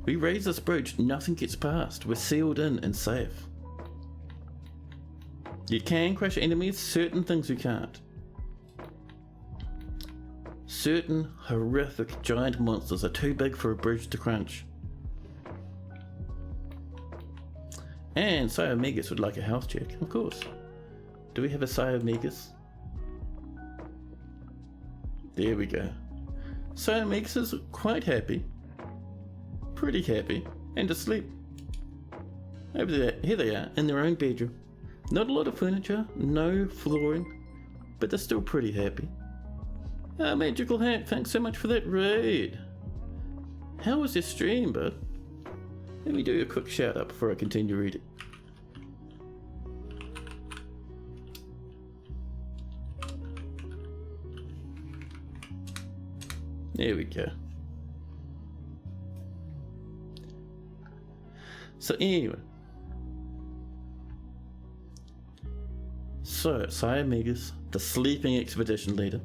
we raise this bridge, nothing gets past. We're sealed in and safe. You can crush enemies, certain things you can't. Certain horrific giant monsters are too big for a bridge to crunch. And Siomegas would like a health check, of course. Do we have a Siomegas? There we go. Siomegas is quite happy. Pretty happy. And asleep. Over there, here they are, in their own bedroom. Not a lot of furniture, no flooring, but they're still pretty happy. Ah, Magical Hack, thanks so much for that raid. How was your stream, bud? Let me do a quick shout out before I continue reading. There we go. So anyway. So, Siomegas, the sleeping expedition leader.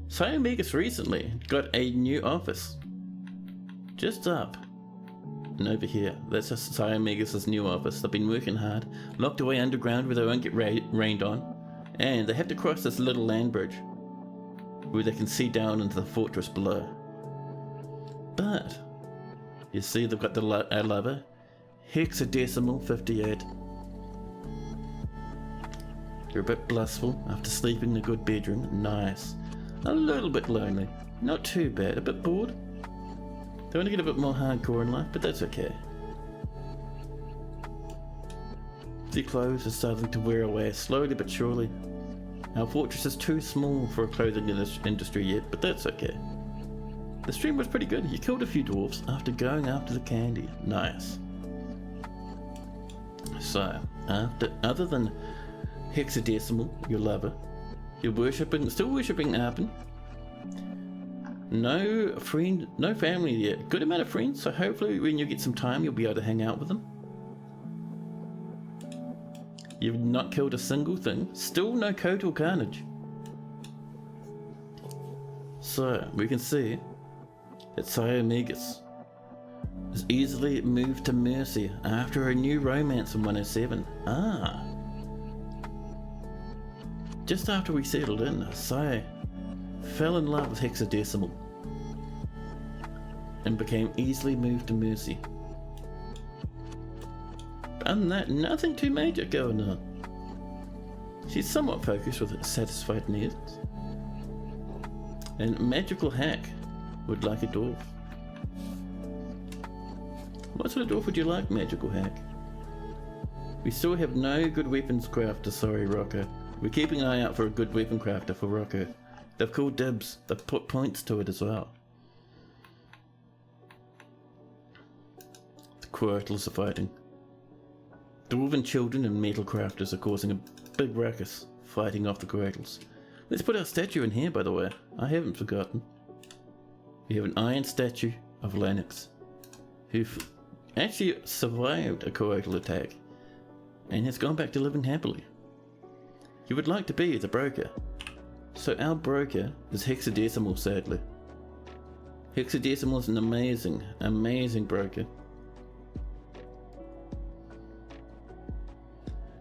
Siomegas recently got a new office. Just up. And over here, that's Siomegas' new office. They've been working hard, locked away underground where they won't get rained on. And they have to cross this little land bridge where they can see down into the fortress below. But, you see they've got the lever, hexadecimal 58. You're a bit blissful after sleeping in a good bedroom. Nice. A little bit lonely. Not too bad. A bit bored. They want to get a bit more hardcore in life, but that's okay. The clothes are starting to wear away slowly but surely. Our fortress is too small for a clothing industry yet, but that's okay. The stream was pretty good. You killed a few dwarves after going after the candy. Nice. So, other than hexadecimal, your lover, you're still worshipping Arpin. No friend, no family yet. Good amount of friends, so hopefully when you get some time you'll be able to hang out with them. You've not killed a single thing. Still no Kotal Carnage. So, we can see that Siomegas is easily moved to mercy after a new romance in 107. Ah. Just after we settled in, Sai fell in love with hexadecimal and became easily moved to mercy. Other than that, nothing too major going on. She's somewhat focused with satisfied needs. And Magical Hack would like a dwarf. What sort of dwarf would you like, Magical Hack? We still have no good weapons crafter, sorry Rocco. We're keeping an eye out for a good weapon crafter for Rocco. They've called dibs. They've put points to it as well. The Quirtles are fighting. Dwarven children and metal crafters are causing a big ruckus, fighting off the Quirtles. Let's put our statue in here, by the way. I haven't forgotten. We have an iron statue of Lennox, who actually survived a Quirtle attack and has gone back to living happily. You would like to be the broker. So our broker is hexadecimal, sadly. Hexadecimal is an amazing, amazing broker.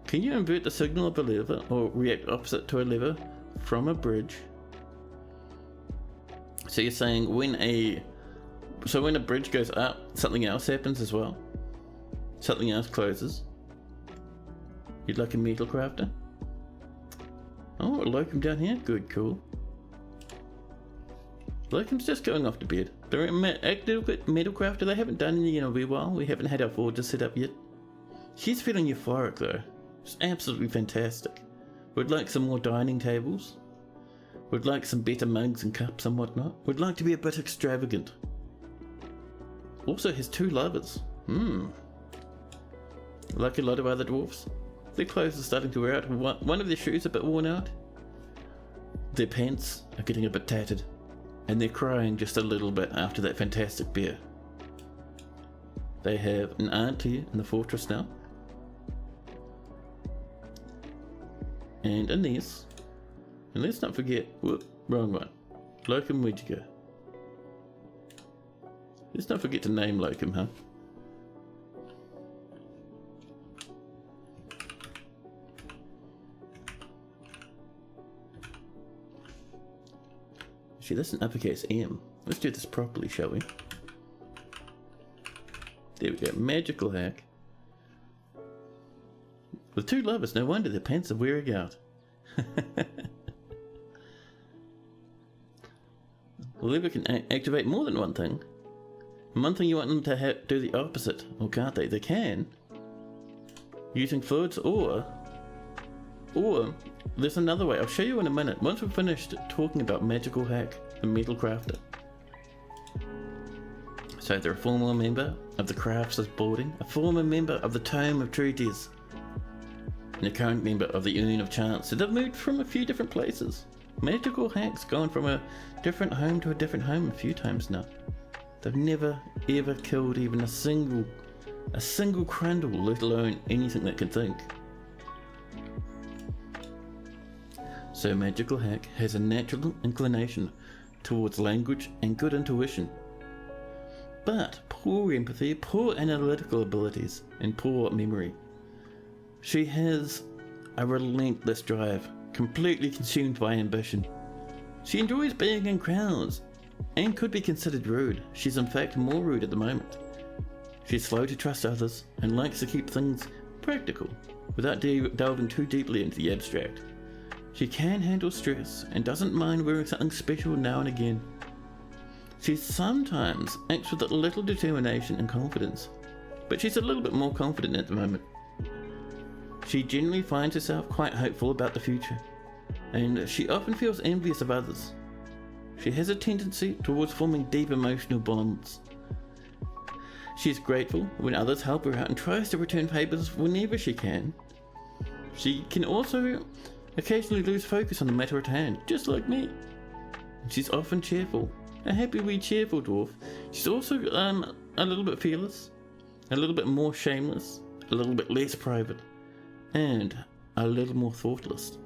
Can you invert the signal of a lever or react opposite to a lever from a bridge? So you're saying when a bridge goes up, something else happens as well? Something else closes? You'd like a metal crafter? Oh, a locum down here? Good, cool. Locum's just going off to bed. They're active metal crafter. They haven't done any in a wee while. We haven't had our forges set up yet. She's feeling euphoric though. It's absolutely fantastic. Would like some more dining tables. Would like some better mugs and cups and whatnot. Would like to be a bit extravagant. Also has 2 lovers. Like a lot of other dwarfs. Their clothes are starting to wear out. One of their shoes a bit worn out. Their pants are getting a bit tattered. And they're crying just a little bit after that fantastic beer. They have an auntie in the fortress now. And a niece. And let's not forget, whoop, wrong one. Locum, where'd you go? Let's not forget to name Locum, huh? Gee, that's an uppercase M. Let's do this properly, shall we? There we go. Magical hack. With 2 lovers, no wonder their pants are wearing out. Well, then we can activate more than one thing. One thing you want them to do the opposite, or can't they? They can. Using fluids, or there's another way. I'll show you in a minute. Once we've finished talking about magical hack, the metal crafter. So they're a former member of the Crafts's Boarding, a former member of the Tome of Treaties, and a current member of the Urn of Chance. So they've moved from a few different places. Magical hack's gone from a different home to a different home a few times now. They've never ever killed even a single crundle, let alone anything that can think. So magical hack has a natural inclination towards language and good intuition, but poor empathy, poor analytical abilities, and poor memory. She has a relentless drive, completely consumed by ambition. She enjoys being in crowds and could be considered rude. She's in fact more rude at the moment. She's slow to trust others and likes to keep things practical without delving too deeply into the abstract. She can handle stress and doesn't mind wearing something special now and again. She sometimes acts with a little determination and confidence, but she's a little bit more confident at the moment. She generally finds herself quite hopeful about the future, and she often feels envious of others. She has a tendency towards forming deep emotional bonds. She is grateful when others help her out and tries to return favors whenever she can. She can also occasionally lose focus on the matter at hand, just like me. She's often cheerful, a happy wee cheerful dwarf. She's also a little bit fearless, a little bit more shameless, a little bit less private, and a little more thoughtless.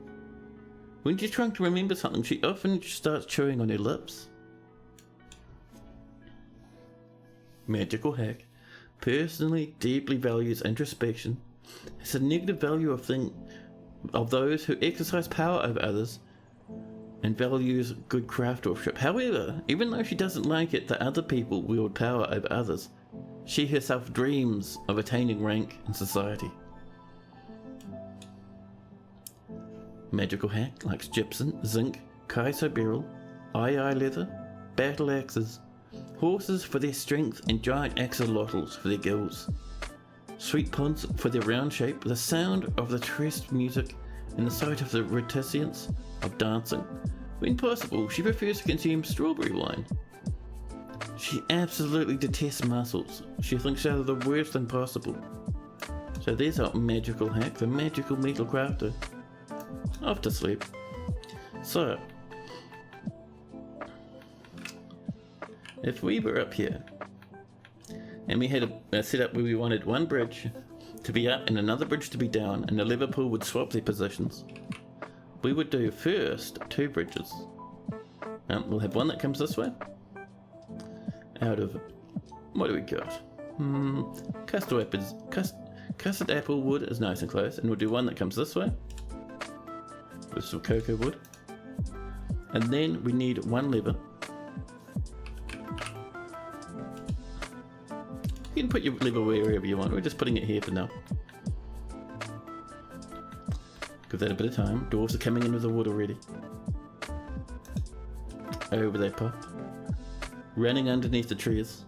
When she's trying to remember something, she often starts chewing on her lips. Magical hack personally deeply values introspection, has a negative value of those who exercise power over others, and values good craftsmanship. However, even though she doesn't like it that other people wield power over others, she herself dreams of attaining rank in society. Magical hack likes gypsum, zinc, kaiso beryl, ii leather, battle axes, horses for their strength, and giant axolotls for their gills. Sweet puns for their round shape, the sound of the tressed music, and the sight of the reticence of dancing. When possible, she prefers to consume strawberry wine. She absolutely detests mussels. She thinks they're the worst thing possible. So there's our magical hack, the magical metal crafter. Off to sleep. So, if we were up here and we had a setup where we wanted one bridge to be up and another bridge to be down, and the Liverpool would swap their positions, we would do first 2 bridges. We'll have one that comes this way. Out of, what do we got? Custard apple wood is nice and close, and we'll do one that comes this way with some cocoa wood. And then we need one lever. You can put your lever wherever you want. We're just putting it here for now. Give that a bit of time. Dwarves are coming in with the wood already. Over they pop. Running underneath the trees.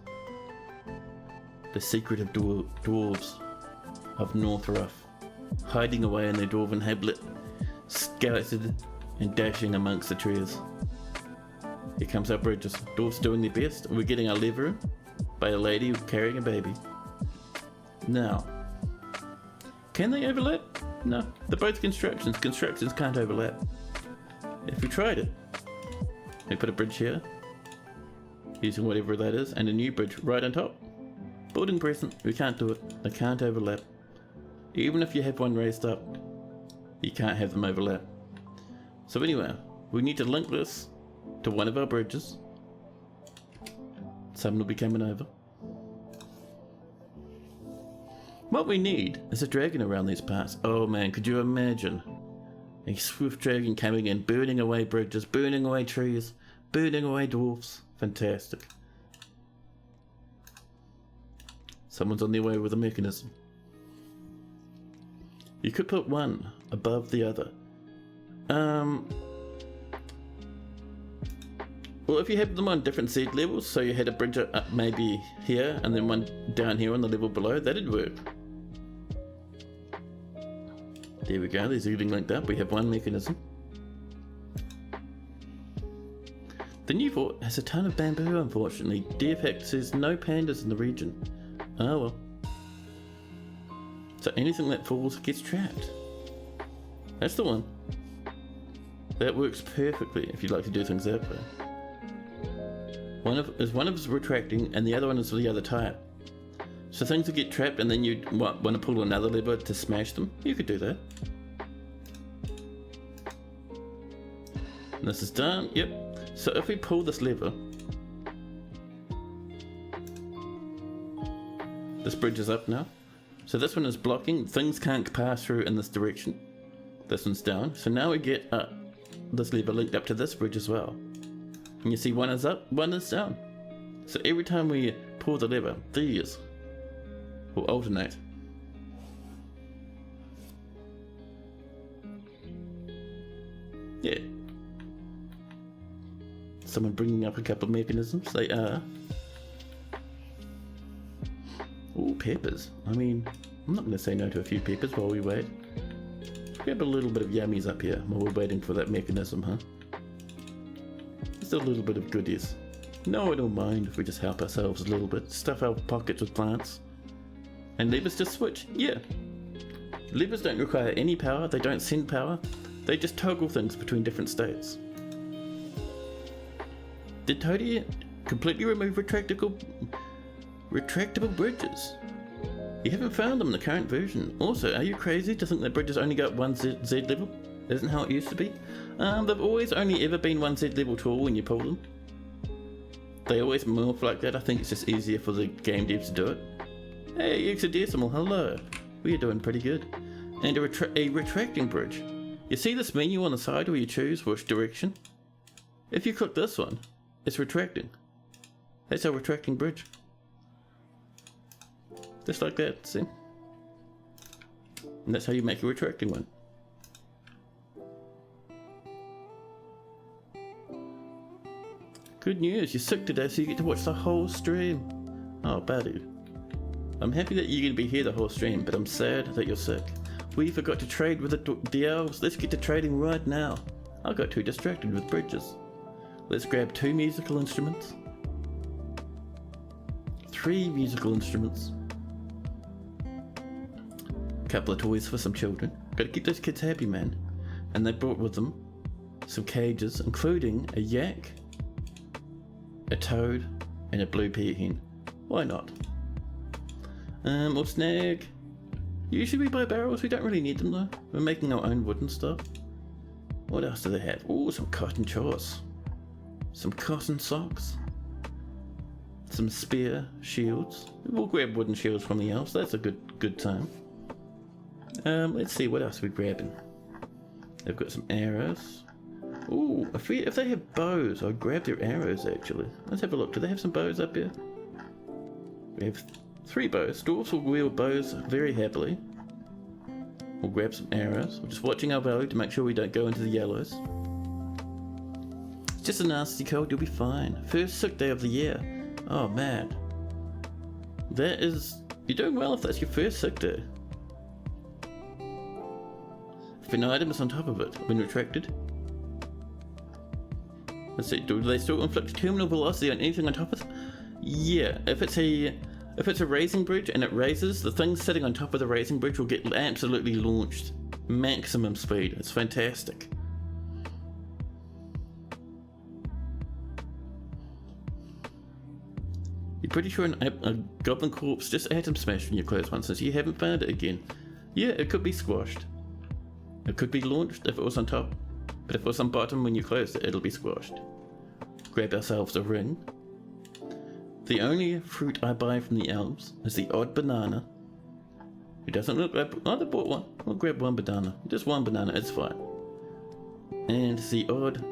The secretive dwarves of Northrough, hiding away in their dwarven habit, scouted and dashing amongst the trees. Here comes our bridges. Dwarves doing their best. We're getting our lever by a lady carrying a baby. Now, can they overlap? No, they're both constructions. Constructions can't overlap. If we tried it, we put a bridge here, using whatever that is, and a new bridge right on top. Building present, we can't do it. They can't overlap. Even if you have one raised up, you can't have them overlap. So anyway, we need to link this to one of our bridges. Someone will be coming over. What we need is a dragon around these parts. Oh man, could you imagine a swift dragon coming in, burning away bridges, burning away trees, Burning away dwarfs. Fantastic. Someone's on their way with a mechanism. You could put one above the other. Well, if you had them on different Z levels, so you had a bridge up maybe here and then one down here on the level below, that'd work. There we go, these are getting linked up. We have one mechanism. The new fort has a ton of bamboo, unfortunately. DFX says no pandas in the region. Oh well. So anything that falls gets trapped. That's the one. That works perfectly if you'd like to do things that way. One of is retracting and the other one is the other type. So things will get trapped and then you want to pull another lever to smash them. You could do that. And this is done. Yep. So if we pull this lever, this bridge is up now. So this one is blocking. Things can't pass through in this direction. This one's down. So now we get this lever linked up to this bridge as well. And you see one is up, one is down. So every time we pull the lever, these will alternate. Yeah. Someone bringing up a couple of mechanisms. They are. Ooh, peppers. I mean, I'm not going to say no to a few peppers while we wait. Let's grab a little bit of yummies up here while we're waiting for that mechanism, huh? Just a little bit of goodies. No, I don't mind if we just help ourselves a little bit. Stuff our pockets with plants. And levers just switch. Yeah. Levers don't require any power. They don't send power. They just toggle things between different states. Did Toadie completely remove retractable bridges? You haven't found them in the current version. Also, are you crazy to think that bridges only got one Z level? Isn't how it used to be? They've always only ever been one Z level tall when you pull them. They always morph like that. I think it's just easier for the game devs to do it. Hey, Exodecimal, hello. We're doing pretty good. And a retracting bridge. You see this menu on the side where you choose which direction? If you click this one, it's retracting. That's a retracting bridge. Just like that, see? And that's how you make a retracting one. Good news, you're sick today, so you get to watch the whole stream. Oh, buddy. I'm happy that you're going to be here the whole stream, but I'm sad that you're sick. We forgot to trade with the elves. Let's get to trading right now. I got too distracted with bridges. Let's grab 2 musical instruments. 3 musical instruments. Couple of toys for some children. Gotta keep those kids happy, man. And they brought with them some cages, including a yak, a toad, and a blue peahen. Why not? We'll snag. Usually we buy barrels, we don't really need them though. We're making our own wooden stuff. What else do they have? Oh, some cotton chores. Some cotton socks. Some spear shields. We'll grab wooden shields from the elves, that's a good time. Let's see what else we're grabbing. They've got some arrows. Ooh, if they have bows, I'll grab their arrows actually. Let's have a look. Do they have some bows up here? We have 3 bows. Dwarves will wield bows very happily. We'll grab some arrows. We're just watching our value to make sure we don't go into the yellows. It's just a nasty cold, you'll be fine. First sick day of the year. Oh man. That is... You're doing well if that's your first sick day. If an item is on top of it when retracted. Let's see, do they still inflict terminal velocity on anything on top of it? Yeah, if it's a raising bridge and it raises, the thing sitting on top of the raising bridge will get absolutely launched. Maximum speed. It's fantastic. You're pretty sure a goblin corpse just atom smashed when you close one since you haven't found it again. Yeah, it could be squashed. It could be launched if it was on top, but if it was on bottom when you closed it, it'll be squashed. Grab ourselves a ring. The only fruit I buy from the elves is the odd banana. It doesn't look like... Oh, they bought one. We'll grab one banana. Just one banana, it's fine. And the odd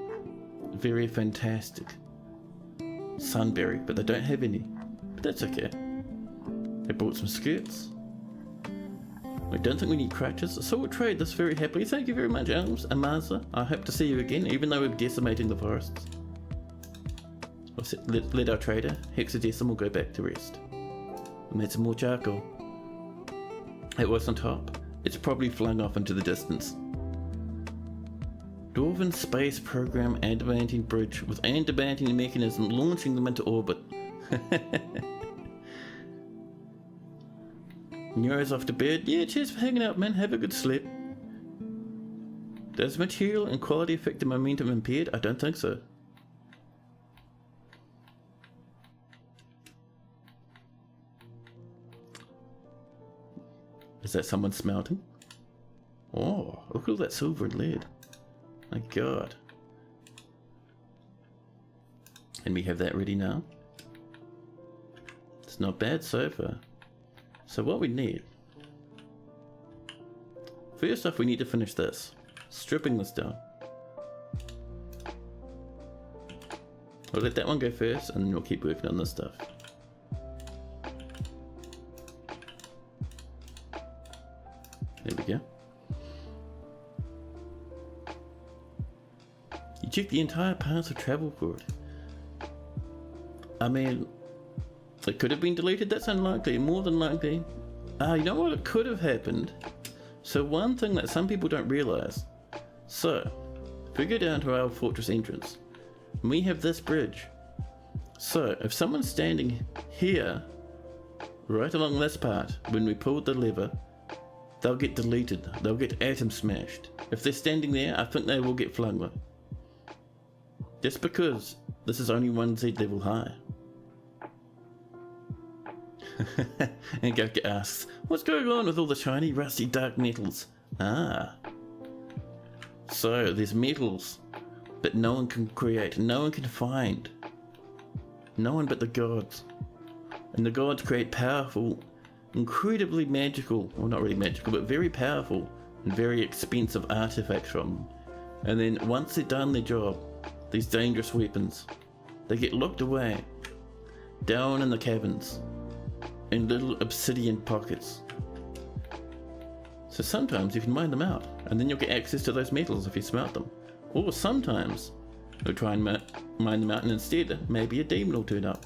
very fantastic sunberry, but they don't have any. But that's okay. They bought some skirts. I don't think we need crutches, so we'll trade this very happily. Thank you very much, Amaza. I hope to see you again, even though we're decimating the forests. Let our trader, Hexadecimal, go back to rest. We made some more charcoal. It was on top. It's probably flung off into the distance. Dwarven Space Program Adamantium Bridge with Adamantium mechanism launching them into orbit. Nero's off to bed. Yeah, cheers for hanging out, man. Have a good sleep. Does material and quality affect the momentum impaired? I don't think so. Is that someone smelting? Oh, look at all that silver and lead. My god. And we have that ready now. It's not bad so far. So what we need... First off, we need to finish this. Stripping this down. We'll let that one go first, and then we'll keep working on this stuff. There we go. You check the entire path of travel for it. I mean, it could have been deleted. That's unlikely. More than likely. You know what? It could have happened. So one thing that some people don't realize. So, if we go down to our fortress entrance, we have this bridge. So, if someone's standing here, right along this part, when we pulled the lever, they'll get deleted. They'll get atom smashed. If they're standing there, I think they will get flung up. Just because this is only 1 Z level high. And Gaka asks, what's going on with all the shiny, rusty, dark metals? So there's metals that no one can create, no one can find. No one but the gods. And the gods create powerful, incredibly magical, well not really magical, but very powerful and very expensive artifacts from them. And then once they've done their job, these dangerous weapons, they get locked away down in the caverns in little obsidian pockets. So sometimes you can mine them out and then you'll get access to those metals if you smelt them. Or sometimes you'll try and mine them out and instead maybe a demon will turn up.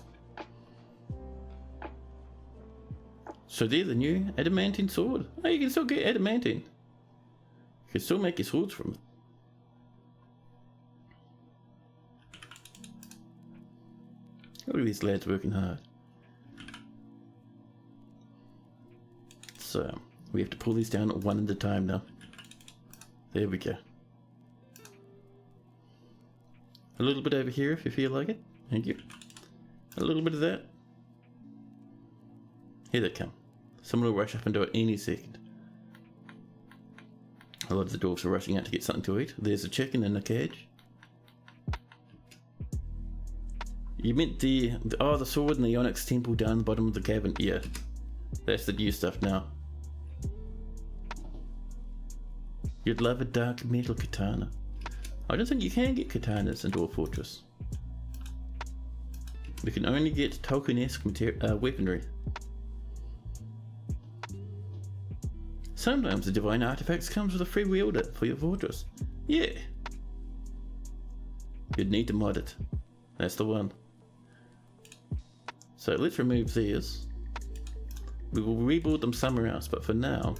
So they're the new adamantine sword. Oh, you can still get adamantine. You can still make your swords from it. Look at these lads working hard. So, we have to pull these down one at a time now. There we go. A little bit over here if you feel like it. Thank you. A little bit of that. Here they come. Someone will rush up and do it any second. A lot of the dwarves are rushing out to get something to eat. There's a chicken in the cage. You meant the sword in the Onyx Temple down the bottom of the cavern? Yeah. That's the new stuff now. You'd love a dark metal katana. I don't think you can get katanas in Dwarf Fortress. We can only get Tolkien-esque weaponry. Sometimes the divine artifacts comes with a free wielder for your fortress. Yeah. You'd need to mod it. That's the one. So let's remove these. We will rebuild them somewhere else, but for now,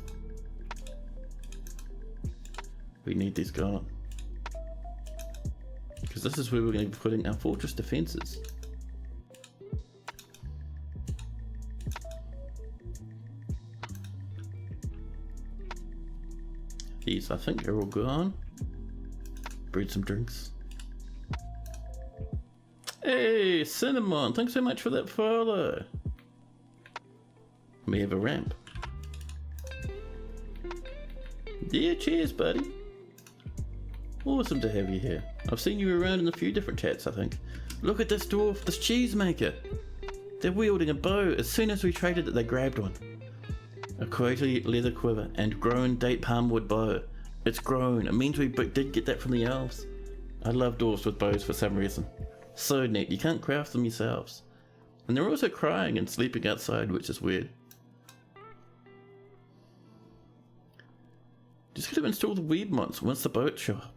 we need these gone. Because this is where we're going to be putting our fortress defenses. These, I think, are all gone. Brewed some drinks. Hey, Cinnamon, thanks so much for that follow. We have a ramp. Yeah, cheers, buddy. Awesome to have you here. I've seen you around in a few different chats, I think. Look at this dwarf, this cheese maker. They're wielding a bow. As soon as we traded it, they grabbed one. A quality leather quiver and grown date palm wood bow. It's grown. It means we did get that from the elves. I love dwarves with bows for some reason. So neat, you can't craft them yourselves. And they're also crying and sleeping outside, which is weird. Just gotta install the weed mods once the boats show up.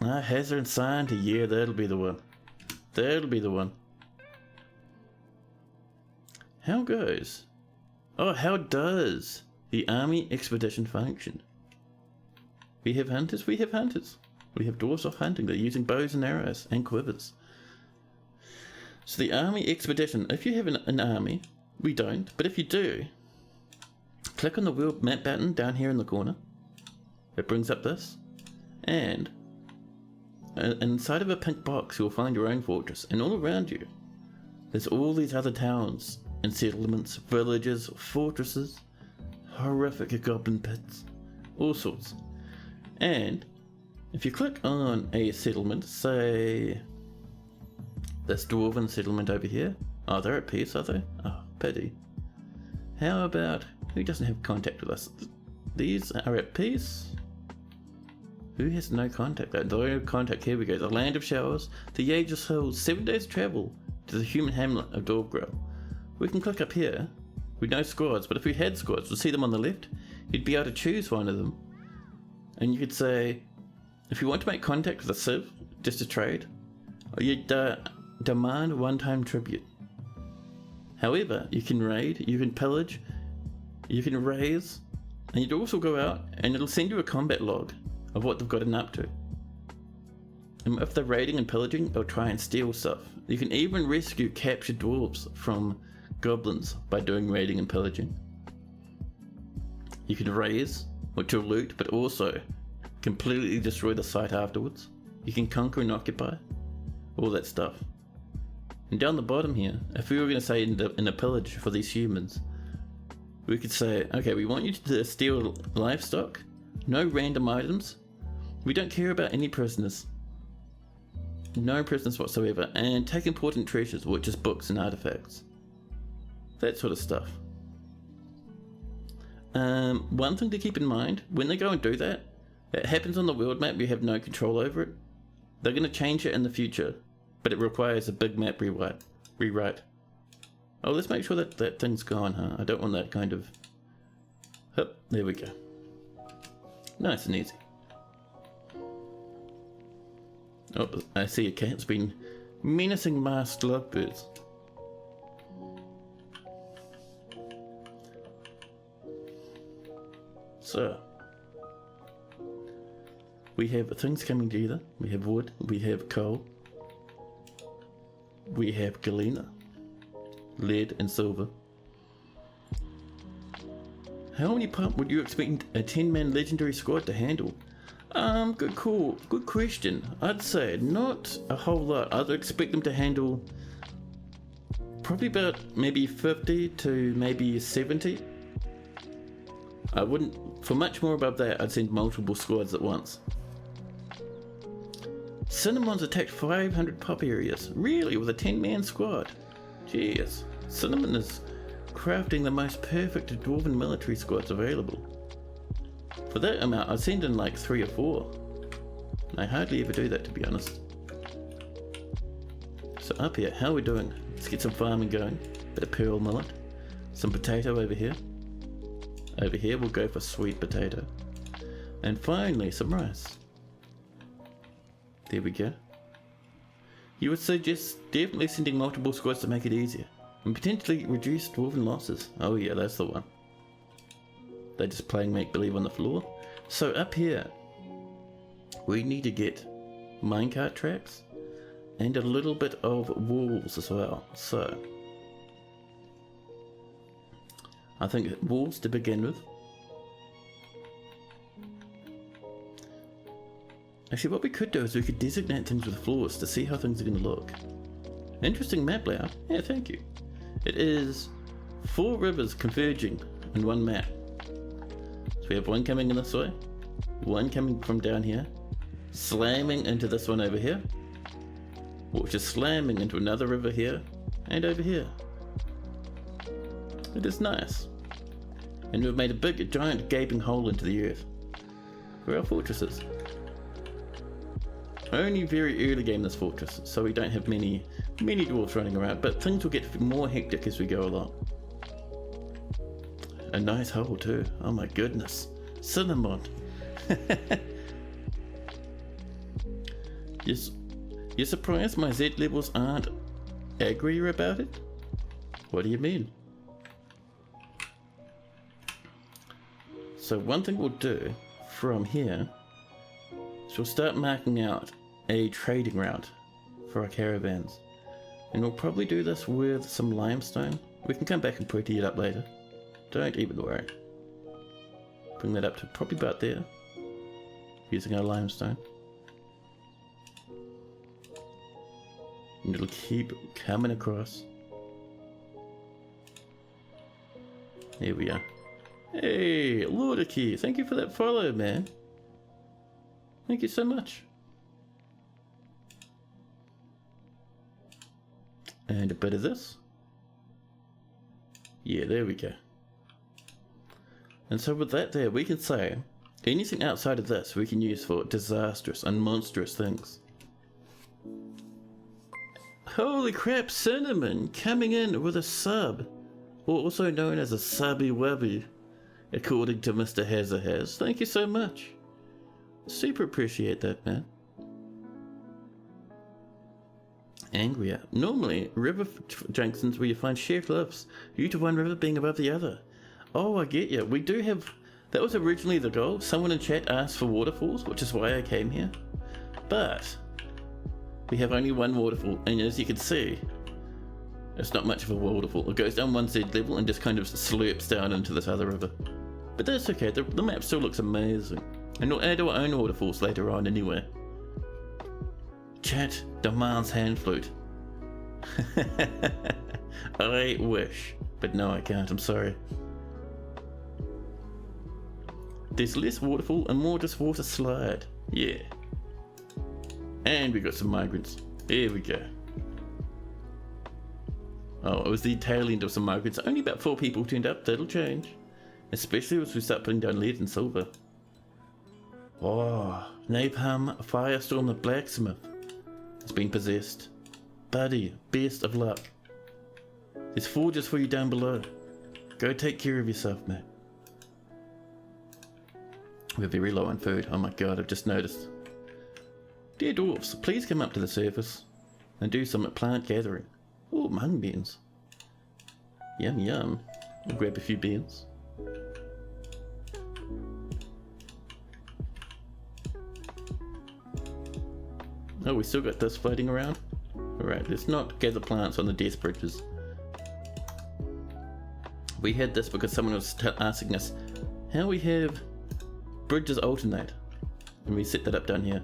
Hazard and Santa, yeah, that'll be the one. That'll be the one. How goes? Oh, how does the army expedition function? We have hunters, we have hunters. We have dwarves off hunting, they're using bows and arrows and quivers. So the army expedition, if you have an army, we don't, but if you do, click on the world map button down here in the corner. It brings up this, and inside of a pink box you'll find your own fortress, and all around you there's all these other towns and settlements, villages, fortresses, horrific goblin pits, all sorts. And if you click on a settlement, say this dwarven settlement over here, oh, they're at peace, are they? Oh, pity. How about, who doesn't have contact with us? These are at peace. Who has no contact? No contact, here we go. The land of showers, the age of souls, 7 days travel to the human hamlet of Northrough. We can click up here with no squads, but if we had squads, we'll see them on the left. You'd be able to choose one of them. And you could say, if you want to make contact with a civ, just to trade, you'd demand one-time tribute. However, you can raid, you can pillage, you can raise, and you'd also go out and it'll send you a combat log of what they've gotten up to. And if they're raiding and pillaging, they'll try and steal stuff. You can even rescue captured dwarves from goblins by doing raiding and pillaging. You can raise, which will loot, but also completely destroy the site afterwards. You can conquer and occupy, all that stuff. And down the bottom here, if we were going to say in a pillage for these humans, we could say, okay, we want you to steal livestock, no random items, we don't care about any prisoners, no prisoners whatsoever, and take important treasures, which is books and artifacts, that sort of stuff. One thing to keep in mind, when they go and do that, it happens on the world map, you have no control over it. They're going to change it in the future, but it requires a big map rewrite. Oh, let's make sure that that thing's gone, huh? I don't want that kind of... Hup, there we go. Nice and easy. Oh, I see a cat's been menacing masked lovebirds. So, we have things coming together. We have wood, we have coal, we have galena, lead and silver. How many pump would you expect a 10-man legendary squad to handle? Good call, good question. I'd say not a whole lot. I'd expect them to handle probably about maybe 50 to maybe 70. I wouldn't, for much more above that, I'd send multiple squads at once. Cinnamon's attacked 500 pop areas. Really? With a 10-man squad? Jeez. Cinnamon is crafting the most perfect dwarven military squads available. For that amount, I'd send in like 3 or 4. I hardly ever do that, to be honest. So up here, how are we doing? Let's get some farming going. Bit of pearl millet. Some potato over here. Over here we'll go for sweet potato. And finally some rice. There we go. You would suggest definitely sending multiple squads to make it easier. And potentially reduce dwarven losses. Oh yeah, that's the one. They're just playing make-believe on the floor. So up here, we need to get minecart tracks and a little bit of walls as well. So I think walls to begin with. Actually, what we could do is we could designate things with floors to see how things are going to look. Interesting map layout. Yeah, thank you. It is 4 rivers converging in one map. So we have one coming in this way, one coming from down here, slamming into this one over here, which is slamming into another river here, and over here. It is nice. And we've made a big, giant, gaping hole into the earth for our fortresses. Only very early game this fortress, so we don't have many dwarves running around, but things will get more hectic as we go along. A nice hole too, oh my goodness. Cinnamon. You're surprised my Z levels aren't angry about it? What do you mean? So one thing we'll do from here is we'll start marking out a trading route for our caravans. And we'll probably do this with some limestone. We can come back and pretty it up later. Don't even worry. Bring that up to probably about there. Using our limestone. And it'll keep coming across. Here we are. Hey, Lordaki, thank you for that follow, man. Thank you so much. And a bit of this. Yeah, there we go. And so with that there, we can say anything outside of this we can use for disastrous and monstrous things. Holy crap, Cinnamon coming in with a sub, or also known as a subby wubby, according to Mr. Hazahaz. Thank you so much. Super appreciate that, man. Angrier. Normally, river junctions where you find shared cliffs, due to one river being above the other. Oh, I get you. We do have... That was originally the goal. Someone in chat asked for waterfalls, which is why I came here. But we have only one waterfall, and as you can see, it's not much of a waterfall. It goes down one Z level and just kind of slurps down into this other river. But that's okay. The map still looks amazing. And we'll add our own waterfalls later on anyway. Chat demands hand flute. I wish, but no, I can't. I'm sorry. There's less waterfall and more just water slide. Yeah. And we got some migrants. There we go. Oh, it was the tail end of some migrants. Only about 4 people turned up. That'll change. Especially as we start putting down lead and silver. Oh, Napalm Firestorm the Blacksmith has been possessed. Buddy, best of luck. There's forges for you down below. Go take care of yourself, mate. We're very low on food. Oh my god, I've just noticed. Dear dwarfs, please come up to the surface and do some plant gathering. Oh, mung beans. Yum yum. I'll grab a few beans. Oh, we still got this floating around? Alright, let's not gather plants on the death bridges. We had this because someone was asking us how we have bridges alternate. And we set that up down here.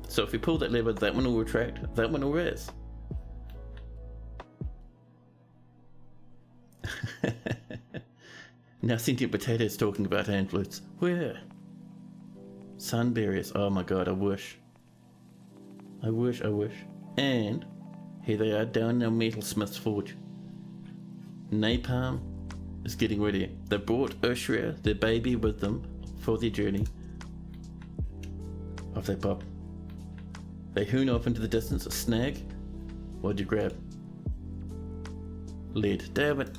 So if we pull that lever, that one will retract, that one will raise. Now Sentient Potato is talking about hand flutes. Where? Sunberries. Oh my god, I wish. I wish. And here they are down in our Metalsmith's Forge. Napalm is getting ready. They brought Ushria, their baby, with them for their journey. Off they pop. They hoon off into the distance. A snag. What'd you grab? Lead. Damn it.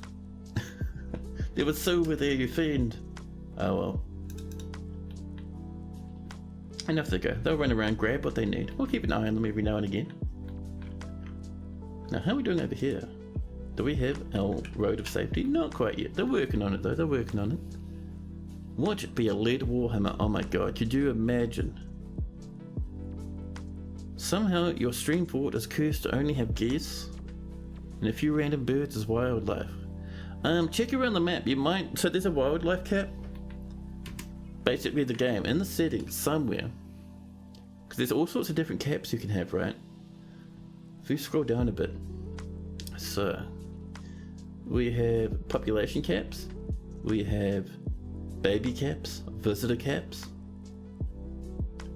There was silver there, you fiend. Oh well. And off they go. They'll run around, grab what they need. We'll keep an eye on them every now and again. Now, how are we doing over here? Do we have our road of safety? Not quite yet. They're working on it though. They're working on it. Watch it be a lead warhammer. Oh my god, could you imagine? Somehow your stream fort is cursed to only have geese and a few random birds as wildlife. Check around the map. You might... So there's a wildlife cap. Basically the game in the settings somewhere, because there's all sorts of different caps you can have, right? If you scroll down a bit, so we have population caps, we have baby caps, visitor caps,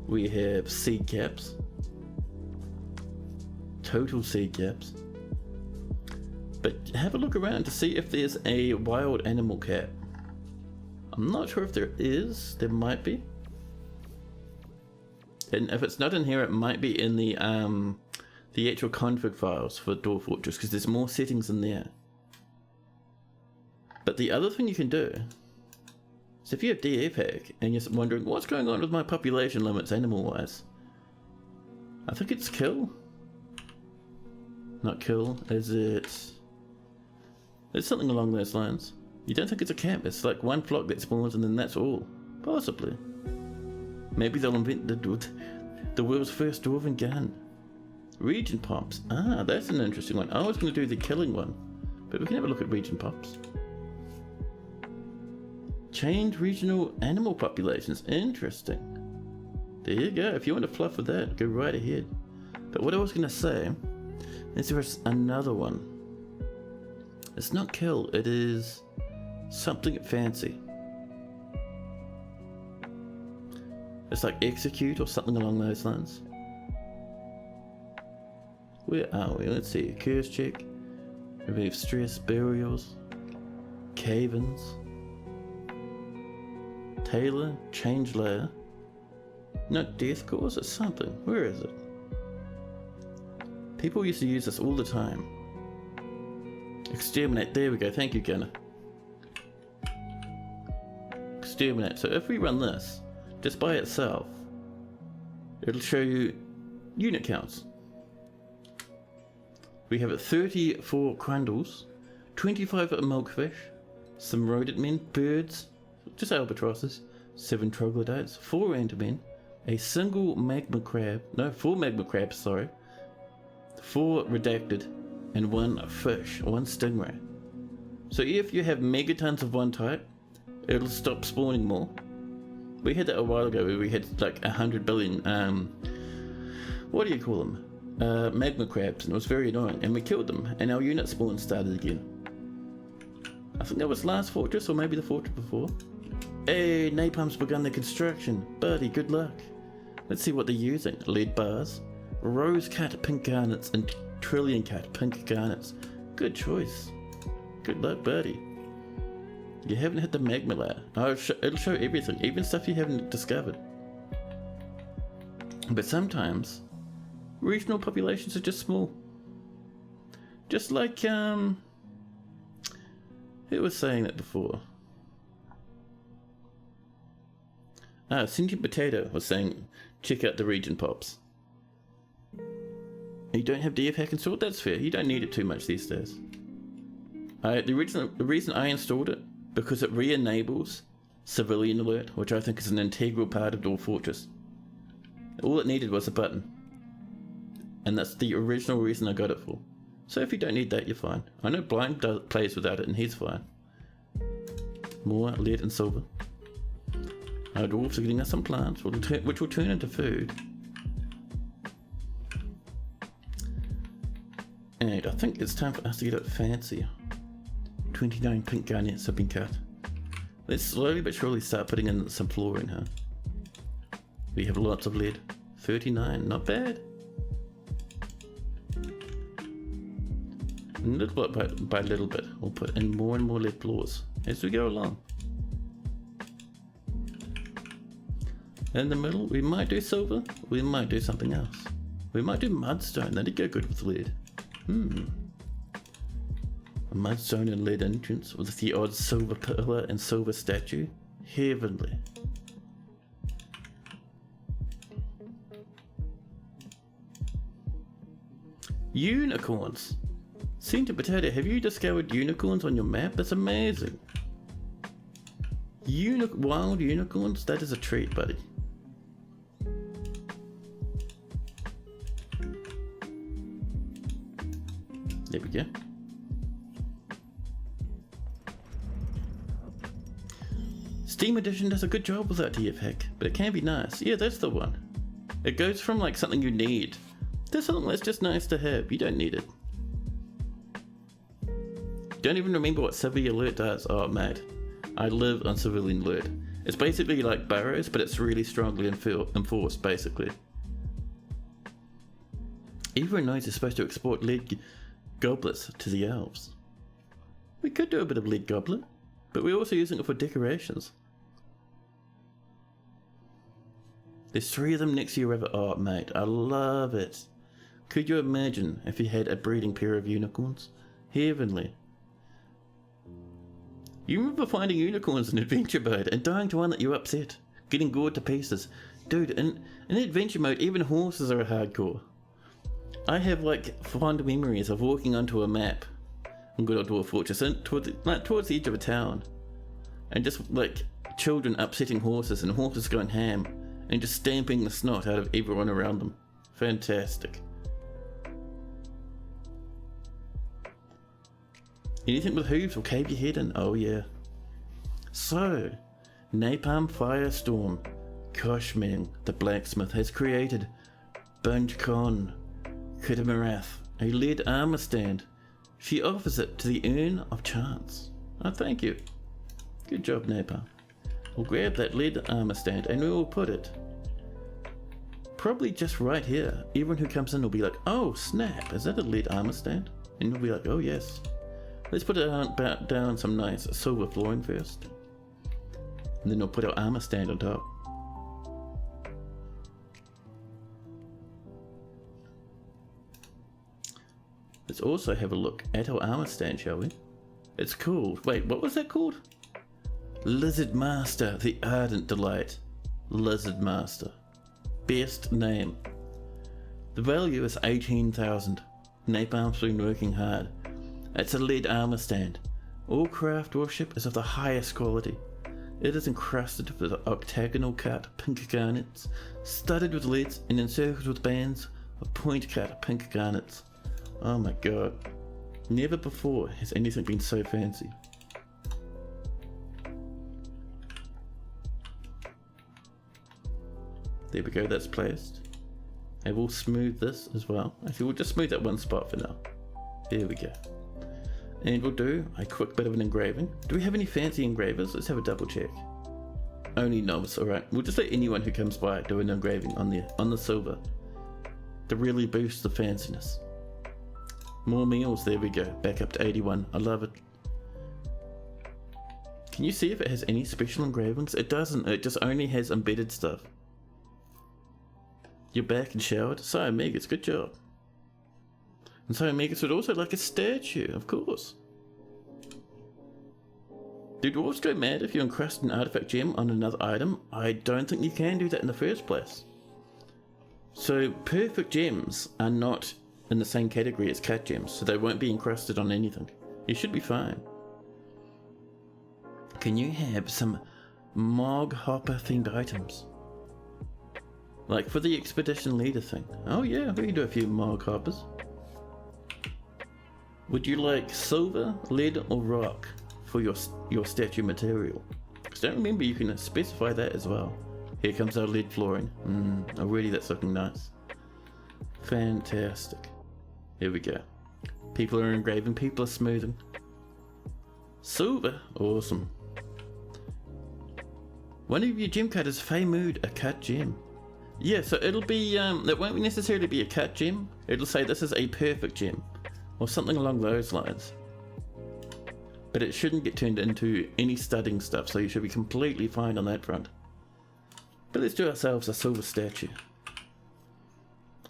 we have seed caps, total seed caps. But have a look around to see if there's a wild animal cap. I'm not sure if there is. There might be. And if it's not in here, it might be in the actual config files for Dwarf Fortress, because there's more settings in there. But the other thing you can do is if you have DFhack and you're wondering what's going on with my population limits animal-wise, I think it's kill. Not kill, is it? It's something along those lines. You don't think it's a camp, it's like one flock that spawns and then that's all. Possibly. Maybe they'll invent the world's first dwarven gun. Region pops. Ah, that's an interesting one. I was going to do the killing one, but we can have a look at region pops. Change regional animal populations. Interesting. There you go. If you want to fluff with that, go right ahead. But what I was going to say is there is another one. It's not kill, it is something fancy. It's like execute or something along those lines. Where are we? Let's see. Curse check. Remove stress, burials, cave-ins. Tailor, change layer. Not death cause, it's something. Where is it? People used to use this all the time. Exterminate, there we go, thank you Gunner. Exterminate, so if we run this, just by itself, it'll show you unit counts. We have 34 crundles, 25 milkfish, some rodent men, birds, just albatrosses, 7 troglodytes, 4 endermen, a single magma crab, no, 4 magma crabs, sorry, 4 redacted, and 1 fish, 1 stingray. So if you have megatons of one type, it'll stop spawning more. We had that a while ago where we had like 100 billion, what do you call them? Magma crabs, and it was very annoying, and we killed them, and our unit spawn started again. I think that was last fortress, or maybe the fortress before. Hey, Napalm's begun the construction. Buddy, good luck. Let's see what they're using. Lead bars, rose cut pink garnets, and trillion cut pink garnets. Good choice. Good luck, buddy. You haven't hit the magma layer. Oh, it'll show everything, even stuff you haven't discovered. But sometimes, regional populations are just small. Just like, who was saying that before? Sentient Potato was saying, check out the region pops. You don't have DFhack installed? That's fair. You don't need it too much these days. The reason I installed it, because it re-enables Civilian Alert, which I think is an integral part of Dwarf Fortress. All it needed was a button. And that's the original reason I got it for. So if you don't need that, you're fine. I know Blind plays without it and he's fine. More lead and silver. Our dwarves are getting us some plants, which will turn into food. And I think it's time for us to get a bit fancier. 29 pink garnets have been cut. Let's slowly but surely start putting in some flooring, huh? We have lots of lead. 39, not bad. And little bit by little bit, we'll put in more and more lead floors as we go along. In the middle, we might do silver, we might do something else. We might do mudstone, that'd go good with lead. A mudstone and lead entrance with the odd silver pillar and silver statue. Heavenly. Unicorns! Sentient Potato, have you discovered unicorns on your map? That's amazing. Wild unicorns? That is a treat, buddy. There we go. Steam Edition does a good job with that DFhack, but it can be nice. Yeah, that's the one. It goes from like something you need to something that's just nice to have. You don't need it. Don't even remember what Civilian Alert does. Oh, mate. I live on Civilian Alert. It's basically like burrows, but it's really strongly enforced, basically. Everyone knows you're supposed to export lead goblets to the elves. We could do a bit of lead goblet, but we're also using it for decorations. There's 3 of them next to your river. Oh, mate, I love it. Could you imagine if you had a breeding pair of unicorns? Heavenly. You remember finding unicorns in adventure mode and dying to one that you upset, getting gored to pieces. Dude, in adventure mode, even horses are hardcore. I have like fond memories of walking onto a map and going to a fortress and towards the edge of a town, and just like children upsetting horses and horses going ham and just stamping the snot out of everyone around them. Fantastic. Anything with hooves will cave your head in. Oh yeah. So, Napalm Firestorm. Koshmeng, the blacksmith, has created Bunchkon Kidamarath, a lead armor stand. She offers it to the Urn of Chance. Oh, thank you. Good job, Napalm. We'll grab that lead armor stand and we will put it probably just right here. Everyone who comes in will be like, oh snap, is that a lead armor stand? And you'll be like, oh yes. Let's put it down some nice silver flooring first. And then we'll put our armor stand on top. Let's also have a look at our armor stand, shall we? It's called, wait, what was that called? Lizard Master, the Ardent Delight. Lizard Master. Best name. The value is 18,000. Napalm's been working hard. It's a lead armor stand. All craft worship is of the highest quality. It is encrusted with octagonal cut pink garnets, studded with leads and encircled with bands of point cut pink garnets. Oh my god. Never before has anything been so fancy. There we go, that's placed. And we'll smooth this as well. Actually, we'll just smooth that one spot for now. There we go. And we'll do a quick bit of an engraving. Do we have any fancy engravers? Let's have a double check. Only novice, alright. We'll just let anyone who comes by do an engraving on the silver to really boost the fanciness. More meals, there we go. Back up to 81. I love it. Can you see if it has any special engravings? It doesn't. It just only has embedded stuff. You're back and showered. So Megas, good job. And so Megas would also like a statue, of course. Do dwarves go mad if you encrust an artifact gem on another item? I don't think you can do that in the first place. So perfect gems are not in the same category as cat gems, so they won't be encrusted on anything. You should be fine. Can you have some Mog Hopper themed items? Like for the expedition leader thing. Oh yeah, we can do a few Mog Hoppers. Would you like silver, lead or rock for your statue material? Because don't remember you can specify that as well. Here comes our lead flooring. Already that's looking nice. Fantastic. Here we go. People are engraving, people are smoothing. Silver, awesome. One of your gem cutters, Fey Mood, a cut gem. Yeah, so it'll be, it won't necessarily be a cut gem. It'll say this is a perfect gem, or something along those lines. But it shouldn't get turned into any studding stuff, so you should be completely fine on that front. But let's do ourselves a silver statue.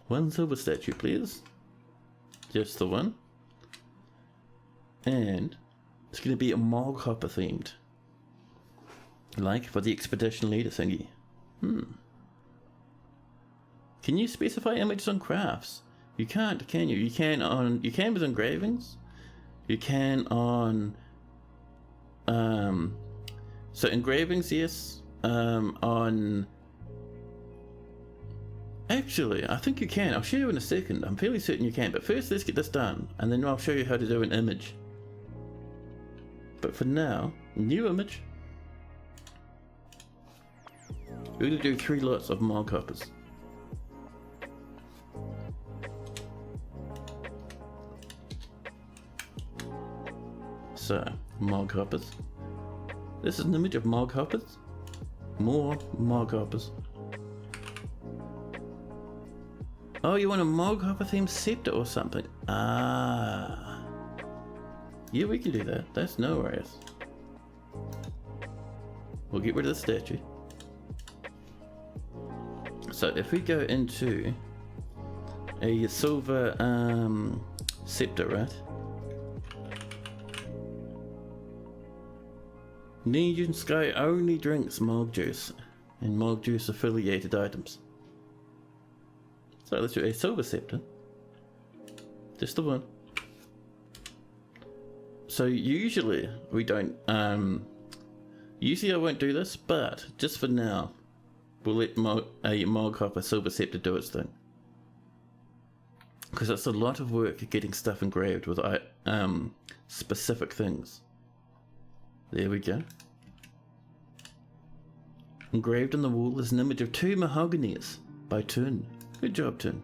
One silver statue, please. Just the one. And it's going to be a Mog Hopper themed. Like for the expedition leader thingy. Can you specify images on crafts? You can't, can you? You can with engravings. You can on so engravings, yes. On actually, I think you can. I'll show you in a second. I'm fairly certain you can, but first let's get this done and then I'll show you how to do an image. But for now, new image. We're going to do 3 lots of Mog Hoppers. So, Mog Hoppers. This is an image of Mog Hoppers. More Mog Hoppers. Oh, you want a Mog Hopper themed scepter or something? Ah. Yeah, we can do that. That's no worries. We'll get rid of the statue. So if we go into a silver scepter, right? Neon Sky only drinks Mog Juice and Mog Juice affiliated items. So let's do a silver scepter. Just the one. So usually we don't, usually I won't do this, but just for now, we'll let a Mog Hopper silver scepter do its thing. Because it's a lot of work getting stuff engraved with specific things. There we go. Engraved on the wall is an image of 2 mahoganies by Tun. Good job, Tun.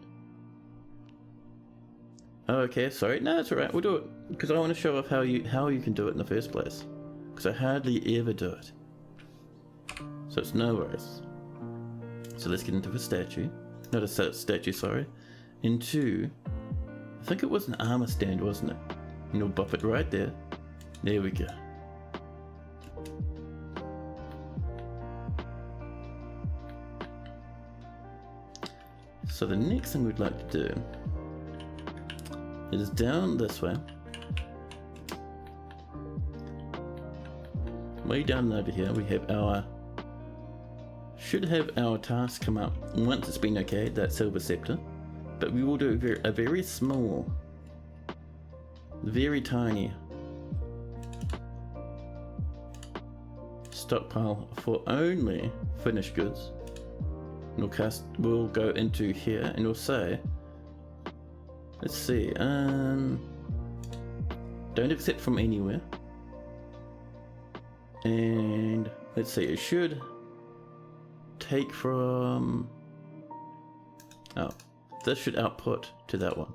Oh, okay, sorry. No, it's alright. We'll do it because I want to show off how you can do it in the first place. Because I hardly ever do it. So it's no worries. So let's get into the statue. Not a statue, sorry. Into, I think it was an armor stand, wasn't it? And you'll buff it right there. There we go. So the next thing we'd like to do is down this way. Way down over here we have should have our task come up once it's been okayed, that silver scepter. But we will do a very small, very tiny stockpile for only finished goods. And we'll go into here and we'll say, let's see, don't accept from anywhere. And let's see, it should take from, oh, this should output to that one.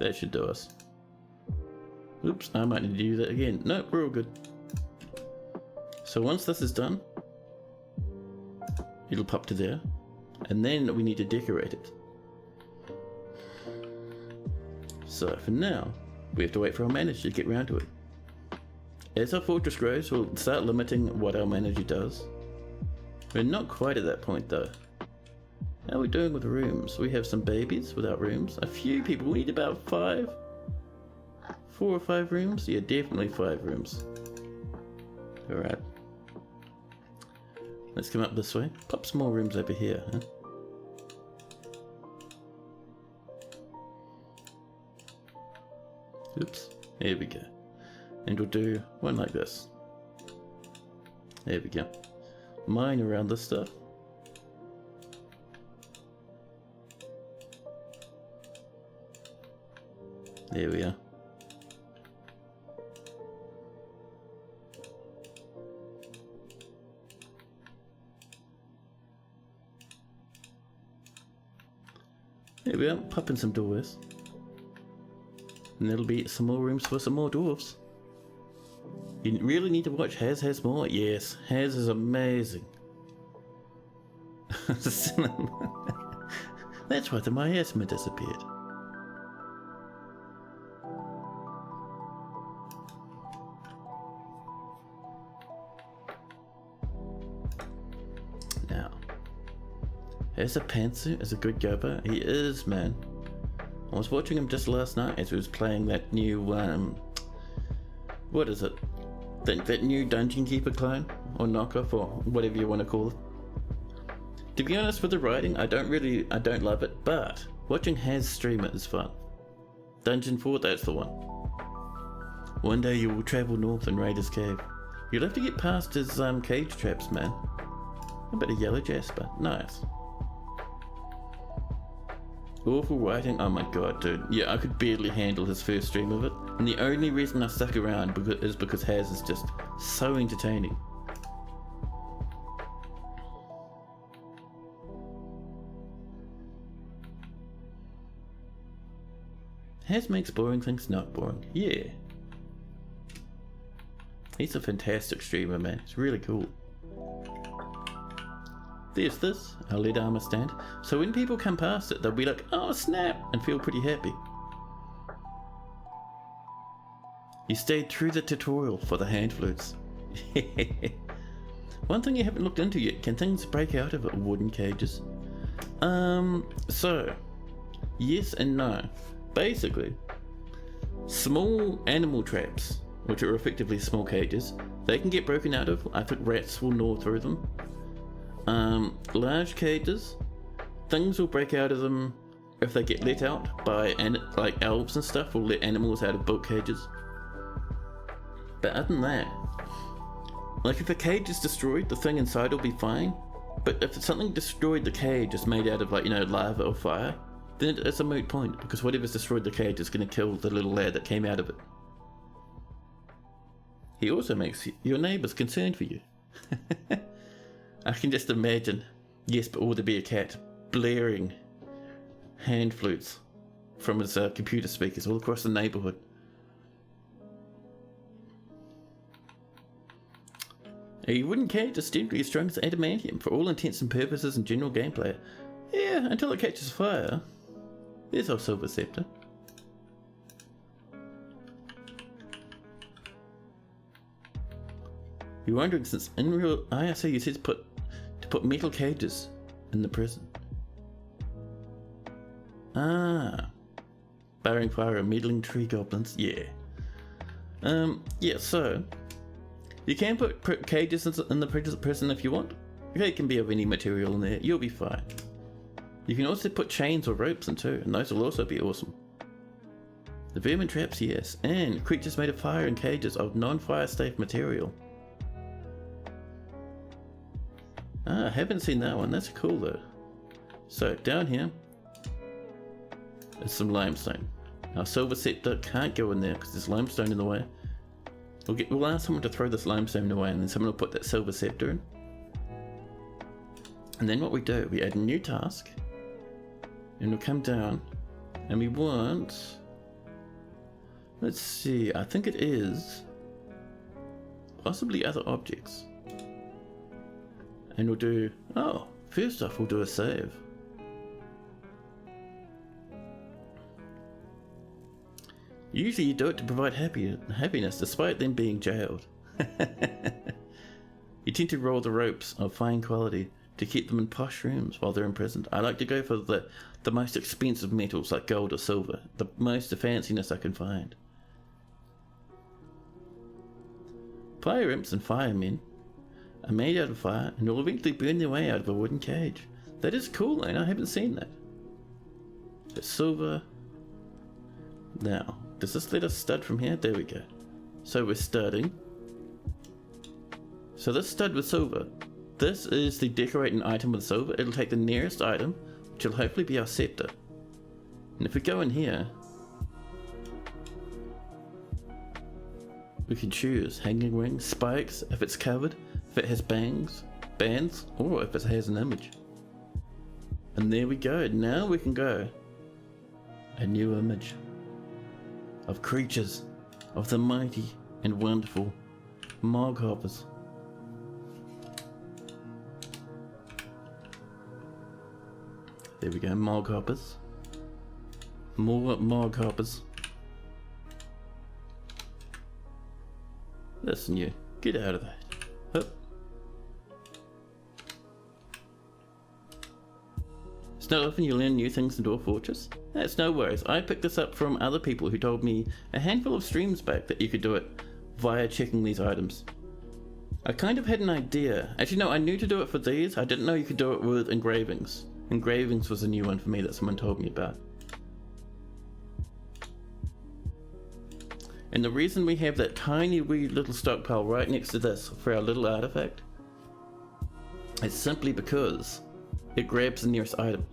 That should do us. Oops, I might need to do that again. Nope, we're all good. So once this is done, it'll pop to there, and then we need to decorate it. So for now, we have to wait for our manager to get round to it. As our fortress grows, we'll start limiting what our manager does. We're not quite at that point though. How are we doing with rooms? We have some babies without rooms. A few people. We need about 4 or 5 rooms? Yeah, definitely 5 rooms. Alright. Let's come up this way. Pop some more rooms over here, huh? Oops. There we go. And we'll do one like this. There we go. Mine around this stuff. There we are. There we are, pop in some doors. And there'll be some more rooms for some more dwarves. You really need to watch Haz Has More. Yes, Haz is amazing. That's why the miasma disappeared. Now, Haz a pantsuit is a good gubber. He is, man. I was watching him just last night as he was playing that new, what is it? That new Dungeon Keeper clone? Or knockoff, or whatever you want to call it. To be honest with the writing, I don't love it, but watching Haz stream it is fun. Dungeon 4, that's the one. One day you will travel north and raid his cave. You'll have to get past his cage traps, man. A bit of yellow jasper, nice. Awful writing, oh my god, dude. Yeah, I could barely handle his first stream of it. And the only reason I stuck around is because Haz is just so entertaining. Haz makes boring things not boring, yeah. He's a fantastic streamer, man. It's really cool. There's this, our lead armor stand. So when people come past it, they'll be like, oh snap, and feel pretty happy. You stayed through the tutorial for the hand flutes. one thing you haven't looked into yet, can things break out of wooden cages? So, yes and no. Basically, small animal traps, which are effectively small cages, they can get broken out of. I think rats will gnaw through them. Large cages, things will break out of them if they get let out by like elves and stuff will let animals out of boat cages. But other than that, like if a cage is destroyed, the thing inside will be fine. But if something destroyed the cage is made out of like, lava or fire, then it's a moot point, because whatever's destroyed the cage is going to kill the little lad that came out of it. He also makes your neighbours concerned for you. I can just imagine, yes, but will there be a cat blaring hand flutes from his computer speakers all across the neighbourhood? A wooden cage is generally as strong as adamantium for all intents and purposes in general gameplay. Yeah, until it catches fire. There's our silver scepter. You're wondering, since in real ISO you said to put metal cages in the prison. Barring fire and meddling tree goblins, yeah. Yeah, so you can put cages in the prison if you want. They can be of any material in there, you'll be fine. You can also put chains or ropes in too, and those will also be awesome. The vermin traps, yes, and creatures made of fire in cages of non-fire safe material. I haven't seen that one, that's cool though. So down here is some limestone. Our silver scepter can't go in there because there's limestone in the way. We'll ask someone to throw this limestone away, and then someone will put that silver scepter in. And then what we do, we add a new task, and we'll come down, and we want, let's see, I think it is possibly other objects. And we'll do, first off we'll do a save. Usually you do it to provide happiness despite them being jailed. You tend to roll the ropes of fine quality to keep them in posh rooms while they're imprisoned. I like to go for the most expensive metals like gold or silver, the most fanciness I can find. Fire imps and firemen are made out of fire and will eventually burn their way out of a wooden cage. That is cool, and I haven't seen that. It's silver. Now, does this let us stud from here? There we go. So we're studding. So this stud with silver. This is the decorating item with silver. It'll take the nearest item, which will hopefully be our scepter. And if we go in here, we can choose hanging rings, spikes, if it's covered, if it has bands, or if it has an image. And there we go. Now we can go. A new image of creatures of the mighty and wonderful Moghoppers. There we go, Moghoppers. More Moghoppers. Listen, you, get out of that. Hup. It's not often you learn new things in Dwarf Fortress. That's no worries. I picked this up from other people who told me a handful of streams back that you could do it via checking these items. I kind of had an idea. Actually no, I knew to do it for these. I didn't know you could do it with engravings. Engravings was a new one for me that someone told me about. And the reason we have that tiny wee little stockpile right next to this for our little artifact is simply because it grabs the nearest item.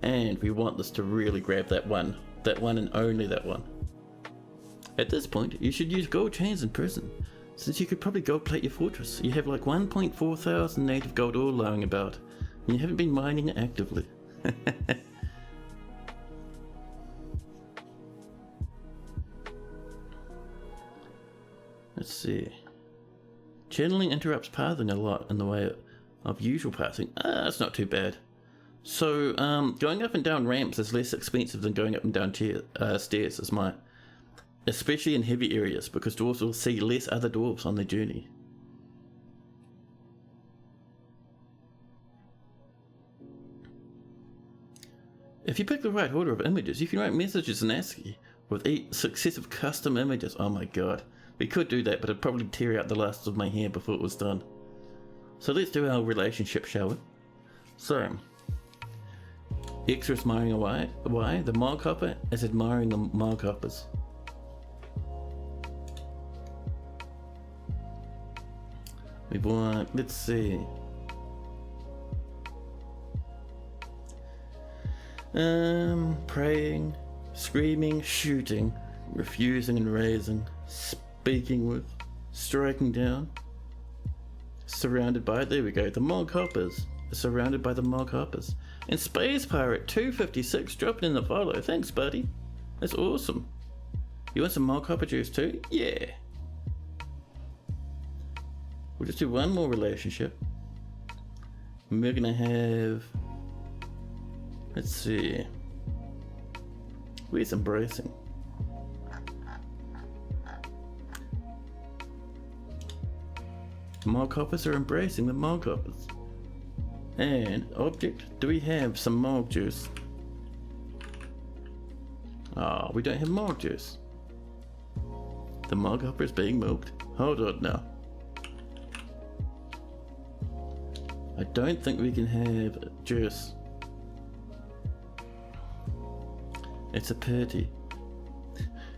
And we want this to really grab that one and only that one. At this point, you should use gold chains in prison, since you could probably gold plate your fortress. You have like 1.4 thousand native gold ore lying about, and you haven't been mining it actively. Let's see. Channeling interrupts pathing a lot in the way of usual pathing. That's not too bad. So, going up and down ramps is less expensive than going up and down stairs, especially in heavy areas, because dwarves will see less other dwarves on their journey. If you pick the right order of images, you can write messages in ASCII with 8 successive custom images. Oh my god. We could do that, but it'd probably tear out the last of my hair before it was done. So let's do our relationship, shall we? So, X is admiring Y. The mog hopper is admiring the mog hoppers. We want, let's see. Praying, screaming, shooting, refusing and raising, speaking with, striking down, surrounded by, there we go, the mog hoppers, surrounded by the mog hoppers. And Space Pirate 256 dropping in the follow, thanks buddy, that's awesome. You want some mog hopper juice too? Yeah. We'll just do one more relationship. And we're gonna have, let's see, where's embracing? Mog hoppers are embracing the mog hoppers. And object, do we have some mog juice? Ah, we don't have mog juice. The mog hopper is being milked. Hold on now. I don't think we can have juice. It's a pity.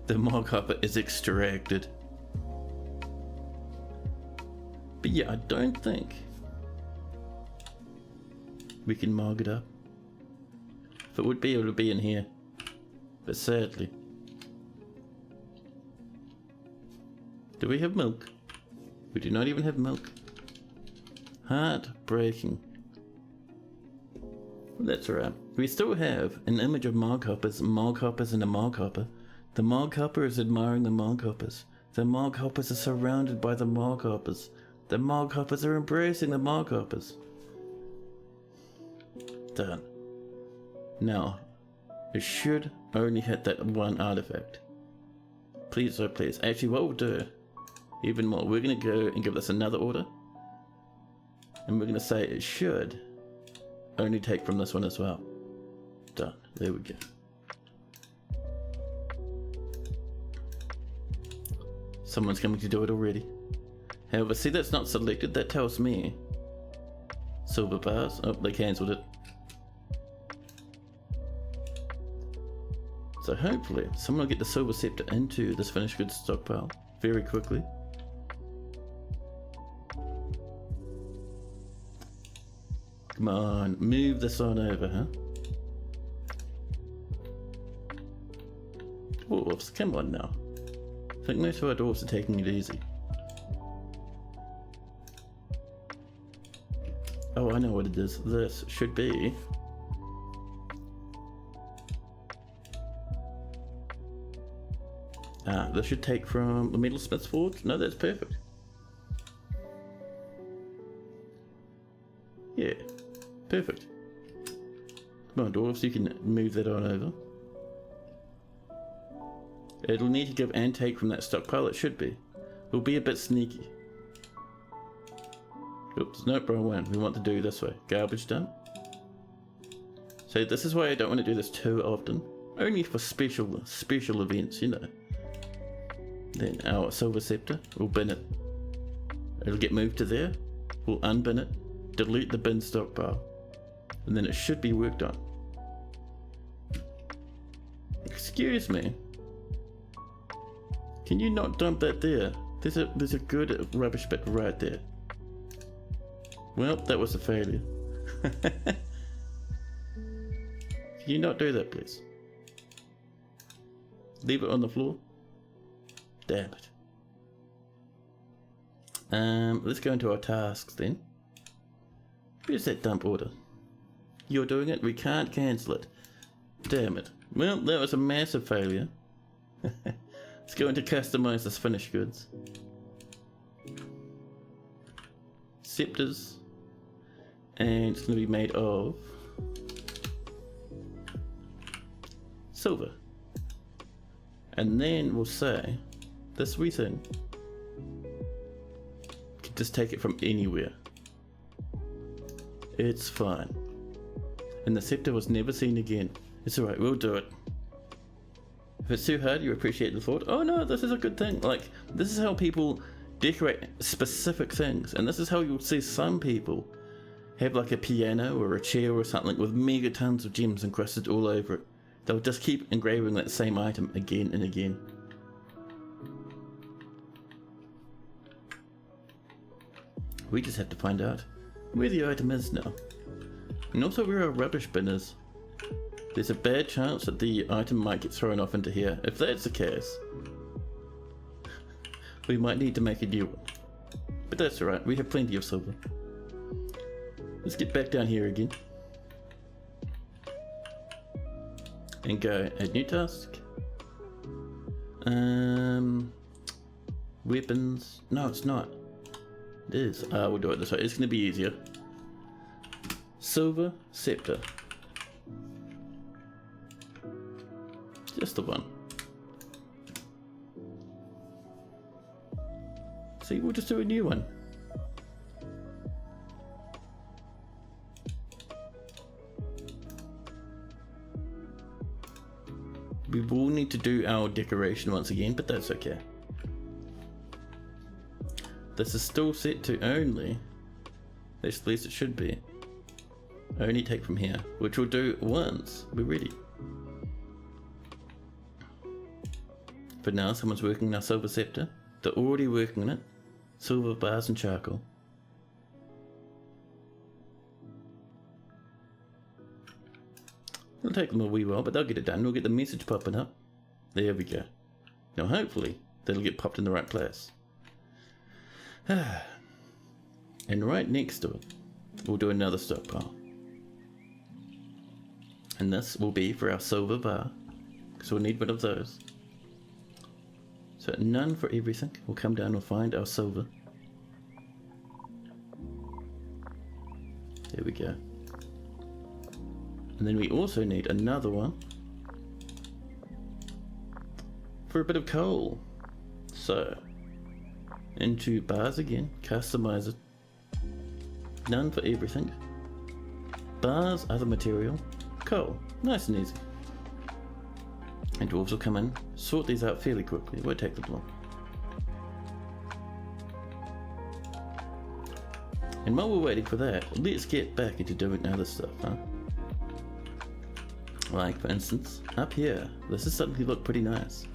The mog hopper is extracted. But yeah, I don't think we can mog it up. If it would be, it would be in here. But sadly. Do we have milk? We do not even have milk. Heartbreaking. Well, that's alright. We still have an image of mog hoppers and a mog hopper. The mog hopper is admiring the mog hoppers. The mog hoppers are surrounded by the mog hoppers. The mog hoppers are embracing the mog hoppers. Done. Now, it should only hit that one artifact. Please, oh please. Actually, what we'll do, even more, we're going to go and give this another order. And we're going to say it should only take from this one as well. Done. There we go. Someone's coming to do it already. However, see, that's not selected. That tells me silver bars. Oh, they cancelled it. So hopefully someone will get the silver scepter into this finished goods stockpile very quickly. Come on, move this on over, huh? Dwarves, come on now. I think most of our dwarves are taking it easy. Oh, I know what it is. This should be... this should take from the Metalsmith's Forge. No, that's perfect. Yeah, perfect. Come on, dwarves, you can move that on over. It'll need to give and take from that stockpile. It should be. We'll be a bit sneaky. Oops, nope, wrong one. We want to do this way. Garbage dump. So this is why I don't want to do this too often. Only for special events, you know. Then our silver scepter, we'll bin it. It'll get moved to there. We'll unbin it. Delete the bin stockpile. And then it should be worked on. Excuse me. Can you not dump that there? There's a good rubbish bit right there. Well, that was a failure. Can you not do that, please? Leave it on the floor. Damn it. Let's go into our tasks then. Where's that dump order? You're doing it? We can't cancel it. Damn it. Well, that was a massive failure. Let's go into customize this finished goods. Scepters. And it's going to be made of silver. And then we'll say this wee thing can just take it from anywhere. It's fine. And the scepter was never seen again. It's alright, we'll do it. If it's too hard, you appreciate the thought. Oh no, this is a good thing. Like, this is how people decorate specific things. And this is how you'll see some people have like a piano or a chair or something with mega tons of gems encrusted all over it. They'll just keep engraving that same item again and again. We just have to find out where the item is now. And also where our rubbish bin is. There's a bad chance that the item might get thrown off into here. If that's the case, we might need to make a new one. But that's alright, we have plenty of silver. Let's get back down here again. And go, add new task. Weapons. No, it's not. It is. We'll do it this way. It's going to be easier. Silver scepter. Just the one. See, we'll just do a new one. We will need to do our decoration once again, but that's okay. This is still set to only, at least it should be, only take from here, which we'll do once we're ready. For now, someone's working on our silver scepter. They're already working on it. Silver bars and charcoal. It'll take them a wee while, but they'll get it done. We'll get the message popping up. There we go. Now hopefully, that'll get popped in the right place. And right next to it, we'll do another stockpile. And this will be for our silver bar, because we'll need one of those. So none for everything. We'll come down and find our silver. There we go. And then we also need another one for a bit of coal. So, into bars again, customize it. None for everything. Bars, other material, coal. Nice and easy. And dwarves will come in, sort these out fairly quickly. It won't take them long. And while we're waiting for that, let's get back into doing other stuff, huh? Like, for instance, up here, this is starting to look pretty nice.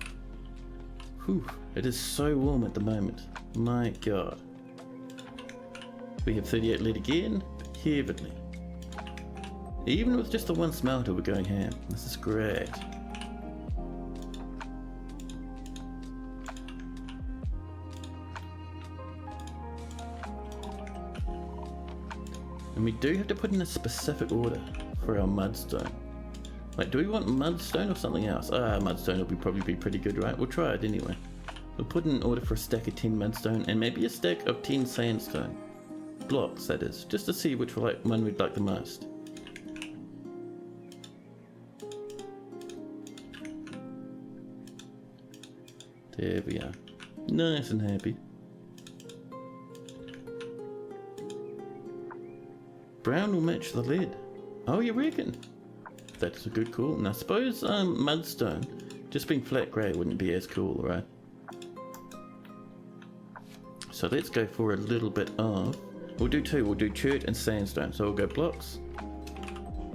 Whew, it is so warm at the moment. My god. We have 38 lead again, heavily. Even with just the one smelter, we're going ham. This is great. And we do have to put in a specific order for our mudstone. Like, do we want mudstone or something else? Mudstone will probably be pretty good, right? We'll try it anyway. We'll put in an order for a stack of 10 mudstone and maybe a stack of 10 sandstone. Blocks, that is. Just to see which one we'd like the most. There we are. Nice and happy. Brown will match the lead. Oh, you reckon? That's a good call. And I suppose mudstone, just being flat grey wouldn't be as cool, right? So let's go for a little bit of... We'll do two. We'll do chert and sandstone. So we'll go blocks.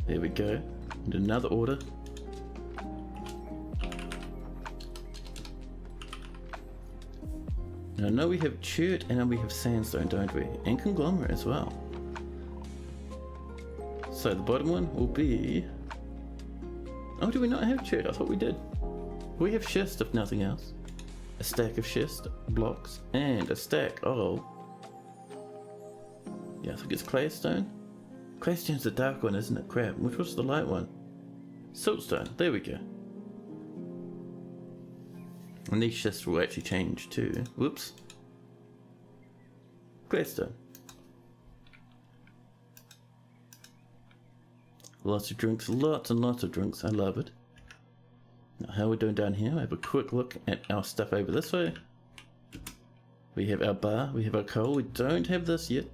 There we go. And another order. Now I know we have chert and then we have sandstone, don't we? And conglomerate as well. So the bottom one will be... Oh, do we not have chert? I thought we did. We have schist if nothing else. A stack of schist blocks and a stack of... Yeah, I think it's claystone. Claystone's the dark one, isn't it? Crap. Which was the light one? Siltstone. There we go. And these schists will actually change too. Whoops. Claystone. Lots of drinks, lots and lots of drinks. I love it. Now, how are we doing down here? I have a quick look at our stuff over this way. We have our bar, we have our coal. We don't have this yet.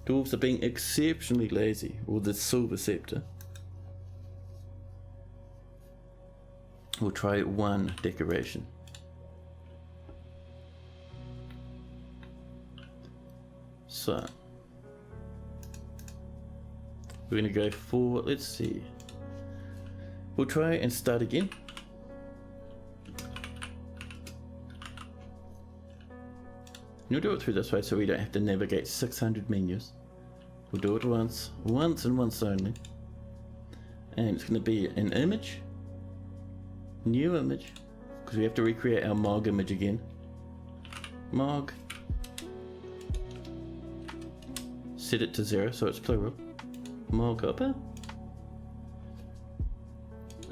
Dwarves are being exceptionally lazy, or the silver scepter. We'll try one decoration. So we're gonna go for, let's see. We'll try and start again. And we'll do it through this way so we don't have to navigate 600 menus. We'll do it once and once only. And it's gonna be an image. New image. Because we have to recreate our Mog image again. Mog. Set it to 0 so it's plural. Mog upper.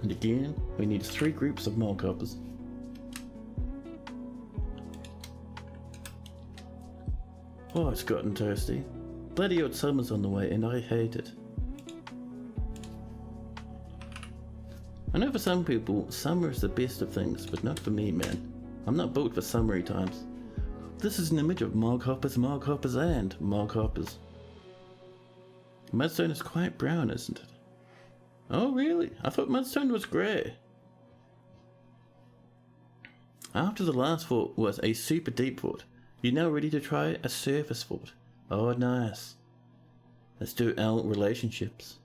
And again, we need 3 groups of Mog hoppers. Oh, it's gotten toasty. Bloody old summer's on the way and I hate it. I know for some people, summer is the best of things, but not for me, man. I'm not built for summery times. This is an image of Mog hoppers, and Mog hoppers. Mudstone is quite brown, isn't it? Oh really? I thought mudstone was grey. After the last fort was a super deep fort, you're now ready to try a surface fort. Oh nice. Let's do our relationships.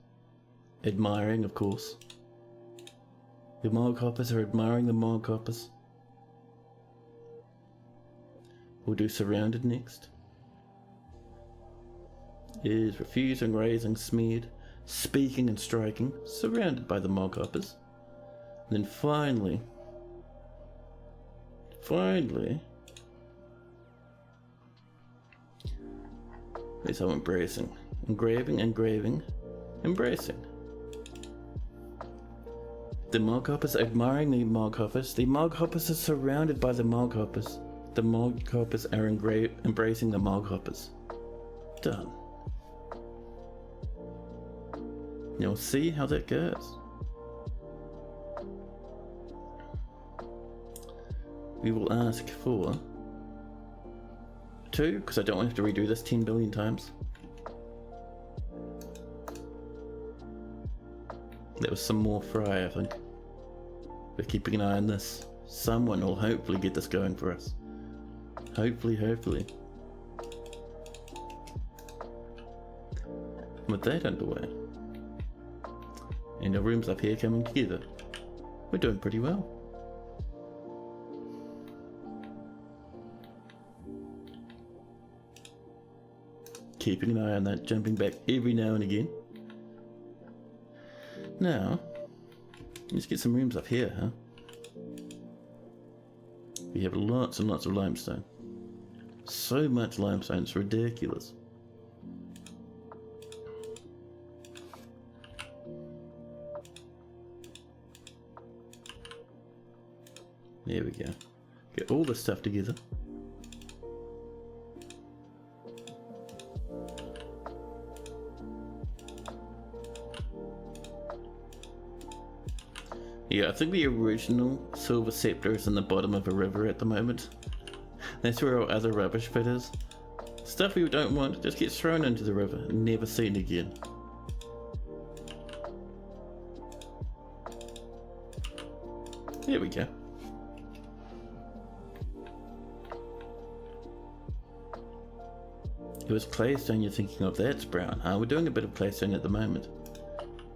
Admiring, of course. The Mog hoppers are admiring the Mog hoppers. We'll do surrounded next. Is refusing, raising, smeared, speaking and striking, surrounded by the Mog hoppers. And then finally, there's our embracing. Engraving, embracing. The Mog hoppers admiring the Mog hoppers. The Mog hoppers are surrounded by the Mog hoppers. The Mog hoppers are embracing the Mog hoppers. Done. You'll see how that goes. We will ask for 2, because I don't want to have to redo this 10 billion times. There was some more fry, I think. We're keeping an eye on this. Someone will hopefully get this going for us. Hopefully. With that underway, and our rooms up here coming together, we're doing pretty well. Keeping an eye on that, jumping back every now and again. Now, let's get some rooms up here, huh? We have lots and lots of limestone. So much limestone, it's ridiculous. There we go. Get all this stuff together. Yeah, I think the original silver scepter is in the bottom of a river at the moment. That's where our other rubbish pit is. Stuff we don't want just gets thrown into the river and never seen again. There we go. It was claystone you're thinking of, that's brown. We're doing a bit of claystone at the moment.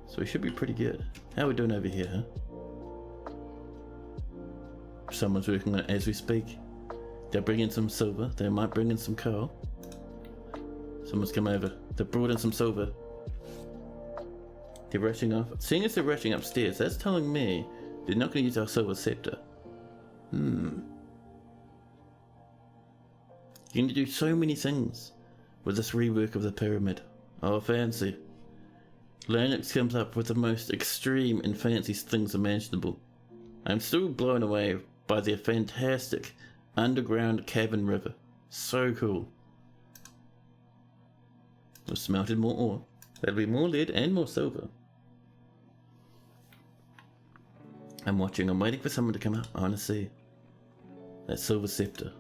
So we should be pretty good. How are we doing over here, huh? Someone's working on it as we speak. They'll bring in some silver. They might bring in some coal. Someone's come over. They've brought in some silver. They're rushing off. Seeing as they're rushing upstairs, that's telling me they're not going to use our silver scepter. You're going to do so many things with this rework of the pyramid. Oh, fancy. Linux comes up with the most extreme and fancy things imaginable. I'm still blown away by their fantastic underground cavern river. So cool. We've smelted more ore. That'll be more lead and more silver. I'm watching. I'm waiting for someone to come up. I want to see that silver scepter.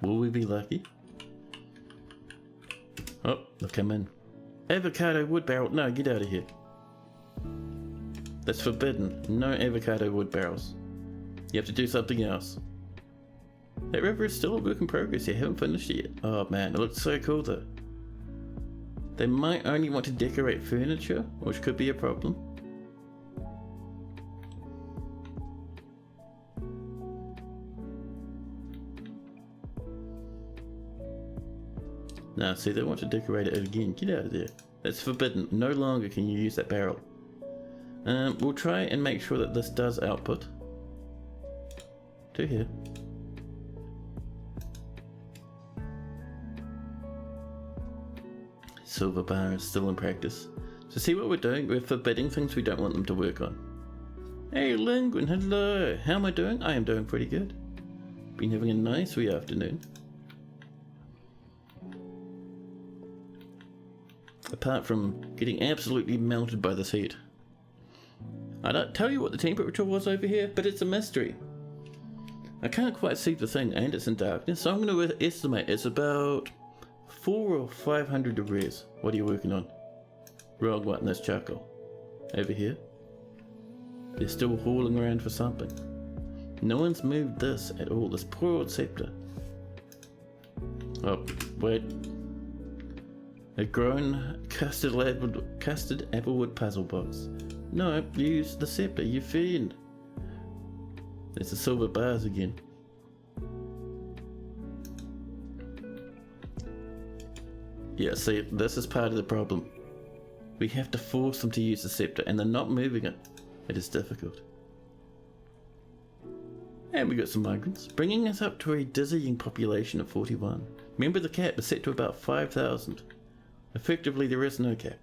Will we be lucky? Oh, they've come in. Avocado wood barrel. No, get out of here. That's forbidden. No avocado wood barrels. You have to do something else. That river is still a work in progress. You haven't finished it yet. Oh man, it looks so cool though. They might only want to decorate furniture, which could be a problem. Nah, see, they want to decorate it again. Get out of there. That's forbidden. No longer can you use that barrel. We'll try and make sure that this does output to here. Silver bar is still in practice. So see what we're doing? We're forbidding things we don't want them to work on. Hey Linguin, hello! How am I doing? I am doing pretty good. Been having a nice wee afternoon. Apart from getting absolutely melted by this heat. I don't tell you what the temperature was over here, but it's a mystery. I can't quite see the thing and it's in darkness, so I'm going to estimate it's about 400 or 500 degrees. What are you working on? Wrong one, that's charcoal. Over here. They're still hauling around for something. No one's moved this at all, this poor old scepter. Oh, wait. A grown custard applewood puzzle box. No, use the scepter, you fiend. There's the silver bars again. Yeah, see, this is part of the problem. We have to force them to use the scepter, and they're not moving it. It is difficult. And we got some migrants, bringing us up to a dizzying population of 41. Remember the cap is set to about 5,000. Effectively, there is no cap.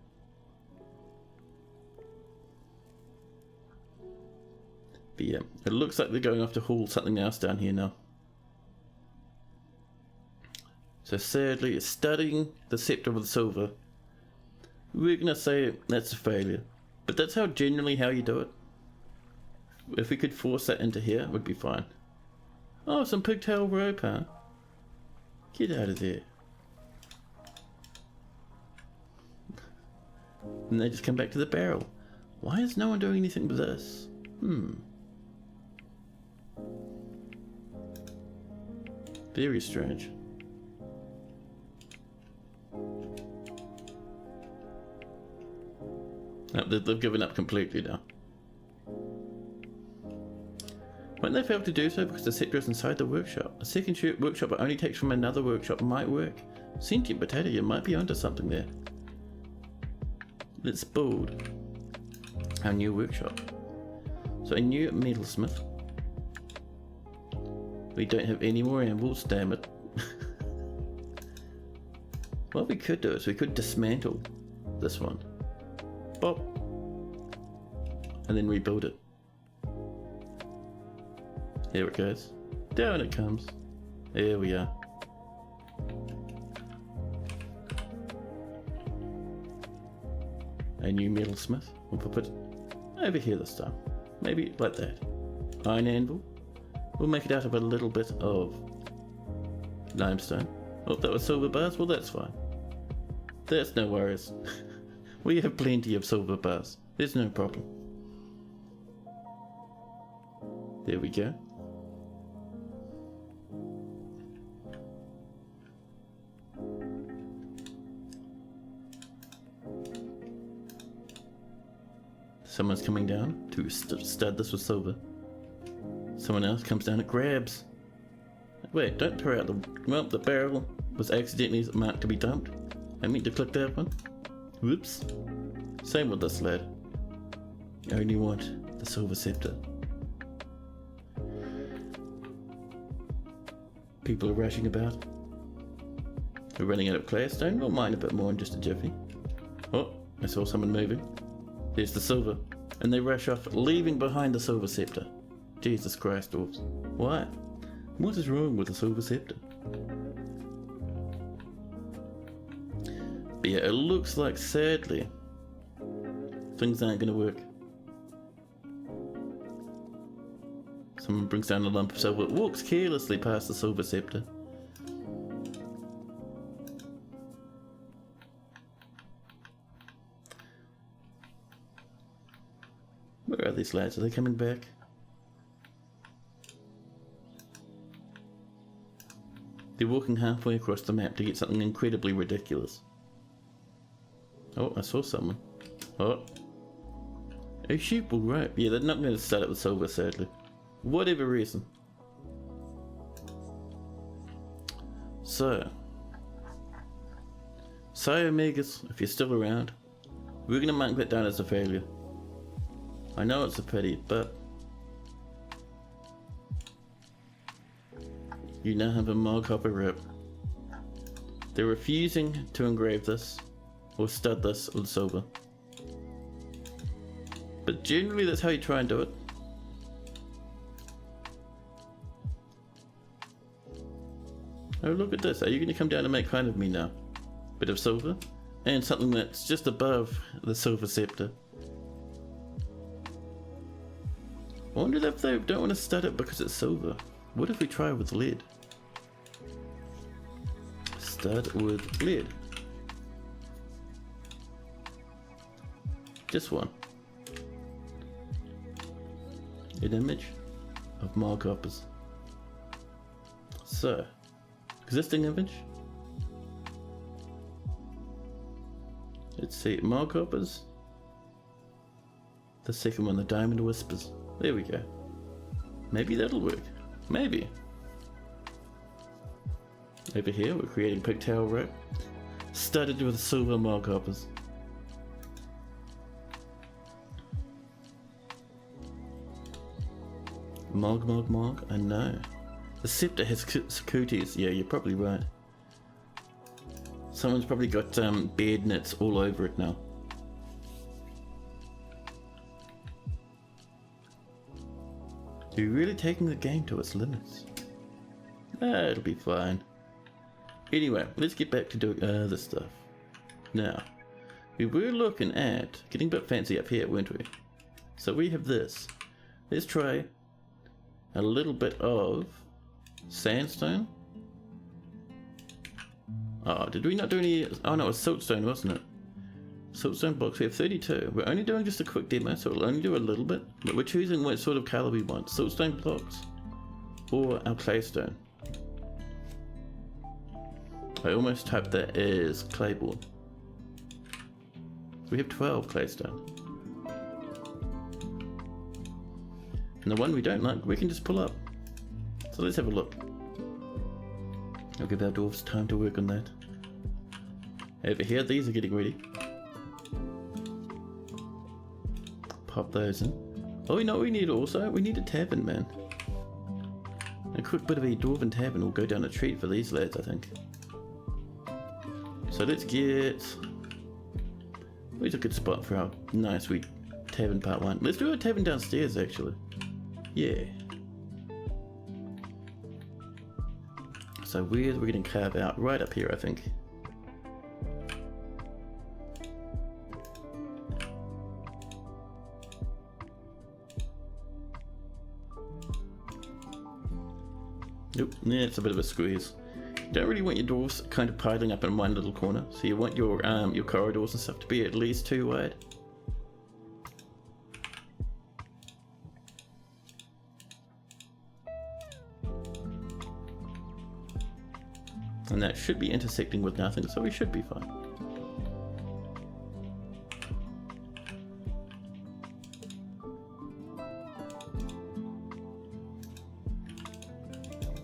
But yeah, it looks like they're going off to haul something else down here now. So sadly, studying the scepter with silver, we're going to say that's a failure. But that's generally how you do it. If we could force that into here, it would be fine. Oh, some pigtail rope, huh? Get out of there. And they just come back to the barrel. Why is no one doing anything with this? Very strange. No, they've given up completely now. Won't they fail to do so because the scepter is inside the workshop? A second workshop that only takes from another workshop might work. Sentient potato, you might be onto something there. Let's build our new workshop. So a new metalsmith. We don't have any more anvils, damn it. What we could do is we could dismantle this one. Bop. And then rebuild it. Here it goes. Down it comes. There we are. A new metalsmith. We'll put it over here this time. Maybe like that. Iron anvil. We'll make it out of a little bit of limestone. Oh, that was silver bars? Well, that's fine. That's no worries. We have plenty of silver bars. There's no problem. There we go. Someone's coming down to stud this with silver. Someone else comes down and grabs. Wait, don't throw out the... Well, the barrel was accidentally marked to be dumped. I meant to click that one. Whoops. Same with this lad. I only want the silver scepter. People are rushing about. We're running out of claystone. We'll mine a bit more in just a jiffy. Oh, I saw someone moving. There's the silver. And they rush off, leaving behind the silver scepter. Jesus Christ, dwarves. Why? What is wrong with the silver scepter? But yeah, it looks like, sadly, things aren't going to work. Someone brings down a lump of silver, walks carelessly past the silver scepter. these lads? Are they coming back? They're walking halfway across the map to get something incredibly ridiculous. Oh, I saw someone. Oh. A sheep will rope. Yeah, they're not going to start it with silver, sadly. Whatever reason. So. Sorry, Omegas, if you're still around. We're going to mark that down as a failure. I know it's a pity, but you now have a Mog Hopper rip. They're refusing to engrave this or stud this with silver. But generally that's how you try and do it. Oh, look at this. Are you going to come down and make fun of me now? Bit of silver and something that's just above the silver scepter. I wonder if they don't want to stud it because it's silver. What if we try with lead? Stud with lead. Just one. An image of Mog Hoppers. So, existing image. Let's see, Mog Hoppers. The second one, the Diamond Whispers. There we go. Maybe that'll work. Maybe. Over here we're creating pigtail rope. Studded with silver Mog Hoppers. Mog, I know. The scepter has cooties. Yeah, you're probably right. Someone's probably got bed nets all over it now. You're really taking the game to its limits. It'll be fine. Anyway, let's get back to doing other stuff. Now, we were looking at getting a bit fancy up here, weren't we? So we have this. Let's try a little bit of sandstone. Oh, did we not do any? Oh no, it was siltstone, wasn't it? Siltstone blocks, we have 32. We're only doing just a quick demo, so we'll only do a little bit. But we're choosing what sort of colour we want. Siltstone blocks or our claystone. I almost typed that as clayboard. We have 12 claystone. And the one we don't like, we can just pull up. So let's have a look. I'll give our dwarves time to work on that. Over here, these are getting ready. Pop those in. Oh, you know what we need also? We need a tavern, man. A quick bit of a dwarven tavern will go down a treat for these lads, I think. So let's get... Where's a good spot for our nice sweet tavern part 1? Let's do a tavern downstairs, actually. Yeah. So we're going to carve out right up here, I think. Nope, yeah, it's a bit of a squeeze. You don't really want your dwarves kind of piling up in one little corner, so you want your corridors and stuff to be at least 2 wide. And that should be intersecting with nothing, so we should be fine.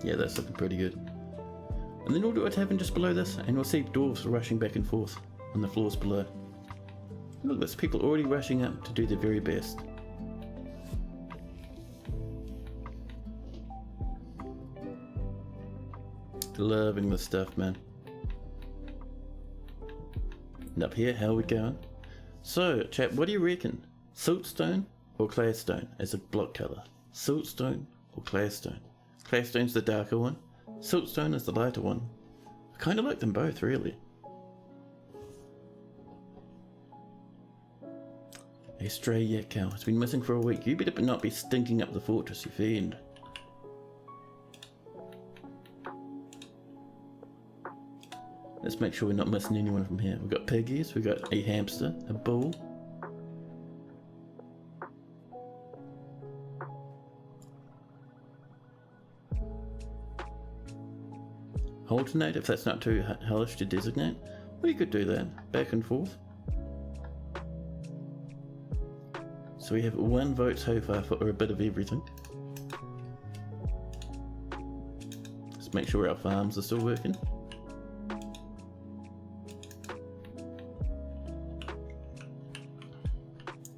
Yeah, that's looking pretty good. And then we'll do a tavern just below this, and we'll see dwarves rushing back and forth on the floors below. Look at this, people already rushing up to do their very best. Loving this stuff, man. And up here, how are we going? So, chap, what do you reckon? Siltstone or claystone as a block colour? Siltstone or claystone? Claystone's the darker one. Siltstone is the lighter one. I kind of like them both, really. A stray yak cow. It's been missing for a week. You better not be stinking up the fortress, you fiend. Let's make sure we're not missing anyone from here. We've got piggies, we've got a hamster, a bull. alternate if that's not too hellish to designate. We could do that, back and forth. So we have 1 vote so far for a bit of everything. Let's make sure our farms are still working.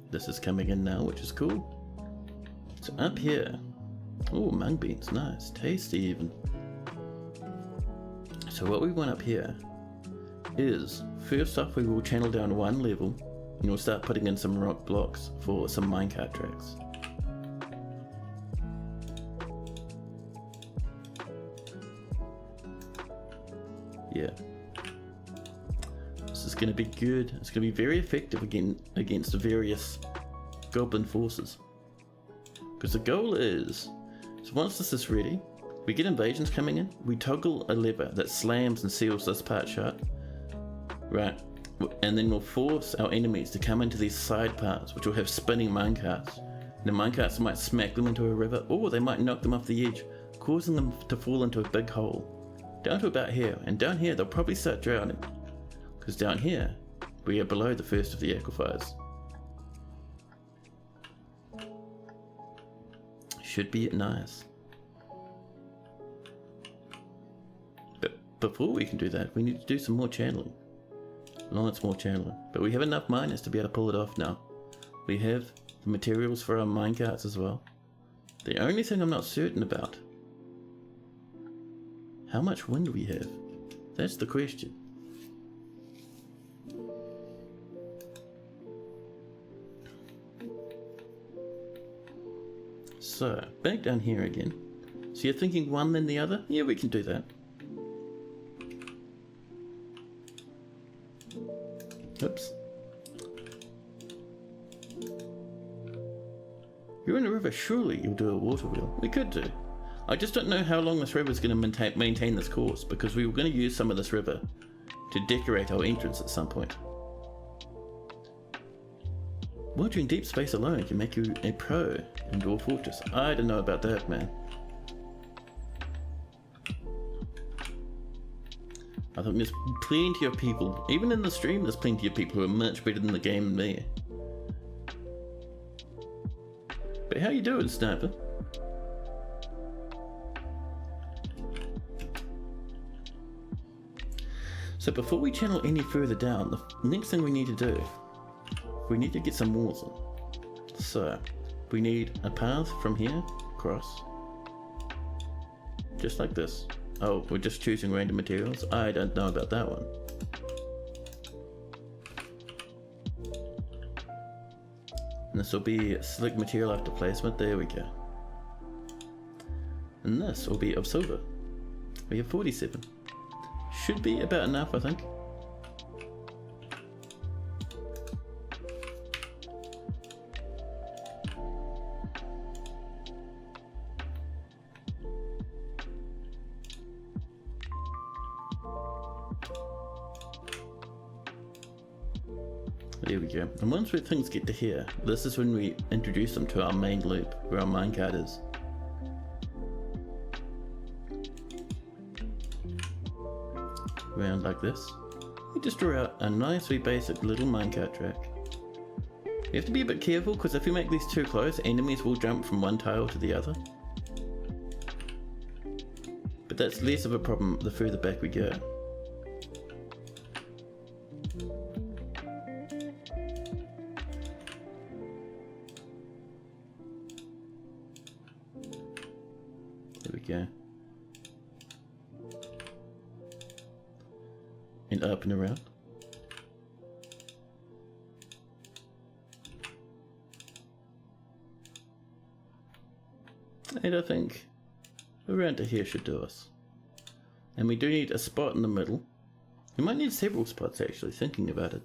This is coming in now, which is cool. So up here, oh, mung beans, nice, tasty even. So what we want up here is, first off we will channel down 1 level and we'll start putting in some rock blocks for some minecart tracks. Yeah. This is going to be good. It's going to be very effective against the various goblin forces. Because the goal is, so once this is ready, we get invasions coming in, we toggle a lever that slams and seals this part shut. Right. And then we'll force our enemies to come into these side parts, which will have spinning minecarts. And the minecarts might smack them into a river, or they might knock them off the edge, causing them to fall into a big hole. Down to about here, and down here they'll probably start drowning. Because down here, we are below the first of the aquifers. Should be nice. But before we can do that, we need to do some more channeling. Lots more channeling. But we have enough miners to be able to pull it off now. We have the materials for our minecarts as well. The only thing I'm not certain about, how much wind we have. That's the question. So, back down here again. So you're thinking one then the other? Yeah, we can do that. Oops. You're in a river, surely you'll do a water wheel. We could do. I just don't know how long this river is going to maintain this course, because we were going to use some of this river to decorate our entrance at some point. Watching Deep Space alone can make you a pro in Dwarf Fortress. I don't know about that, man. I think there's plenty of people, even in the stream there's plenty of people who are much better than the game than me. But how you doing, Sniper? So before we channel any further down, the next thing we need to do, we need to get some walls in. So we need a path from here across, just like this. Oh, we're just choosing random materials? I don't know about that one. And this will be select material after placement. There we go. And this will be of silver. We have 47. Should be about enough, I think. There we go. And once things get to here, this is when we introduce them to our main loop, where our minecart is. Around like this. We just draw out a nicely basic little minecart track. You have to be a bit careful, because if you make these too close, enemies will jump from one tile to the other. But that's less of a problem the further back we go. There we go. And up and around. And I think around to here should do us. And we do need a spot in the middle. We might need several spots actually, thinking about it.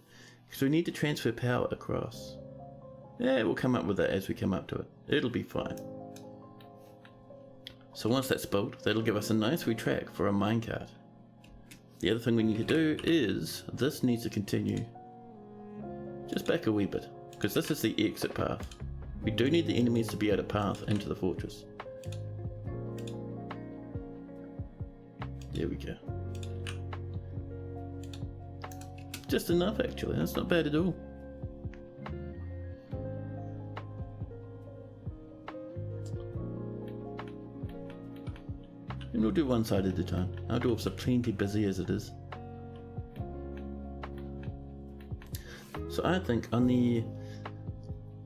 Because we need to transfer power across. Yeah, we'll come up with that as we come up to it. It'll be fine. So once that's built, that'll give us a nice wee track for a minecart. The other thing we need to do is, this needs to continue just back a wee bit, because this is the exit path. We do need the enemies to be able to path into the fortress. There we go. Just enough actually, that's not bad at all. And we'll do one side at a time. Our dwarfs are plenty busy as it is. So I think on the...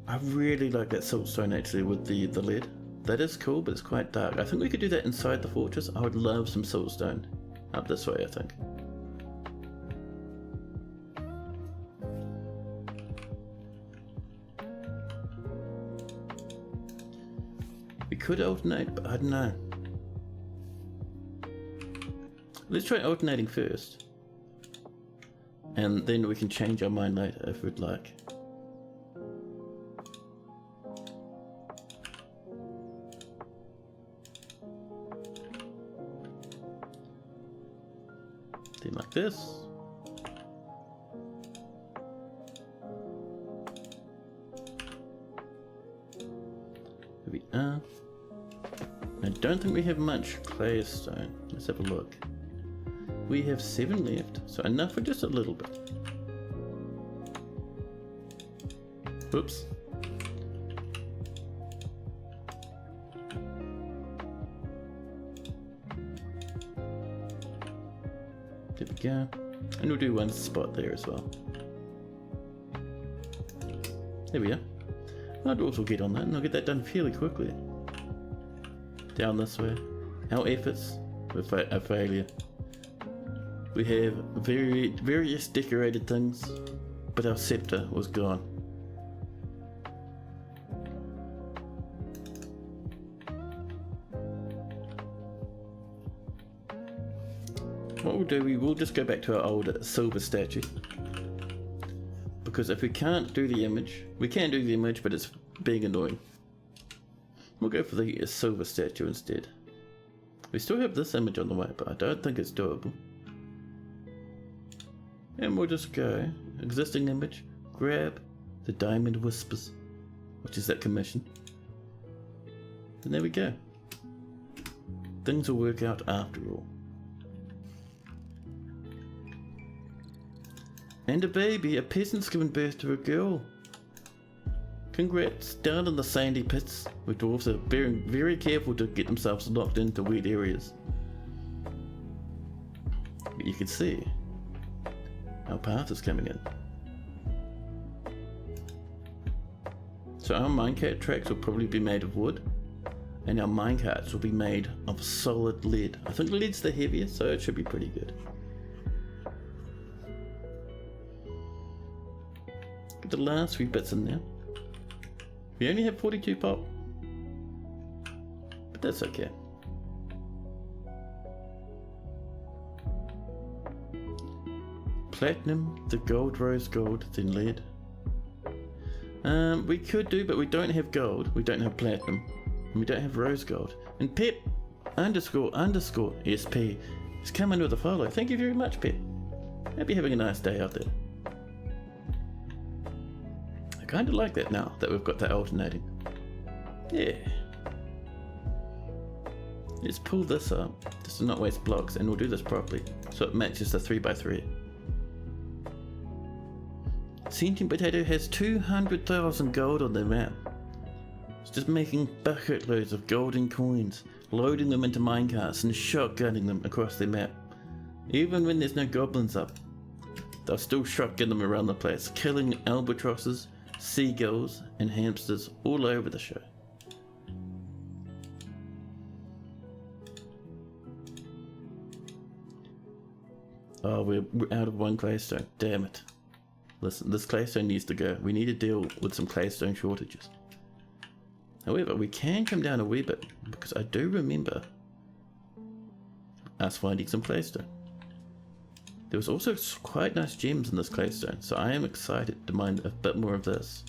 I really like that siltstone actually with the lead. That is cool, but it's quite dark. I think we could do that inside the fortress. I would love some siltstone up this way, I think. We could alternate, but I don't know. Let's try alternating first. And then we can change our mind later if we'd like. Then like this. Here we are. I don't think we have much clay stone. Let's have a look. We have 7 left, so enough for just a little bit. Oops. There we go. And we'll do one spot there as well. There we are. Our dwarves will get on that, and I'll get that done fairly quickly. Down this way. Our efforts were a failure. We have various decorated things, but our scepter was gone. What we'll do, we will just go back to our old silver statue. Because if we can't do the image, we can do the image, but it's being annoying. We'll go for the silver statue instead. We still have this image on the way, but I don't think it's doable. And we'll just go, existing image, grab the Diamond Whispers, which is that commission. And there we go. Things will work out after all. And a baby, a peasant's given birth to a girl. Congrats, down in the sandy pits, where dwarves are being very careful to get themselves locked into weird areas. But you can see, our path is coming in. So our minecart tracks will probably be made of wood, and our minecarts will be made of solid lead. I think lead's the heaviest, so it should be pretty good. Get the last few bits in there. We only have 42 pop, but that's okay. Platinum, the gold, rose gold, then lead. We could do, but we don't have gold, we don't have platinum, and we don't have rose gold. And Pep __ SP is coming with a follow. Thank you very much, Pep. Hope you're having a nice day out there. I kind of like that now that we've got that alternating. Yeah. Let's pull this up just to not waste blocks, and we'll do this properly so it matches the 3x3. Sentient Potato has 200,000 gold on their map. It's just making bucket loads of golden coins, loading them into minecarts and shotgunning them across their map. Even when there's no goblins up, they'll still shotgun them around the place, killing albatrosses, seagulls and hamsters all over the show. Oh, we're out of one claystone. Damn it. Listen, this claystone needs to go. We need to deal with some claystone shortages. However, we can come down a wee bit, because I do remember us finding some claystone. There was also quite nice gems in this claystone, so I am excited to mine a bit more of this.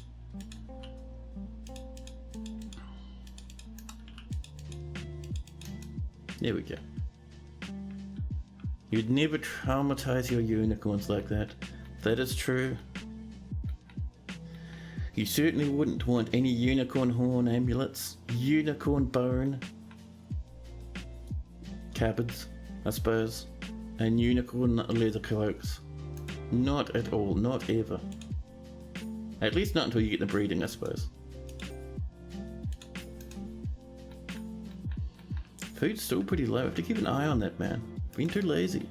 There we go. You'd never traumatize your unicorns like that. That is true. You certainly wouldn't want any unicorn horn amulets, unicorn bone, cupboards, I suppose. And unicorn leather cloaks. Not at all, not ever. At least not until you get the breeding, I suppose. Food's still pretty low. I have to keep an eye on that, man. Been too lazy.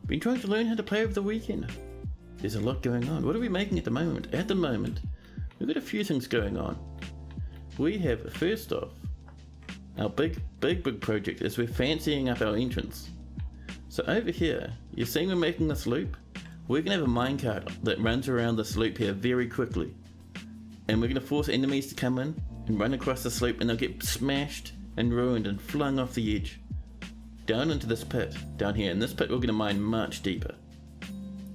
Been trying to learn how to play over the weekend. There's a lot going on. What are we making at the moment? At the moment, we've got a few things going on. We have, first off, our big project is we're fancying up our entrance. So over here, you're seeing we're making this loop? We're going to have a minecart that runs around this loop here very quickly. And we're going to force enemies to come in and run across this loop, and they'll get smashed and ruined and flung off the edge. Down into this pit, down here. And this pit we're going to mine much deeper.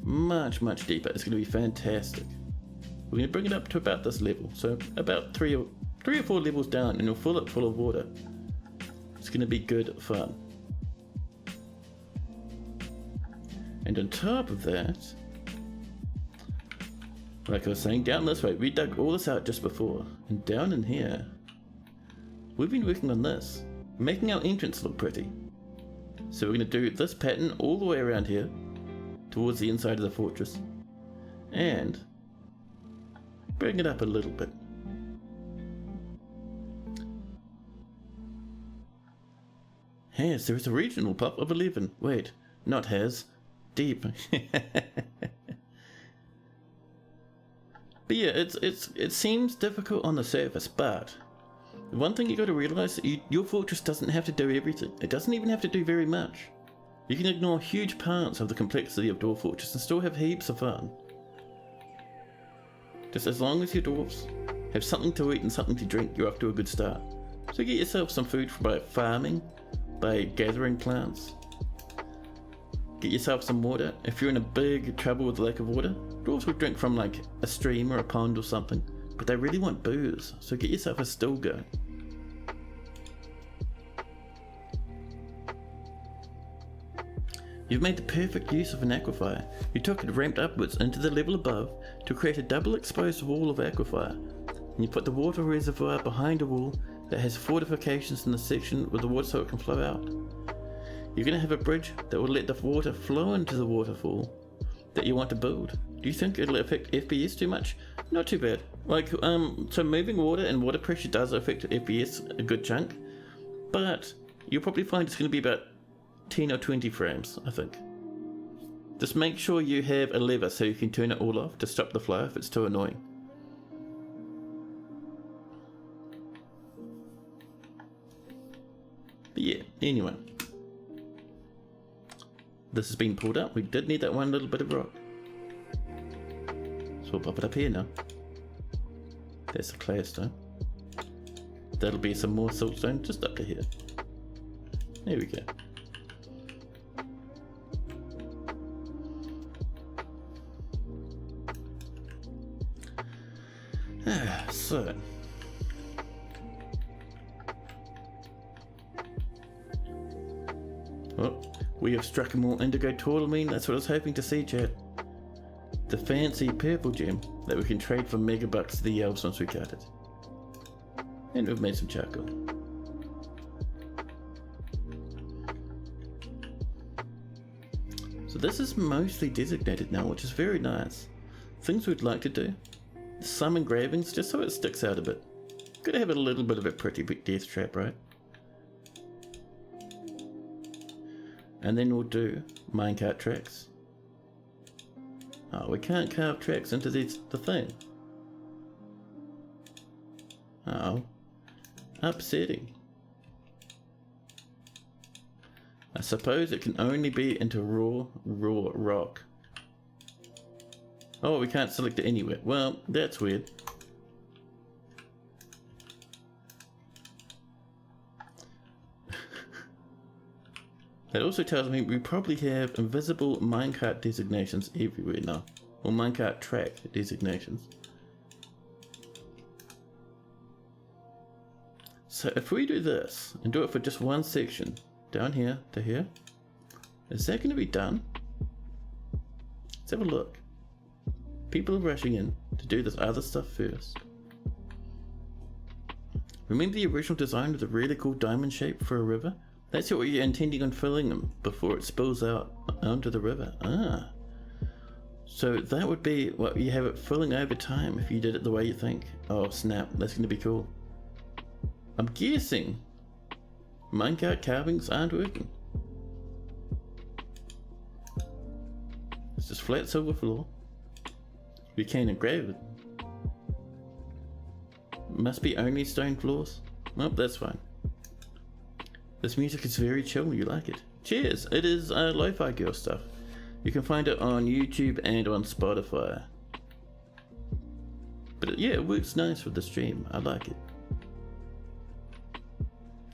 Much deeper. It's going to be fantastic. We're going to bring it up to about this level. So about three or four levels down, and we'll fill it full of water. It's going to be good fun. And on top of that, like I was saying, down this way, we dug all this out just before. And down in here, we've been working on this, making our entrance look pretty. So we're going to do this pattern all the way around here, towards the inside of the fortress. And bring it up a little bit. Has, there is a regional pop of 11. Wait, not has. Deep. But yeah, it seems difficult on the surface, but one thing you got to realize, your fortress doesn't have to do everything. It doesn't even have to do very much. You can ignore huge parts of the complexity of Dwarf Fortress and still have heaps of fun. Just as long as your dwarfs have something to eat and something to drink, you're off to a good start. So get yourself some food by farming, by gathering plants. Get yourself some water. If you're in a big trouble with the lack of water, dwarves will drink from like a stream or a pond or something, but they really want booze, so get yourself a still going. You've made the perfect use of an aquifer. You took it ramped upwards into the level above to create a double exposed wall of aquifer, and you put the water reservoir behind a wall that has fortifications in the section with the water so it can flow out. You're going to have a bridge that will let the water flow into the waterfall that you want to build. Do you think it'll affect FPS too much? Not too bad. Like, so moving water and water pressure does affect FPS a good chunk, but you'll probably find it's going to be about 10 or 20 frames, I think. Just make sure you have a lever so you can turn it all off to stop the flow if it's too annoying. But yeah, anyway. This has been pulled up. We did need that one little bit of rock. So we'll pop it up here now. There's the clay stone. That'll be some more siltstone just up to here. There we go. So oh, we have struck a more indigo tourmaline. That's what I was hoping to see, chat. The fancy purple gem that we can trade for megabucks to the elves once we cut it. And we've made some charcoal. So this is mostly designated now, which is very nice. Things we'd like to do. Some engravings, just so it sticks out a bit. Gotta have a little bit of a pretty big death trap, right? And then we'll do minecart tracks. Oh, we can't carve tracks into the thing. Oh, upsetting. I suppose it can only be into raw rock. Oh, we can't select it anywhere. Well, that's weird. That also tells me we probably have invisible minecart designations everywhere now. Or minecart track designations. So if we do this, and do it for just one section, down here to here, is that going to be done? Let's have a look. People are rushing in to do this other stuff first. Remember the original design with the really cool diamond shape for a river? That's what you're intending on filling them before it spills out onto the river. Ah. So that would be what you have it filling over time if you did it the way you think. Oh snap, that's going to be cool. I'm guessing minecart carvings aren't working. It's just flat silver floor. We can't engrave it. Must be only stone floors. Well, that's fine. This music is very chill, you like it. Cheers! It is Lofi Girl stuff. You can find it on YouTube and on Spotify. But yeah, it works nice with the stream. I like it.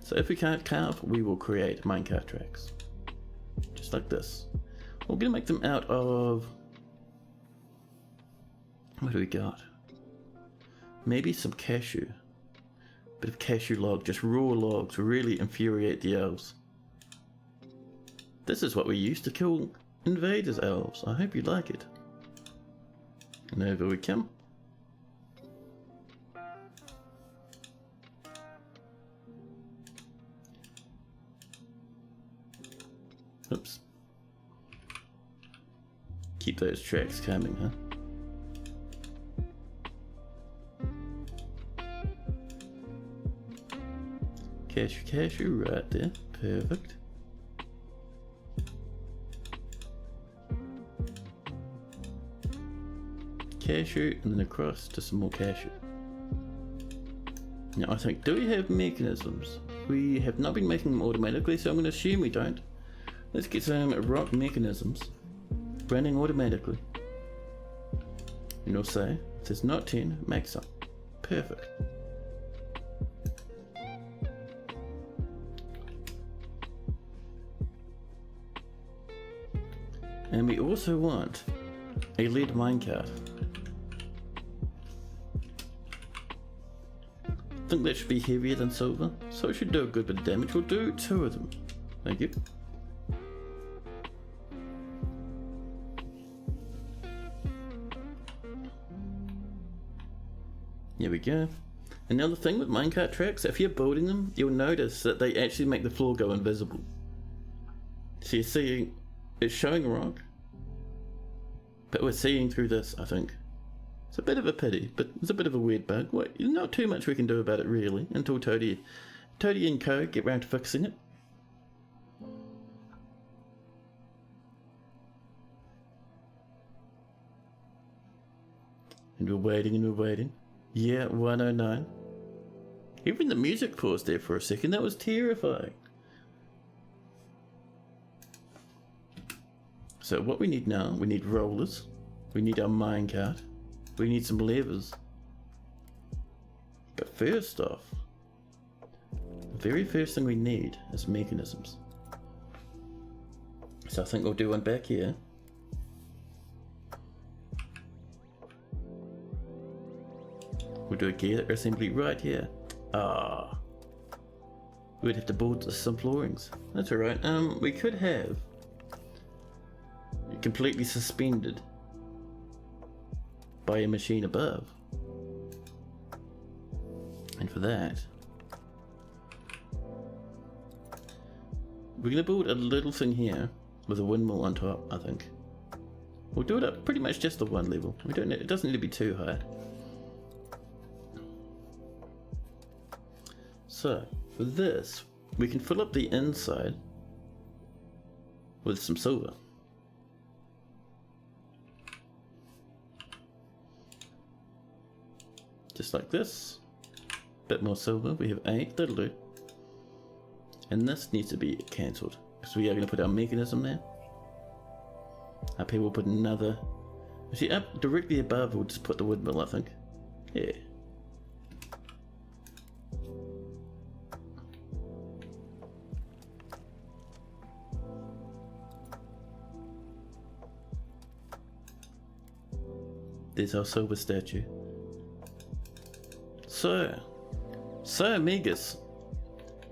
So if we can't carve, we will create minecart tracks. Just like this. We're gonna make them out of... what do we got? Maybe some cashew. Bit of cashew log, just raw logs, really infuriate the elves. This is what we used to kill invaders, elves. I hope you like it. And over we come. Oops. Keep those tracks coming, huh? Cashew right there. Perfect. Cashew and then across to some more cashew. Now I think, do we have mechanisms? We have not been making them automatically, so I'm going to assume we don't. Let's get some rock mechanisms running automatically. And we'll say, if there's not 10, make some. Perfect. And we also want a lead minecart. I think that should be heavier than silver, so it should do a good bit of damage. We'll do 2 of them. Thank you. Here we go. Another thing with minecart tracks, if you're building them, you'll notice that they actually make the floor go invisible. So you're seeing, it's showing rock, but we're seeing through this, I think. It's a bit of a pity, but it's a bit of a weird bug. Well, not too much we can do about it really, until Toadie and Co get round to fixing it. And we're waiting and we're waiting. Yeah, 109. Even the music paused there for a second. That was terrifying. So what we need now, we need rollers. We need our minecart. We need some levers. But first off, the very first thing we need is mechanisms. So I think we'll do one back here. We'll do a gear assembly right here. Ah, we'd have to build some floorings. That's alright. We could have it completely suspended by a machine above. And for that, we're gonna build a little thing here with a windmill on top, I think. We'll do it up pretty much just the one level. We don't need, it doesn't need to be too high. So, for this, we can fill up the inside with some silver. Just like this. Bit more silver, we have 8, that'll do. And this needs to be cancelled, because we are going to put our mechanism there. Up here we'll put another, actually up directly above we'll just put the windmill, I think. Yeah. There's our silver statue. So Amigas,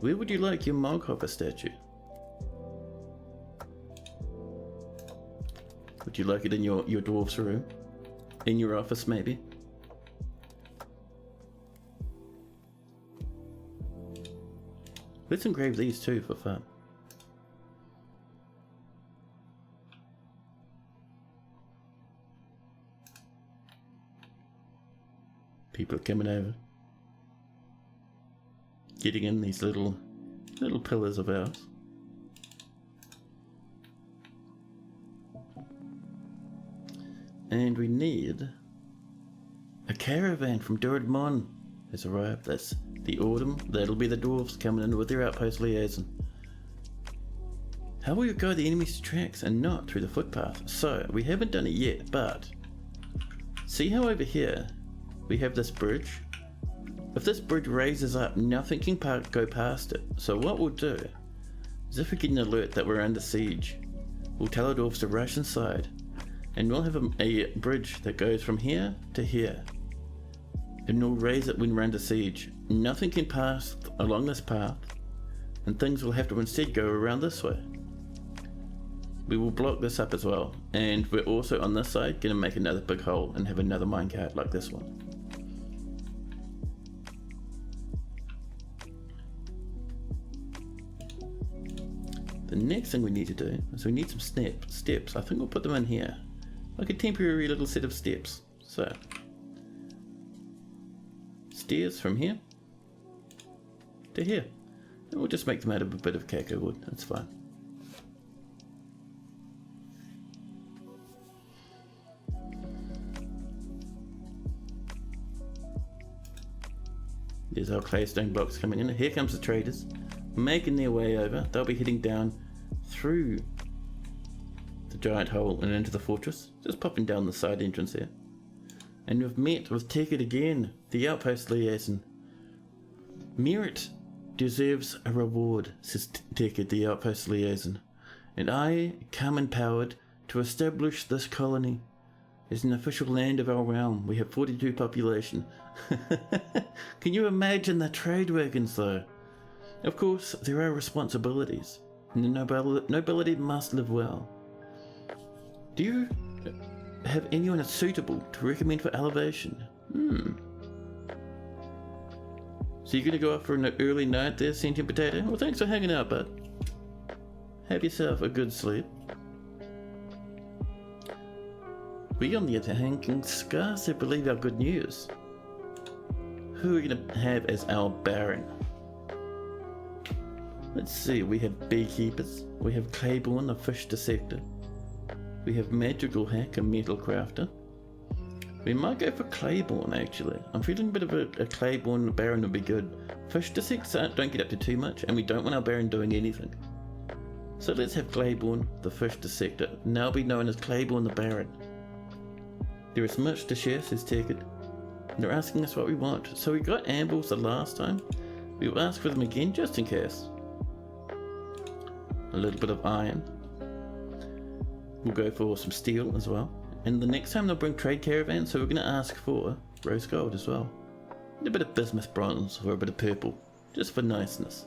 where would you like your mog hopper statue? Would you like it in your dwarf's room? In your office maybe? Let's engrave these too for fun. people are coming over. Getting in these little pillars of ours. And we need a caravan from Duradmon has arrived. That's the autumn. That'll be the dwarves coming in with their outpost liaison. How will you guide the enemy's tracks and not through the footpath? So, we haven't done it yet, but see how over here we have this bridge? If this bridge raises up, nothing can go past it. So what we'll do is if we get an alert that we're under siege, we'll tell our dwarves to rush inside, and we'll have a bridge that goes from here to here. And we'll raise it when we're under siege. Nothing can pass along this path, and things will have to instead go around this way. We will block this up as well, and we're also on this side going to make another big hole and have another minecart like this one. The next thing we need to do is we need some steps. I think we'll put them in here, like a temporary little set of steps. So, stairs from here to here. And we'll just make them out of a bit of cacao wood, that's fine. There's our claystone blocks coming in. Here comes the traders, making their way over. They'll be heading down through the giant hole and into the fortress, just popping down the side entrance here. And we've met with Tekid again, the outpost liaison. Merit deserves a reward, says Tekid, the outpost liaison, and I come empowered to establish this colony as an official land of our realm. We have 42 population. Can you imagine the trade wagons though? Of course, there are responsibilities, and the nobility must live well. Do you have anyone that's suitable to recommend for elevation? So you're going to go off for an early night there, Sentient Potato? Well, thanks for hanging out, bud. Have yourself a good sleep. We, on the other hand, can scarcely believe our good news. Who are we going to have as our Baron? Let's see, we have Beekeepers, we have Claiborne, a Fish Dissector, we have Magical Hack, a Metal Crafter. We might go for Claiborne actually. I'm feeling a bit of a Claiborne Baron would be good. Fish Dissector don't get up to too much, and we don't want our Baron doing anything. So let's have Claiborne, the Fish Dissector, now be known as Claiborne the Baron. There is much to share, says Tekid. They're asking us what we want. So we got anvils the last time. We will ask for them again just in case. A little bit of iron. We'll go for some steel as well. And the next time they'll bring trade caravans, so we're going to ask for rose gold as well. And a bit of bismuth bronze or a bit of purple, just for niceness.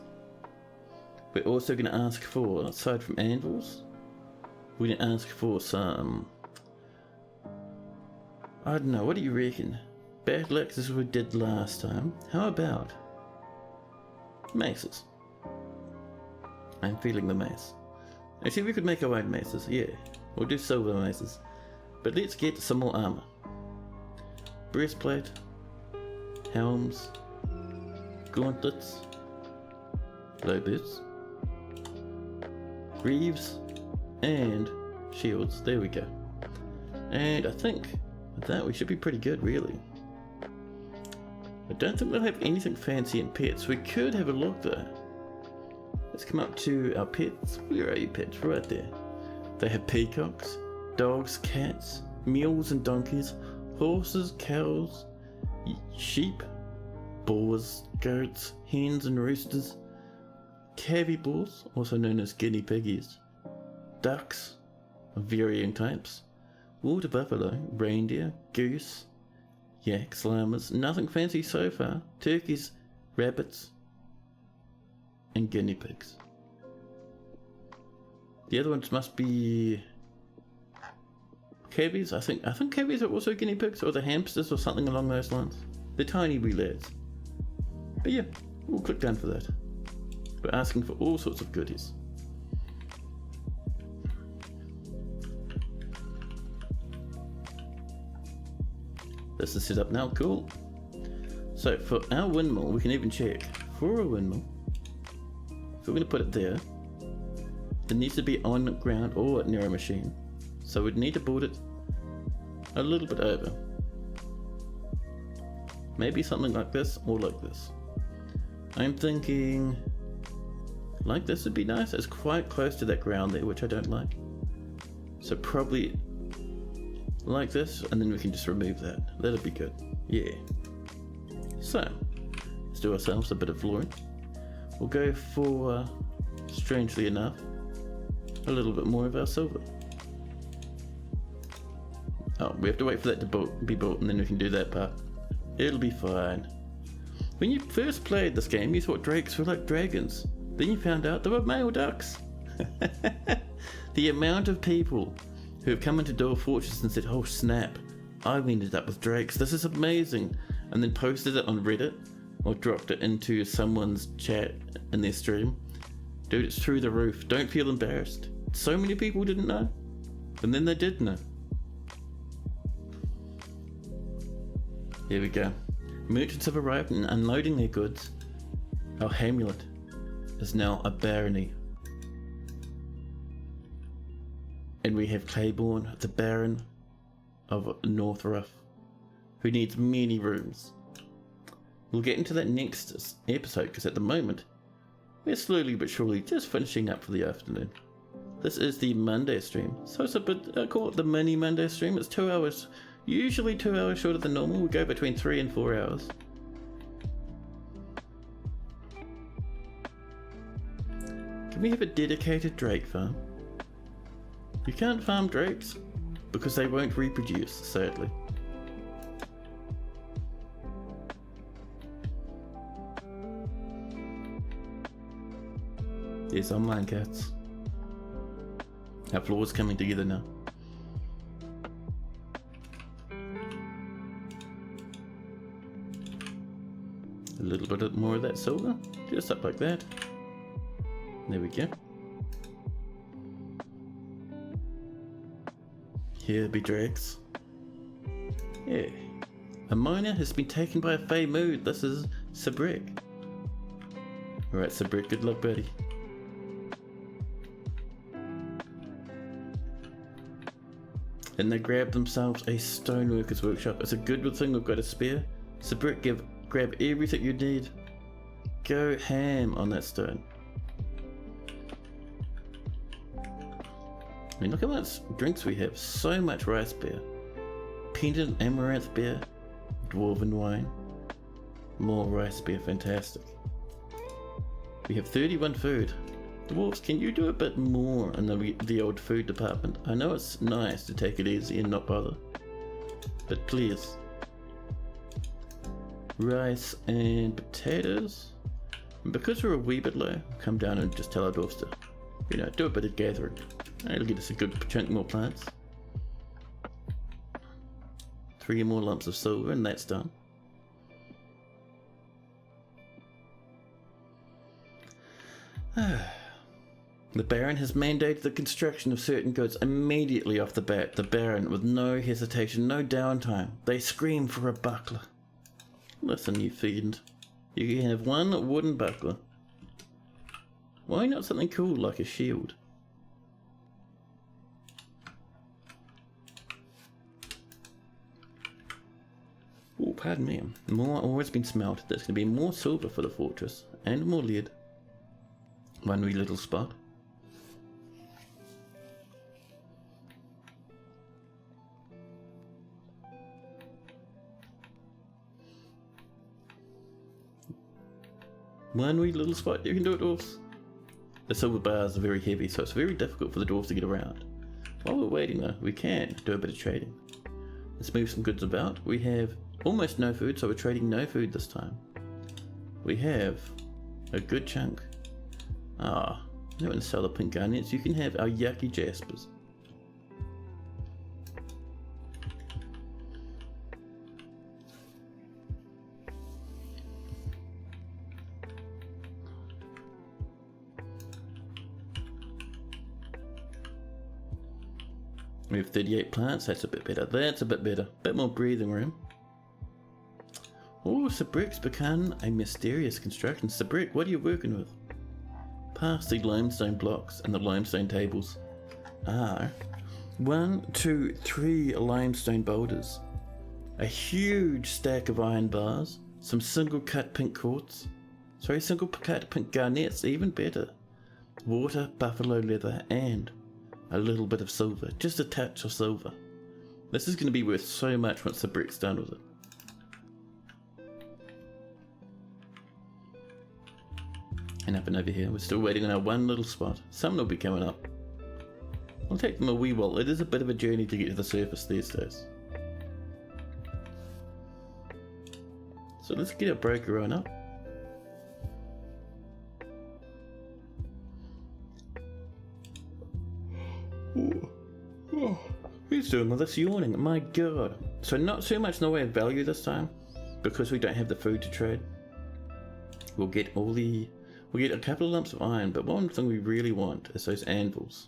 We're also going to ask for, aside from anvils, we're going to ask for some, I don't know, what do you reckon? Battle axes we did last time. How about maces? I'm feeling the mace. Actually, we could make our own maces, yeah. We'll do silver maces. But let's get some more armor. Breastplate, helms, gauntlets, low boots, greaves, and shields. There we go. And I think with that we should be pretty good, really. I don't think we'll have anything fancy in pets. We could have a look though. Let's come up to our pets. Where are your pets? Right there. They have peacocks, dogs, cats, mules and donkeys, horses, cows, sheep, boars, goats, hens and roosters, cavibores, also known as guinea piggies, ducks of varying types, water buffalo, reindeer, goose, yaks, llamas, nothing fancy so far, turkeys, rabbits, and guinea pigs. The other ones must be cavies. I think cavies are also guinea pigs, or the hamsters or something along those lines. They're tiny wee lads. But yeah, we'll click down for that. We're asking for all sorts of goodies. This is set up now, cool. So for our windmill, we can even check. For a windmill, if we're going to put it there, it needs to be on ground or near a machine. So we'd need to build it a little bit over. Maybe something like this or like this. I'm thinking like this would be nice. It's quite close to that ground there, which I don't like. So probably like this, and then we can just remove that. That'd be good. Yeah. So let's do ourselves a bit of flooring. We'll go for, strangely enough, a little bit more of our silver. Oh, we have to wait for that to be built, and then we can do that part. It'll be fine. When you first played this game, you thought drakes were like dragons. Then you found out they were male ducks. The amount of people who have come into Dwarf Fortress and said, oh snap, I've ended up with drakes, this is amazing, and then posted it on Reddit or dropped it into someone's chat in their stream. Dude, it's through the roof. Don't feel embarrassed. So many people didn't know, and then they did know. Here we go. Merchants have arrived and unloading their goods. Our hamlet is now a barony. And we have Claiborne, the Baron of Northrough, who needs many rooms. We'll get into that next episode, because at the moment, we're slowly but surely just finishing up for the afternoon. This is the Monday stream, so it's a bit, I call it the mini Monday stream. It's 2 hours, usually 2 hours shorter than normal. We go between 3 and 4 hours. Can we have a dedicated drake farm? You can't farm drakes because they won't reproduce, sadly. There's our minecats. Our floor's coming together now. A little bit more of that silver, just up like that. There we go. Here be drakes. Yeah. A miner has been taken by a fey mood. This is Sabrick. Alright, Sabrick, good luck, buddy. And they grab themselves a stoneworker's workshop. It's a good thing we've got a spare. Sabrick, grab everything you need. Go ham on that stone. I mean, look how much drinks we have. So much rice beer, pendant amaranth beer, dwarven wine, more rice beer, fantastic. We have 31 food. Dwarves, can you do a bit more in the old food department? I know it's nice to take it easy and not bother, but please. Rice and potatoes. And because we're a wee bit low, come down and just tell our dwarves to, you know, do a bit of gathering. It'll get us a good chunk more plants. 3 more lumps of silver and that's done. The Baron has mandated the construction of certain goods immediately off the bat. The Baron, with no hesitation, no downtime, they scream for a buckler. Listen, you fiend. You can have one wooden buckler. Why not something cool like a shield? Oh, pardon me. More ore has been smelted. There's going to be more silver for the fortress and more lead. One wee little spot. One wee little spot. You can do it, dwarves. The silver bars are very heavy, so it's very difficult for the dwarves to get around. While we're waiting though, we can do a bit of trading. Let's move some goods about. We have almost no food, so we're trading no food this time. We have a good chunk. I don't want to sell the pink garnets. You can have our yucky jaspers. We have 38 plants, that's a bit better. That's a bit better. Bit more breathing room. Oh, Sabrick's become a mysterious construction. Sabrick, what are you working with? Past the limestone blocks and the limestone tables are 1, 2, 3 limestone boulders, a huge stack of iron bars, some single cut pink garnets, even better, water, buffalo leather, and a little bit of silver, just a touch of silver. This is going to be worth so much once the brick's done with it. And up and over here, we're still waiting on our one little spot. Someone will be coming up. I'll take them a wee while. It is a bit of a journey to get to the surface these days. So let's get our broker on up. Who's doing all this yawning? My god. So not so much in the way of value this time, because we don't have the food to trade. We'll get a couple of lumps of iron, but one thing we really want is those anvils.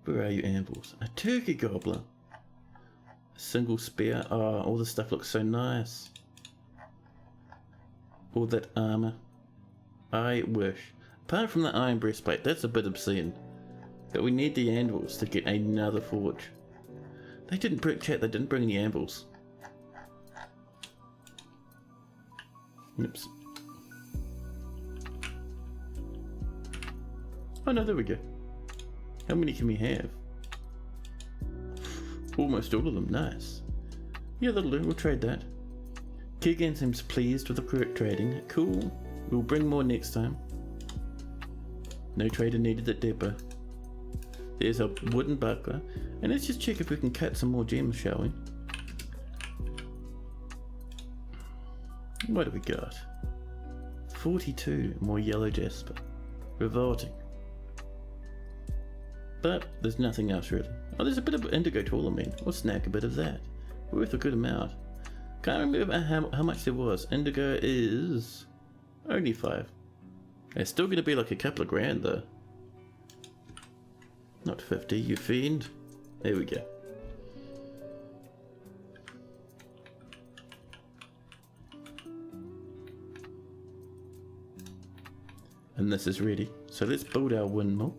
Where are you, anvils? A turkey gobbler. A single spear. Oh, all this stuff looks so nice. All that armor. I wish. Apart from the iron breastplate, that's a bit obscene. But we need the anvils to get another forge. They didn't bring any anvils. Oops. Oh no, there we go. How many can we have? Almost all of them, nice. Yeah, that'll do, we'll trade that. Keegan seems pleased with the correct trading. Cool, we'll bring more next time. No trader needed at depot. There's a wooden buckler, and let's just check if we can cut some more gems, shall we? What do we got? 42 more yellow jasper. Revolting. But there's nothing else really. Oh, there's a bit of indigo tourmaline. We'll snack a bit of that. Worth a good amount. Can't remember how much there was. Indigo is only 5. It's still going to be like a couple of grand though. Not 50, you fiend. There we go. And this is ready. So let's build our windmill.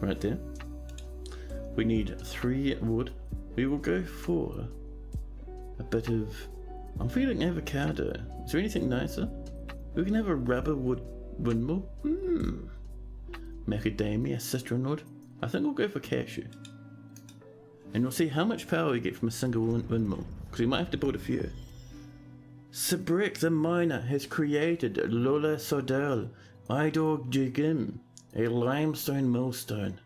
Right there. We need 3 wood. We will go for a bit of... I'm feeling avocado. Is there anything nicer? We can have a rubber wood windmill. Macadamia, citronwood. I think we'll go for cashew. And we'll see how much power we get from a single windmill, because we might have to build a few. Sabrick the miner has created Lola Sodal Idog Jigim, a limestone millstone.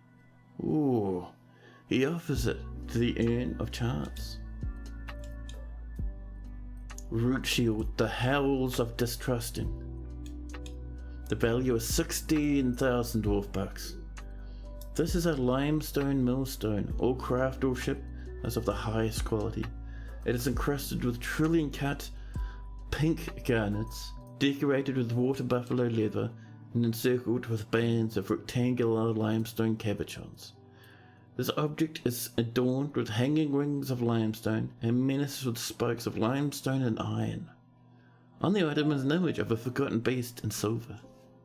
Ooh, he offers it to the urn of chance. Root shield, the howls of distrusting. The value is 16,000 dwarf bucks. This is a limestone millstone, all craftsmanship as of the highest quality. It is encrusted with trillion cut pink garnets, decorated with water buffalo leather, and encircled with bands of rectangular limestone cabochons. This object is adorned with hanging rings of limestone and menaces with spikes of limestone and iron. On the item is an image of a forgotten beast in silver.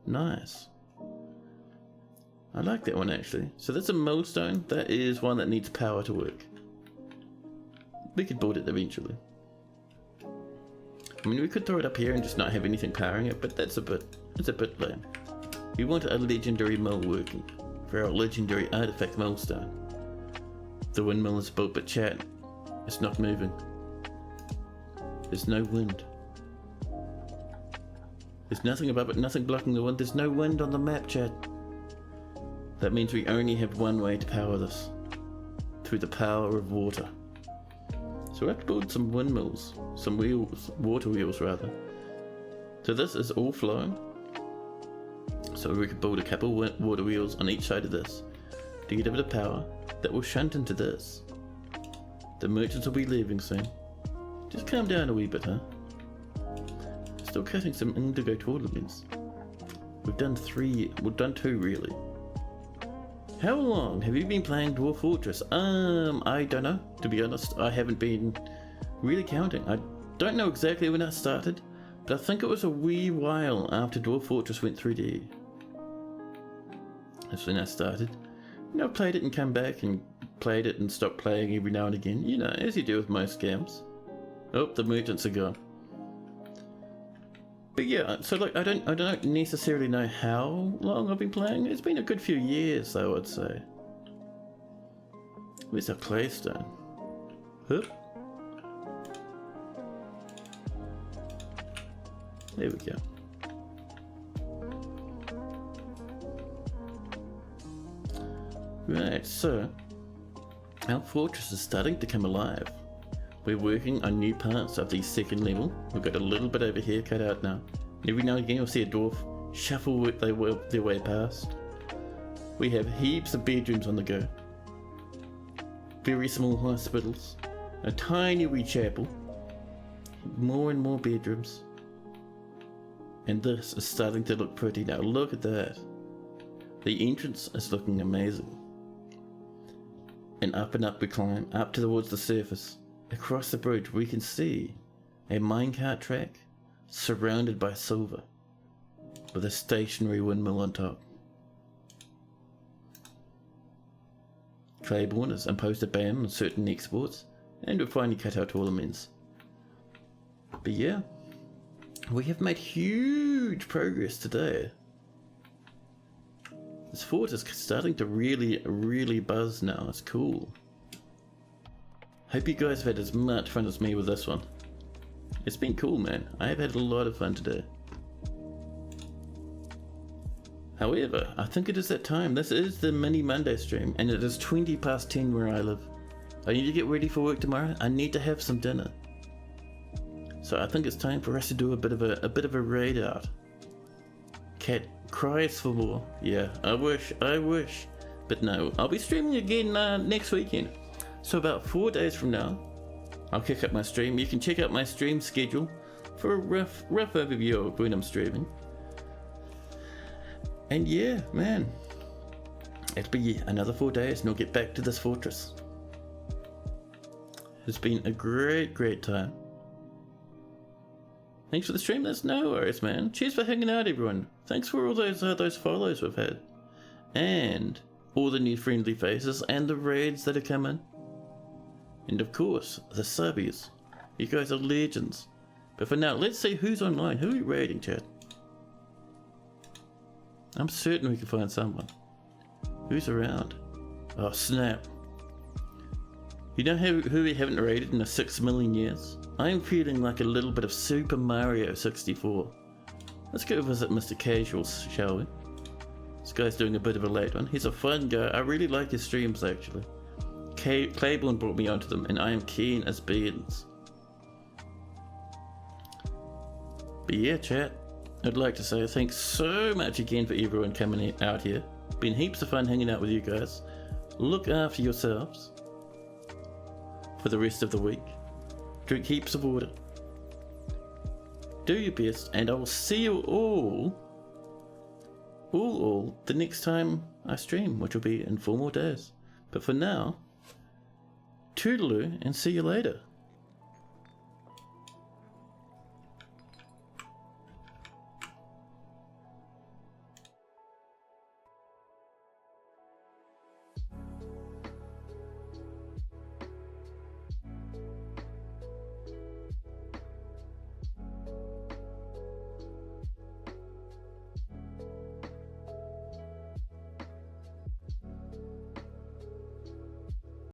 Nice. I like that one actually. So that's a millstone. That is one that needs power to work. We could build it eventually. I mean, we could throw it up here and just not have anything powering it, but it's a bit lame. We want a legendary mill working for our legendary artifact millstone. The windmill is built, but chat, it's not moving. There's no wind. There's nothing above it, nothing blocking the wind. There's no wind on the map, chat. That means we only have one way to power this. Through the power of water. So we have to build some windmills. Some wheels, water wheels rather. So this is all flowing. So we could build a couple of water wheels on each side of this. To get a bit of power that will shunt into this. The merchants will be leaving soon. Just calm down a wee bit, huh? Still cutting some indigo tourmalines. We've done 2 really. How long have you been playing Dwarf Fortress? I don't know, to be honest. I haven't been really counting. I don't know exactly when I started, but I think it was a wee while after Dwarf Fortress went 3D. That's when I started. You know, played it and come back and played it and stopped playing every now and again. You know, as you do with most games. Oh, the merchants are gone. But yeah, so like I don't necessarily know how long I've been playing. It's been a good few years though, I'd say. Where's our claystone? Huh? There we go. Right, so our fortress is starting to come alive. We're working on new parts of the second level. We've got a little bit over here cut out now. Every now and again you'll see a dwarf shuffle their way past. We have heaps of bedrooms on the go. Very small hospitals. A tiny wee chapel. More and more bedrooms. And this is starting to look pretty now. Look at that. The entrance is looking amazing. And up we climb, up towards the surface. Across the bridge we can see a minecart track surrounded by silver with a stationary windmill on top. Claiborne has imposed a ban on certain exports and we've finally cut out all amends. But yeah, we have made huge progress today. This fort is starting to really buzz now. It's cool. Hope you guys have had as much fun as me with this one. It's been cool, man. I have had a lot of fun today. However, I think it is that time. This is the mini Monday stream and it is 20 past 10 where I live. I need to get ready for work tomorrow. I need to have some dinner. So I think it's time for us to do a bit of a raid out. Cat cries for more. Yeah, I wish. But no, I'll be streaming again next weekend. So about 4 days from now, I'll kick up my stream. You can check out my stream schedule for a rough overview of when I'm streaming. And yeah, man, it'll be another 4 days and I'll get back to this fortress. It's been a great time. Thanks for the stream. That's no worries, man. Cheers for hanging out, everyone. Thanks for all those follows we've had, and all the new friendly faces and the raids that are coming. And of course, the subbies. You guys are legends. But for now, let's see who's online. Who are we raiding, chat? I'm certain we can find someone. Who's around? Oh, snap. You know who we haven't raided in 6 million years? I'm feeling like a little bit of Super Mario 64. Let's go visit Mr. Casual, shall we? This guy's doing a bit of a late one. He's a fun guy. I really like his streams, actually. Claiborne brought me onto them, and I am keen as beans. But yeah, chat, I'd like to say thanks so much again for everyone coming out here. Been heaps of fun hanging out with you guys. Look after yourselves for the rest of the week. Drink heaps of water. Do your best, and I will see you all the next time I stream, which will be in 4 more days. But for now, toodaloo and see you later.